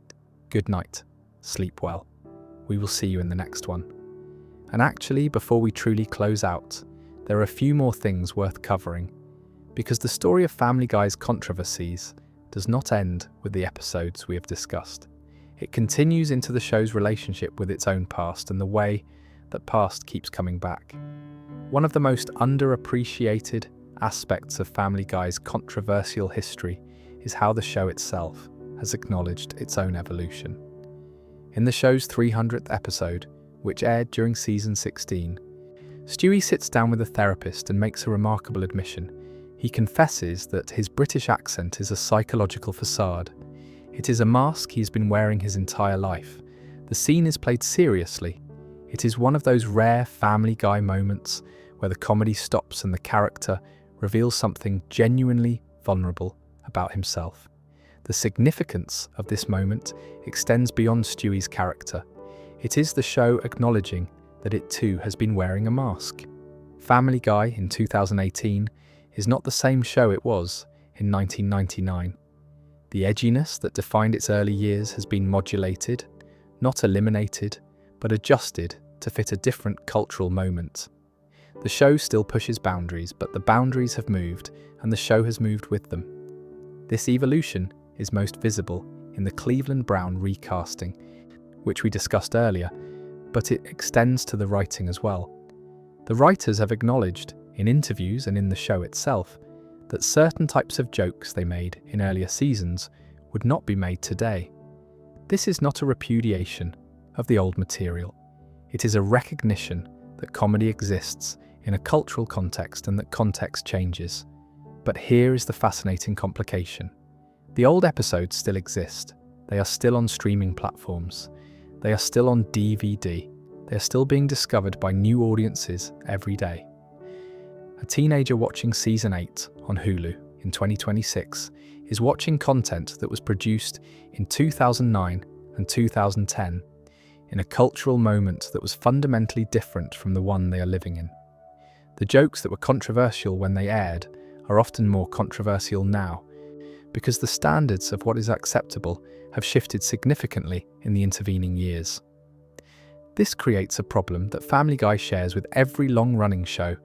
good night, sleep well. We will see you in the next one. And actually, before we truly close out, there are a few more things worth covering, because the story of Family Guy's controversies does not end with the episodes we have discussed. It continues into the show's relationship with its own past and the way that past keeps coming back. One of the most underappreciated aspects of Family Guy's controversial history is how the show itself has acknowledged its own evolution. In the show's 300th episode, which aired during season 16, Stewie sits down with a therapist and makes a remarkable admission. He confesses that his British accent is a psychological facade. It is a mask he's been wearing his entire life. The scene is played seriously. It is one of those rare Family Guy moments where the comedy stops and the character reveals something genuinely vulnerable about himself. The significance of this moment extends beyond Stewie's character. It is the show acknowledging that it too has been wearing a mask. Family Guy in 2018 is not the same show it was in 1999. The edginess that defined its early years has been modulated, not eliminated, but adjusted to fit a different cultural moment. The show still pushes boundaries, but the boundaries have moved, and the show has moved with them. This evolution is most visible in the Cleveland Brown recasting, which we discussed earlier, but it extends to the writing as well. The writers have acknowledged, in interviews and in the show itself, that certain types of jokes they made in earlier seasons would not be made today. This is not a repudiation of the old material. It is a recognition that comedy exists in a cultural context and that context changes. But here is the fascinating complication. The old episodes still exist. They are still on streaming platforms. They are still on DVD. They are still being discovered by new audiences every day. A teenager watching Season 8 on Hulu in 2026 is watching content that was produced in 2009 and 2010 in a cultural moment that was fundamentally different from the one they are living in. The jokes that were controversial when they aired are often more controversial now because the standards of what is acceptable have shifted significantly in the intervening years. This creates a problem that Family Guy shares with every long-running show,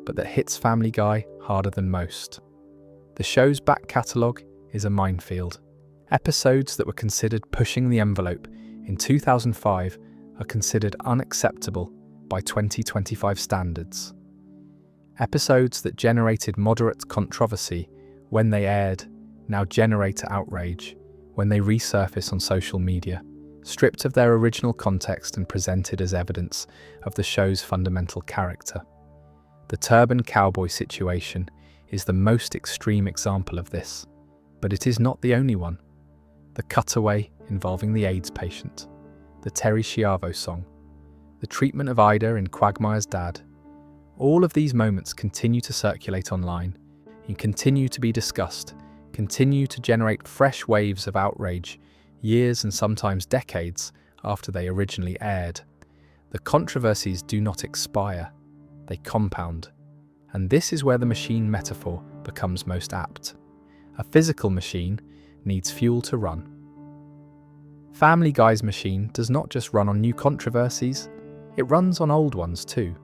but that hits Family Guy harder than most. The show's back catalogue is a minefield. Episodes that were considered pushing the envelope in 2005 are considered unacceptable by 2025 standards. Episodes that generated moderate controversy when they aired now generate outrage when they resurface on social media, stripped of their original context and presented as evidence of the show's fundamental character. The turban cowboy situation is the most extreme example of this, but it is not the only one. The cutaway involving the AIDS patient, the Terry Schiavo song, the treatment of Ida in Quagmire's Dad, all of these moments continue to circulate online and continue to be discussed, continue to generate fresh waves of outrage years and sometimes decades after they originally aired. The controversies do not expire, they compound. And this is where the machine metaphor becomes most apt. A physical machine needs fuel to run. Family Guy's machine does not just run on new controversies, it runs on old ones too.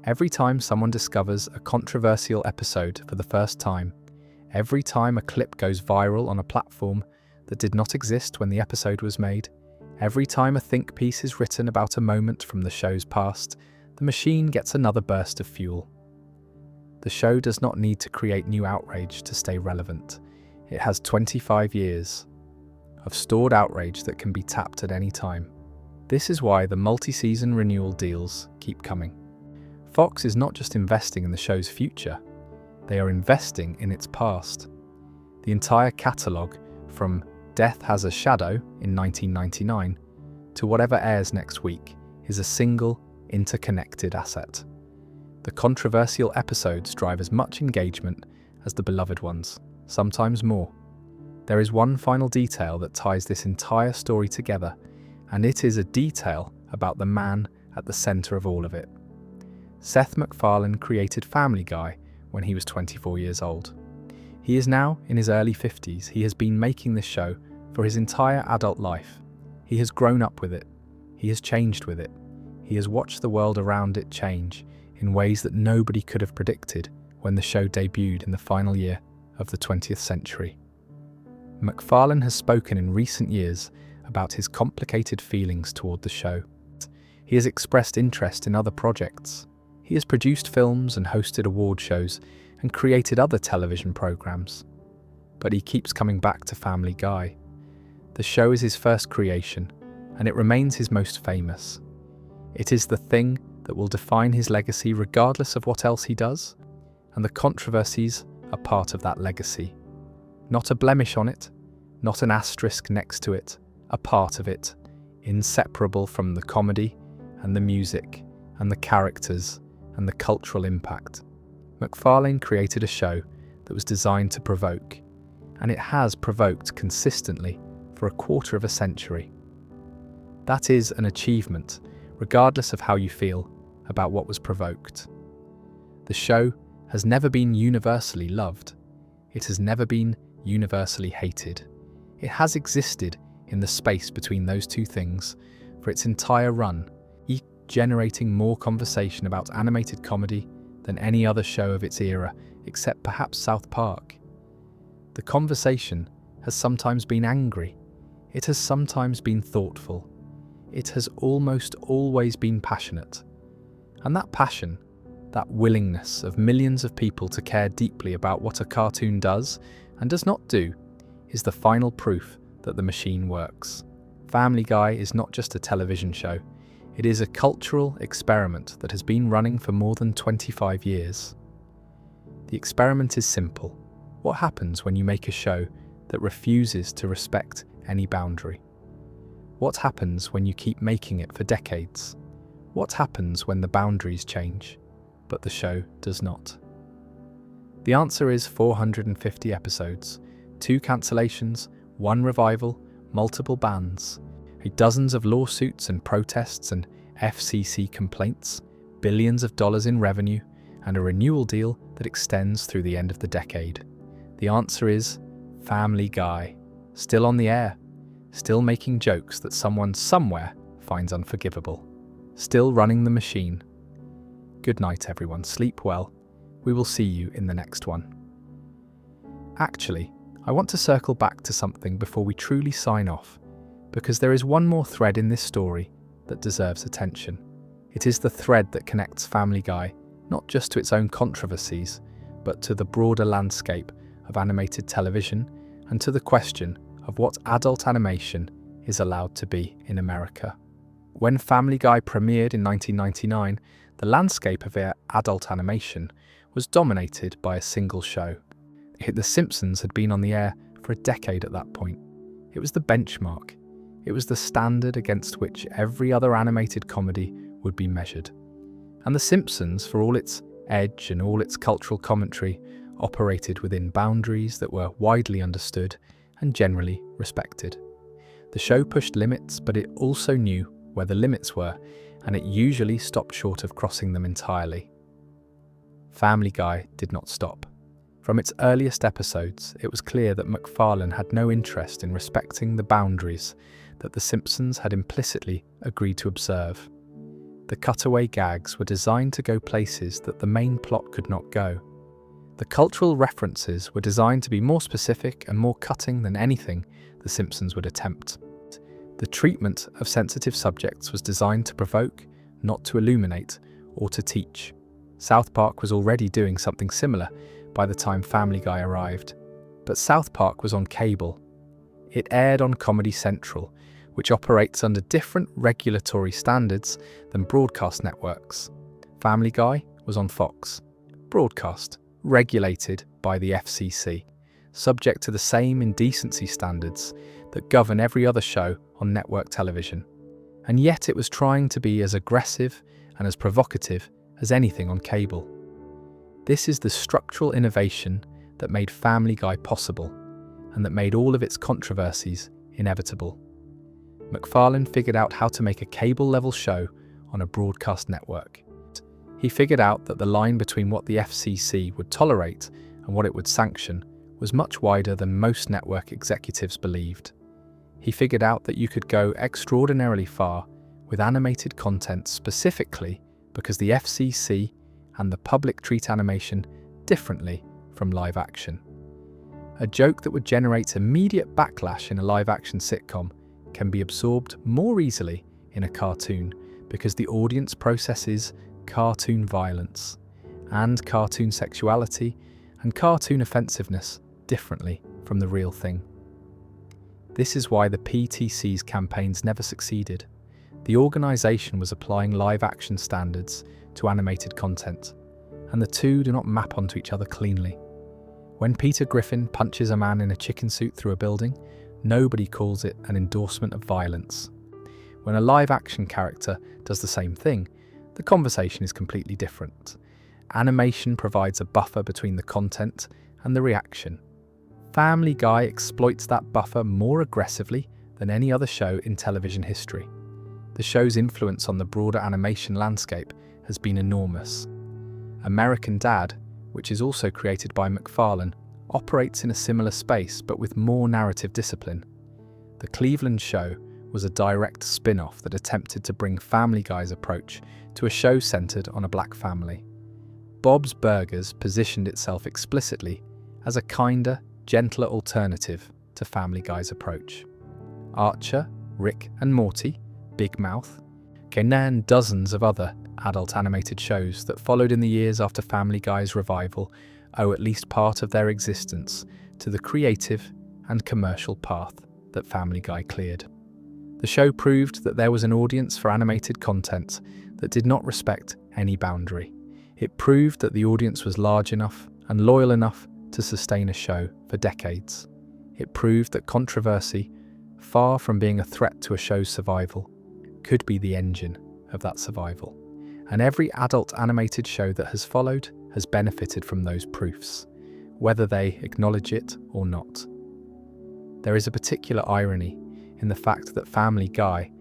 Every time someone discovers a controversial episode for the first time, every time a clip goes viral on a platform that did not exist when the episode was made, every time a think piece is written about a moment from the show's past, the machine gets another burst of fuel. The show does not need to create new outrage to stay relevant. It has 25 years of stored outrage that can be tapped at any time. This is why the multi-season renewal deals keep coming. Fox is not just investing in the show's future, they are investing in its past. The entire catalogue, from Death Has a Shadow in 1999 to whatever airs next week, is a single, interconnected asset. The controversial episodes drive as much engagement as the beloved ones, sometimes more. There is one final detail that ties this entire story together, and it is a detail about the man at the centre of all of it. Seth MacFarlane created Family Guy when he was 24 years old. He is now in his early 50s. He has been making this show for his entire adult life. He has grown up with it. He has changed with it. He has watched the world around it change in ways that nobody could have predicted when the show debuted in the final year of the 20th century. MacFarlane has spoken in recent years about his complicated feelings toward the show. He has expressed interest in other projects. He has produced films and hosted award shows and created other television programs. but he keeps coming back to Family Guy. The show is his first creation, and it remains his most famous. It is the thing that will define his legacy regardless of what else he does, and the controversies are part of that legacy. Not a blemish on it, not an asterisk next to it, a part of it, inseparable from the comedy and the music and the characters and the cultural impact. MacFarlane created a show that was designed to provoke, and it has provoked consistently for a quarter of a century. That is an achievement, regardless of how you feel about what was provoked. The show has never been universally loved. It has never been universally hated. It has existed in the space between those two things for its entire run, each generating more conversation about animated comedy than any other show of its era, except perhaps South Park. The conversation has sometimes been angry. It has sometimes been thoughtful. It has almost always been passionate. And that passion, that willingness of millions of people to care deeply about what a cartoon does and does not do, is the final proof that the machine works. Family Guy is not just a television show. It is a cultural experiment that has been running for more than 25 years. The experiment is simple. What happens when you make a show that refuses to respect any boundary? What happens when you keep making it for decades? What happens when the boundaries change, but the show does not? The answer is 450 episodes, 2 cancellations, 1 revival, multiple bans, dozens of lawsuits and protests and FCC complaints, billions of dollars in revenue, and a renewal deal that extends through the end of the decade. The answer is Family Guy, still on the air, still making jokes that someone somewhere finds unforgivable, still running the machine. Good night, everyone. Sleep well. We will see you in the next one. Actually, I want to circle back to something before we truly sign off, because there is one more thread in this story that deserves attention. It is the thread that connects Family Guy not just to its own controversies, but to the broader landscape of animated television and to the question of what adult animation is allowed to be in America. When Family Guy premiered in 1999, the landscape of adult animation was dominated by a single show. The Simpsons had been on the air for a decade at that point. It was the benchmark. It was the standard against which every other animated comedy would be measured. And The Simpsons, for all its edge and all its cultural commentary, operated within boundaries that were widely understood and generally respected. The show pushed limits, but it also knew where the limits were, and it usually stopped short of crossing them entirely. Family Guy did not stop. From its earliest episodes, it was clear that MacFarlane had no interest in respecting the boundaries that The Simpsons had implicitly agreed to observe. The cutaway gags were designed to go places that the main plot could not go. The cultural references were designed to be more specific and more cutting than anything The Simpsons would attempt. The treatment of sensitive subjects was designed to provoke, not to illuminate or to teach. South Park was already doing something similar by the time Family Guy arrived. But South Park was on cable. It aired on Comedy Central, which operates under different regulatory standards than broadcast networks. Family Guy was on Fox, broadcast, regulated by the FCC, subject to the same indecency standards that govern every other show on network television. And yet it was trying to be as aggressive and as provocative as anything on cable. This is the structural innovation that made Family Guy possible and that made all of its controversies inevitable. MacFarlane figured out how to make a cable-level show on a broadcast network. He figured out that the line between what the FCC would tolerate and what it would sanction was much wider than most network executives believed. He figured out that you could go extraordinarily far with animated content specifically because the FCC and the public treat animation differently from live action. A joke that would generate immediate backlash in a live-action sitcom can be absorbed more easily in a cartoon because the audience processes cartoon violence and cartoon sexuality and cartoon offensiveness differently from the real thing. This is why the PTC's campaigns never succeeded. The organisation was applying live-action standards to animated content, and the two do not map onto each other cleanly. When Peter Griffin punches a man in a chicken suit through a building, nobody calls it an endorsement of violence. When a live-action character does the same thing, the conversation is completely different. Animation provides a buffer between the content and the reaction. Family Guy exploits that buffer more aggressively than any other show in television history. The show's influence on the broader animation landscape has been enormous. American Dad, which is also created by McFarlane, operates in a similar space but with more narrative discipline. The Cleveland Show was a direct spin-off that attempted to bring Family Guy's approach to a show centered on a black family. Bob's Burgers positioned itself explicitly as a kinder, gentler alternative to Family Guy's approach. Archer, Rick and Morty, Big Mouth, and dozens of other adult animated shows that followed in the years after Family Guy's revival owe at least part of their existence to the creative and commercial path that Family Guy cleared. The show proved that there was an audience for animated content that did not respect any boundary. It proved that the audience was large enough and loyal enough to sustain a show for decades. It proved that controversy, far from being a threat to a show's survival, could be the engine of that survival. And every adult animated show that has followed has benefited from those proofs, whether they acknowledge it or not. There is a particular irony in the fact that Family Guy,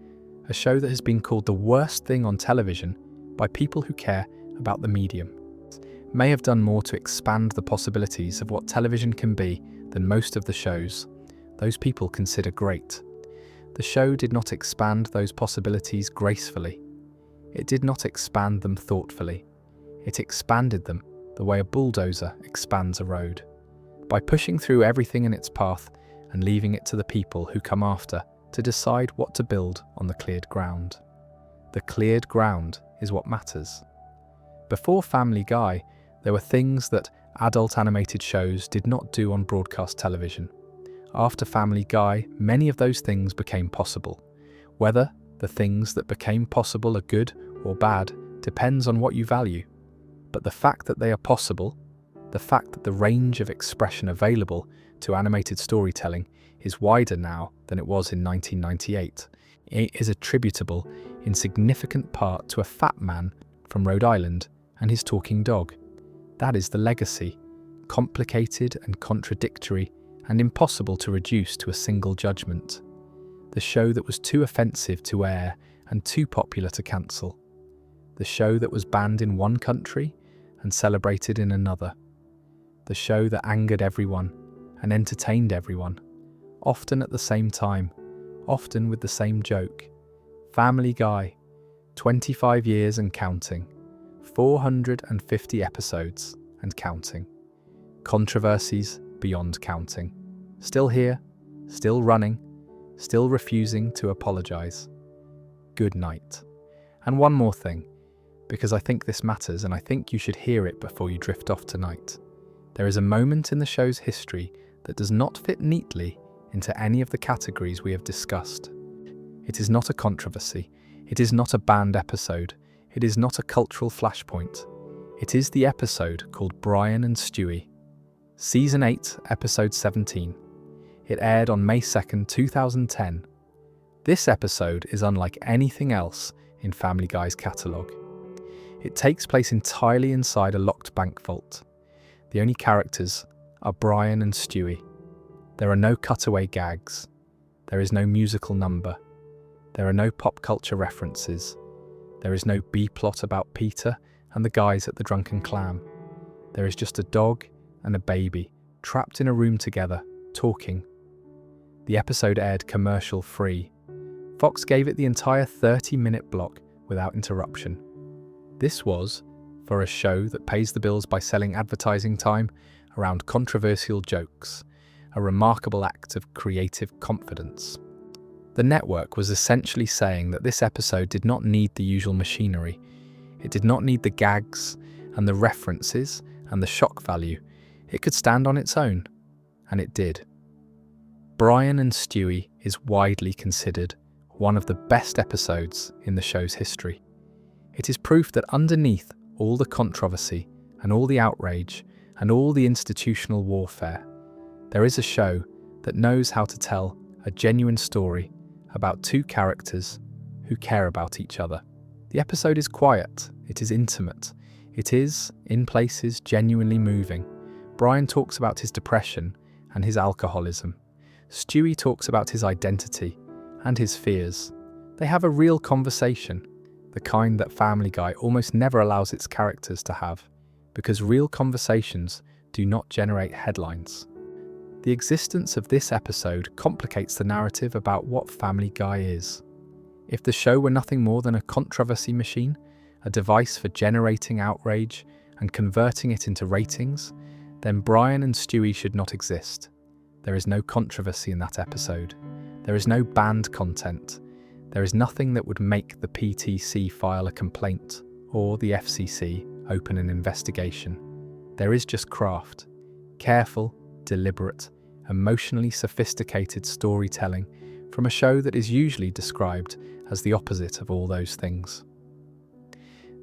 a show that has been called the worst thing on television by people who care about the medium, may have done more to expand the possibilities of what television can be than most of the shows those people consider great. The show did not expand those possibilities gracefully. It did not expand them thoughtfully. It expanded them the way a bulldozer expands a road, by pushing through everything in its path and leaving it to the people who come after to decide what to build on the cleared ground. The cleared ground is what matters. Before Family Guy, there were things that adult animated shows did not do on broadcast television. After Family Guy, many of those things became possible. Whether the things that became possible are good or bad depends on what you value. But the fact that they are possible, the fact that the range of expression available to animated storytelling is wider now than it was in 1998, it is attributable in significant part to a fat man from Rhode Island and his talking dog. That is the legacy, complicated and contradictory and impossible to reduce to a single judgment. The show that was too offensive to air and too popular to cancel. The show that was banned in one country and celebrated in another. The show that angered everyone and entertained everyone, often at the same time, often with the same joke. Family Guy, 25 years and counting, 450 episodes and counting. Controversies beyond counting. Still here, still running, still refusing to apologise. Good night. And one more thing, because I think this matters and I think you should hear it before you drift off tonight. There is a moment in the show's history that does not fit neatly into any of the categories we have discussed. It is not a controversy. It is not a banned episode. It is not a cultural flashpoint. It is the episode called Brian and Stewie. Season 8, Episode 17. It aired on May 2nd, 2010. This episode is unlike anything else in Family Guy's catalogue. It takes place entirely inside a locked bank vault. The only characters are Brian and Stewie. There are no cutaway gags. There is no musical number. There are no pop culture references. There is no B-plot about Peter and the guys at the Drunken Clam. There is just a dog and a baby trapped in a room together, talking. The episode aired commercial-free. Fox gave it the entire 30-minute block without interruption. This was, for a show that pays the bills by selling advertising time around controversial jokes, a remarkable act of creative confidence. The network was essentially saying that this episode did not need the usual machinery. It did not need the gags and the references and the shock value. It could stand on its own. And it did. Brian and Stewie is widely considered one of the best episodes in the show's history. It is proof that underneath all the controversy and all the outrage and all the institutional warfare, there is a show that knows how to tell a genuine story about two characters who care about each other. The episode is quiet, it is intimate, it is, in places, genuinely moving. Brian talks about his depression and his alcoholism. Stewie talks about his identity and his fears. They have a real conversation, the kind that Family Guy almost never allows its characters to have, because real conversations do not generate headlines. The existence of this episode complicates the narrative about what Family Guy is. If the show were nothing more than a controversy machine, a device for generating outrage and converting it into ratings, then Brian and Stewie should not exist. There is no controversy in that episode. There is no banned content. There is nothing that would make the PTC file a complaint or the FCC open an investigation. There is just craft, careful, deliberate, emotionally sophisticated storytelling from a show that is usually described as the opposite of all those things.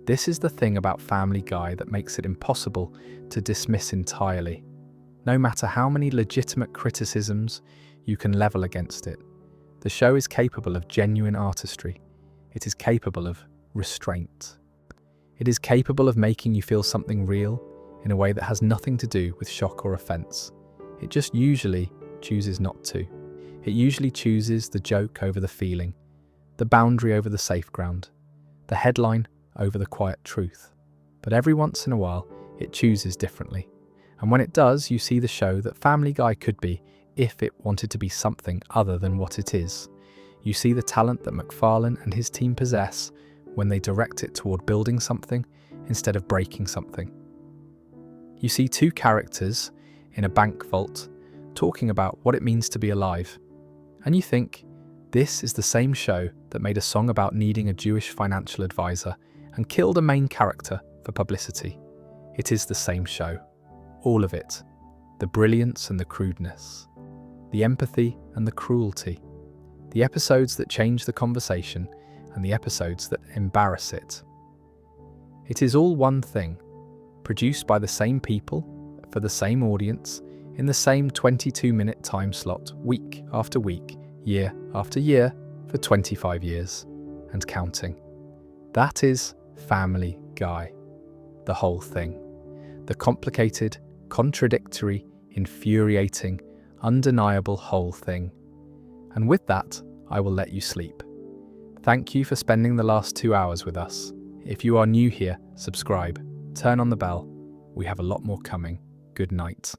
This is the thing about Family Guy that makes it impossible to dismiss entirely. No matter how many legitimate criticisms you can level against it, the show is capable of genuine artistry. It is capable of restraint. It is capable of making you feel something real in a way that has nothing to do with shock or offence. It just usually chooses not to. It usually chooses the joke over the feeling, the boundary over the safe ground, the headline over the quiet truth. But every once in a while, it chooses differently. And when it does, you see the show that Family Guy could be if it wanted to be something other than what it is. You see the talent that MacFarlane and his team possess when they direct it toward building something instead of breaking something. You see two characters in a bank vault talking about what it means to be alive. And you think, this is the same show that made a song about needing a Jewish financial advisor and killed a main character for publicity. It is the same show. All of it. The brilliance and the crudeness. The empathy and the cruelty. The episodes that change the conversation and the episodes that embarrass it. It is all one thing, produced by the same people, for the same audience, in the same 22-minute time slot, week after week, year after year, for 25 years, and counting. That is Family Guy. The whole thing. The complicated, contradictory, infuriating, undeniable whole thing. And with that, I will let you sleep. Thank you for spending the last 2 hours with us. If you are new here, subscribe, turn on the bell. We have a lot more coming. Good night.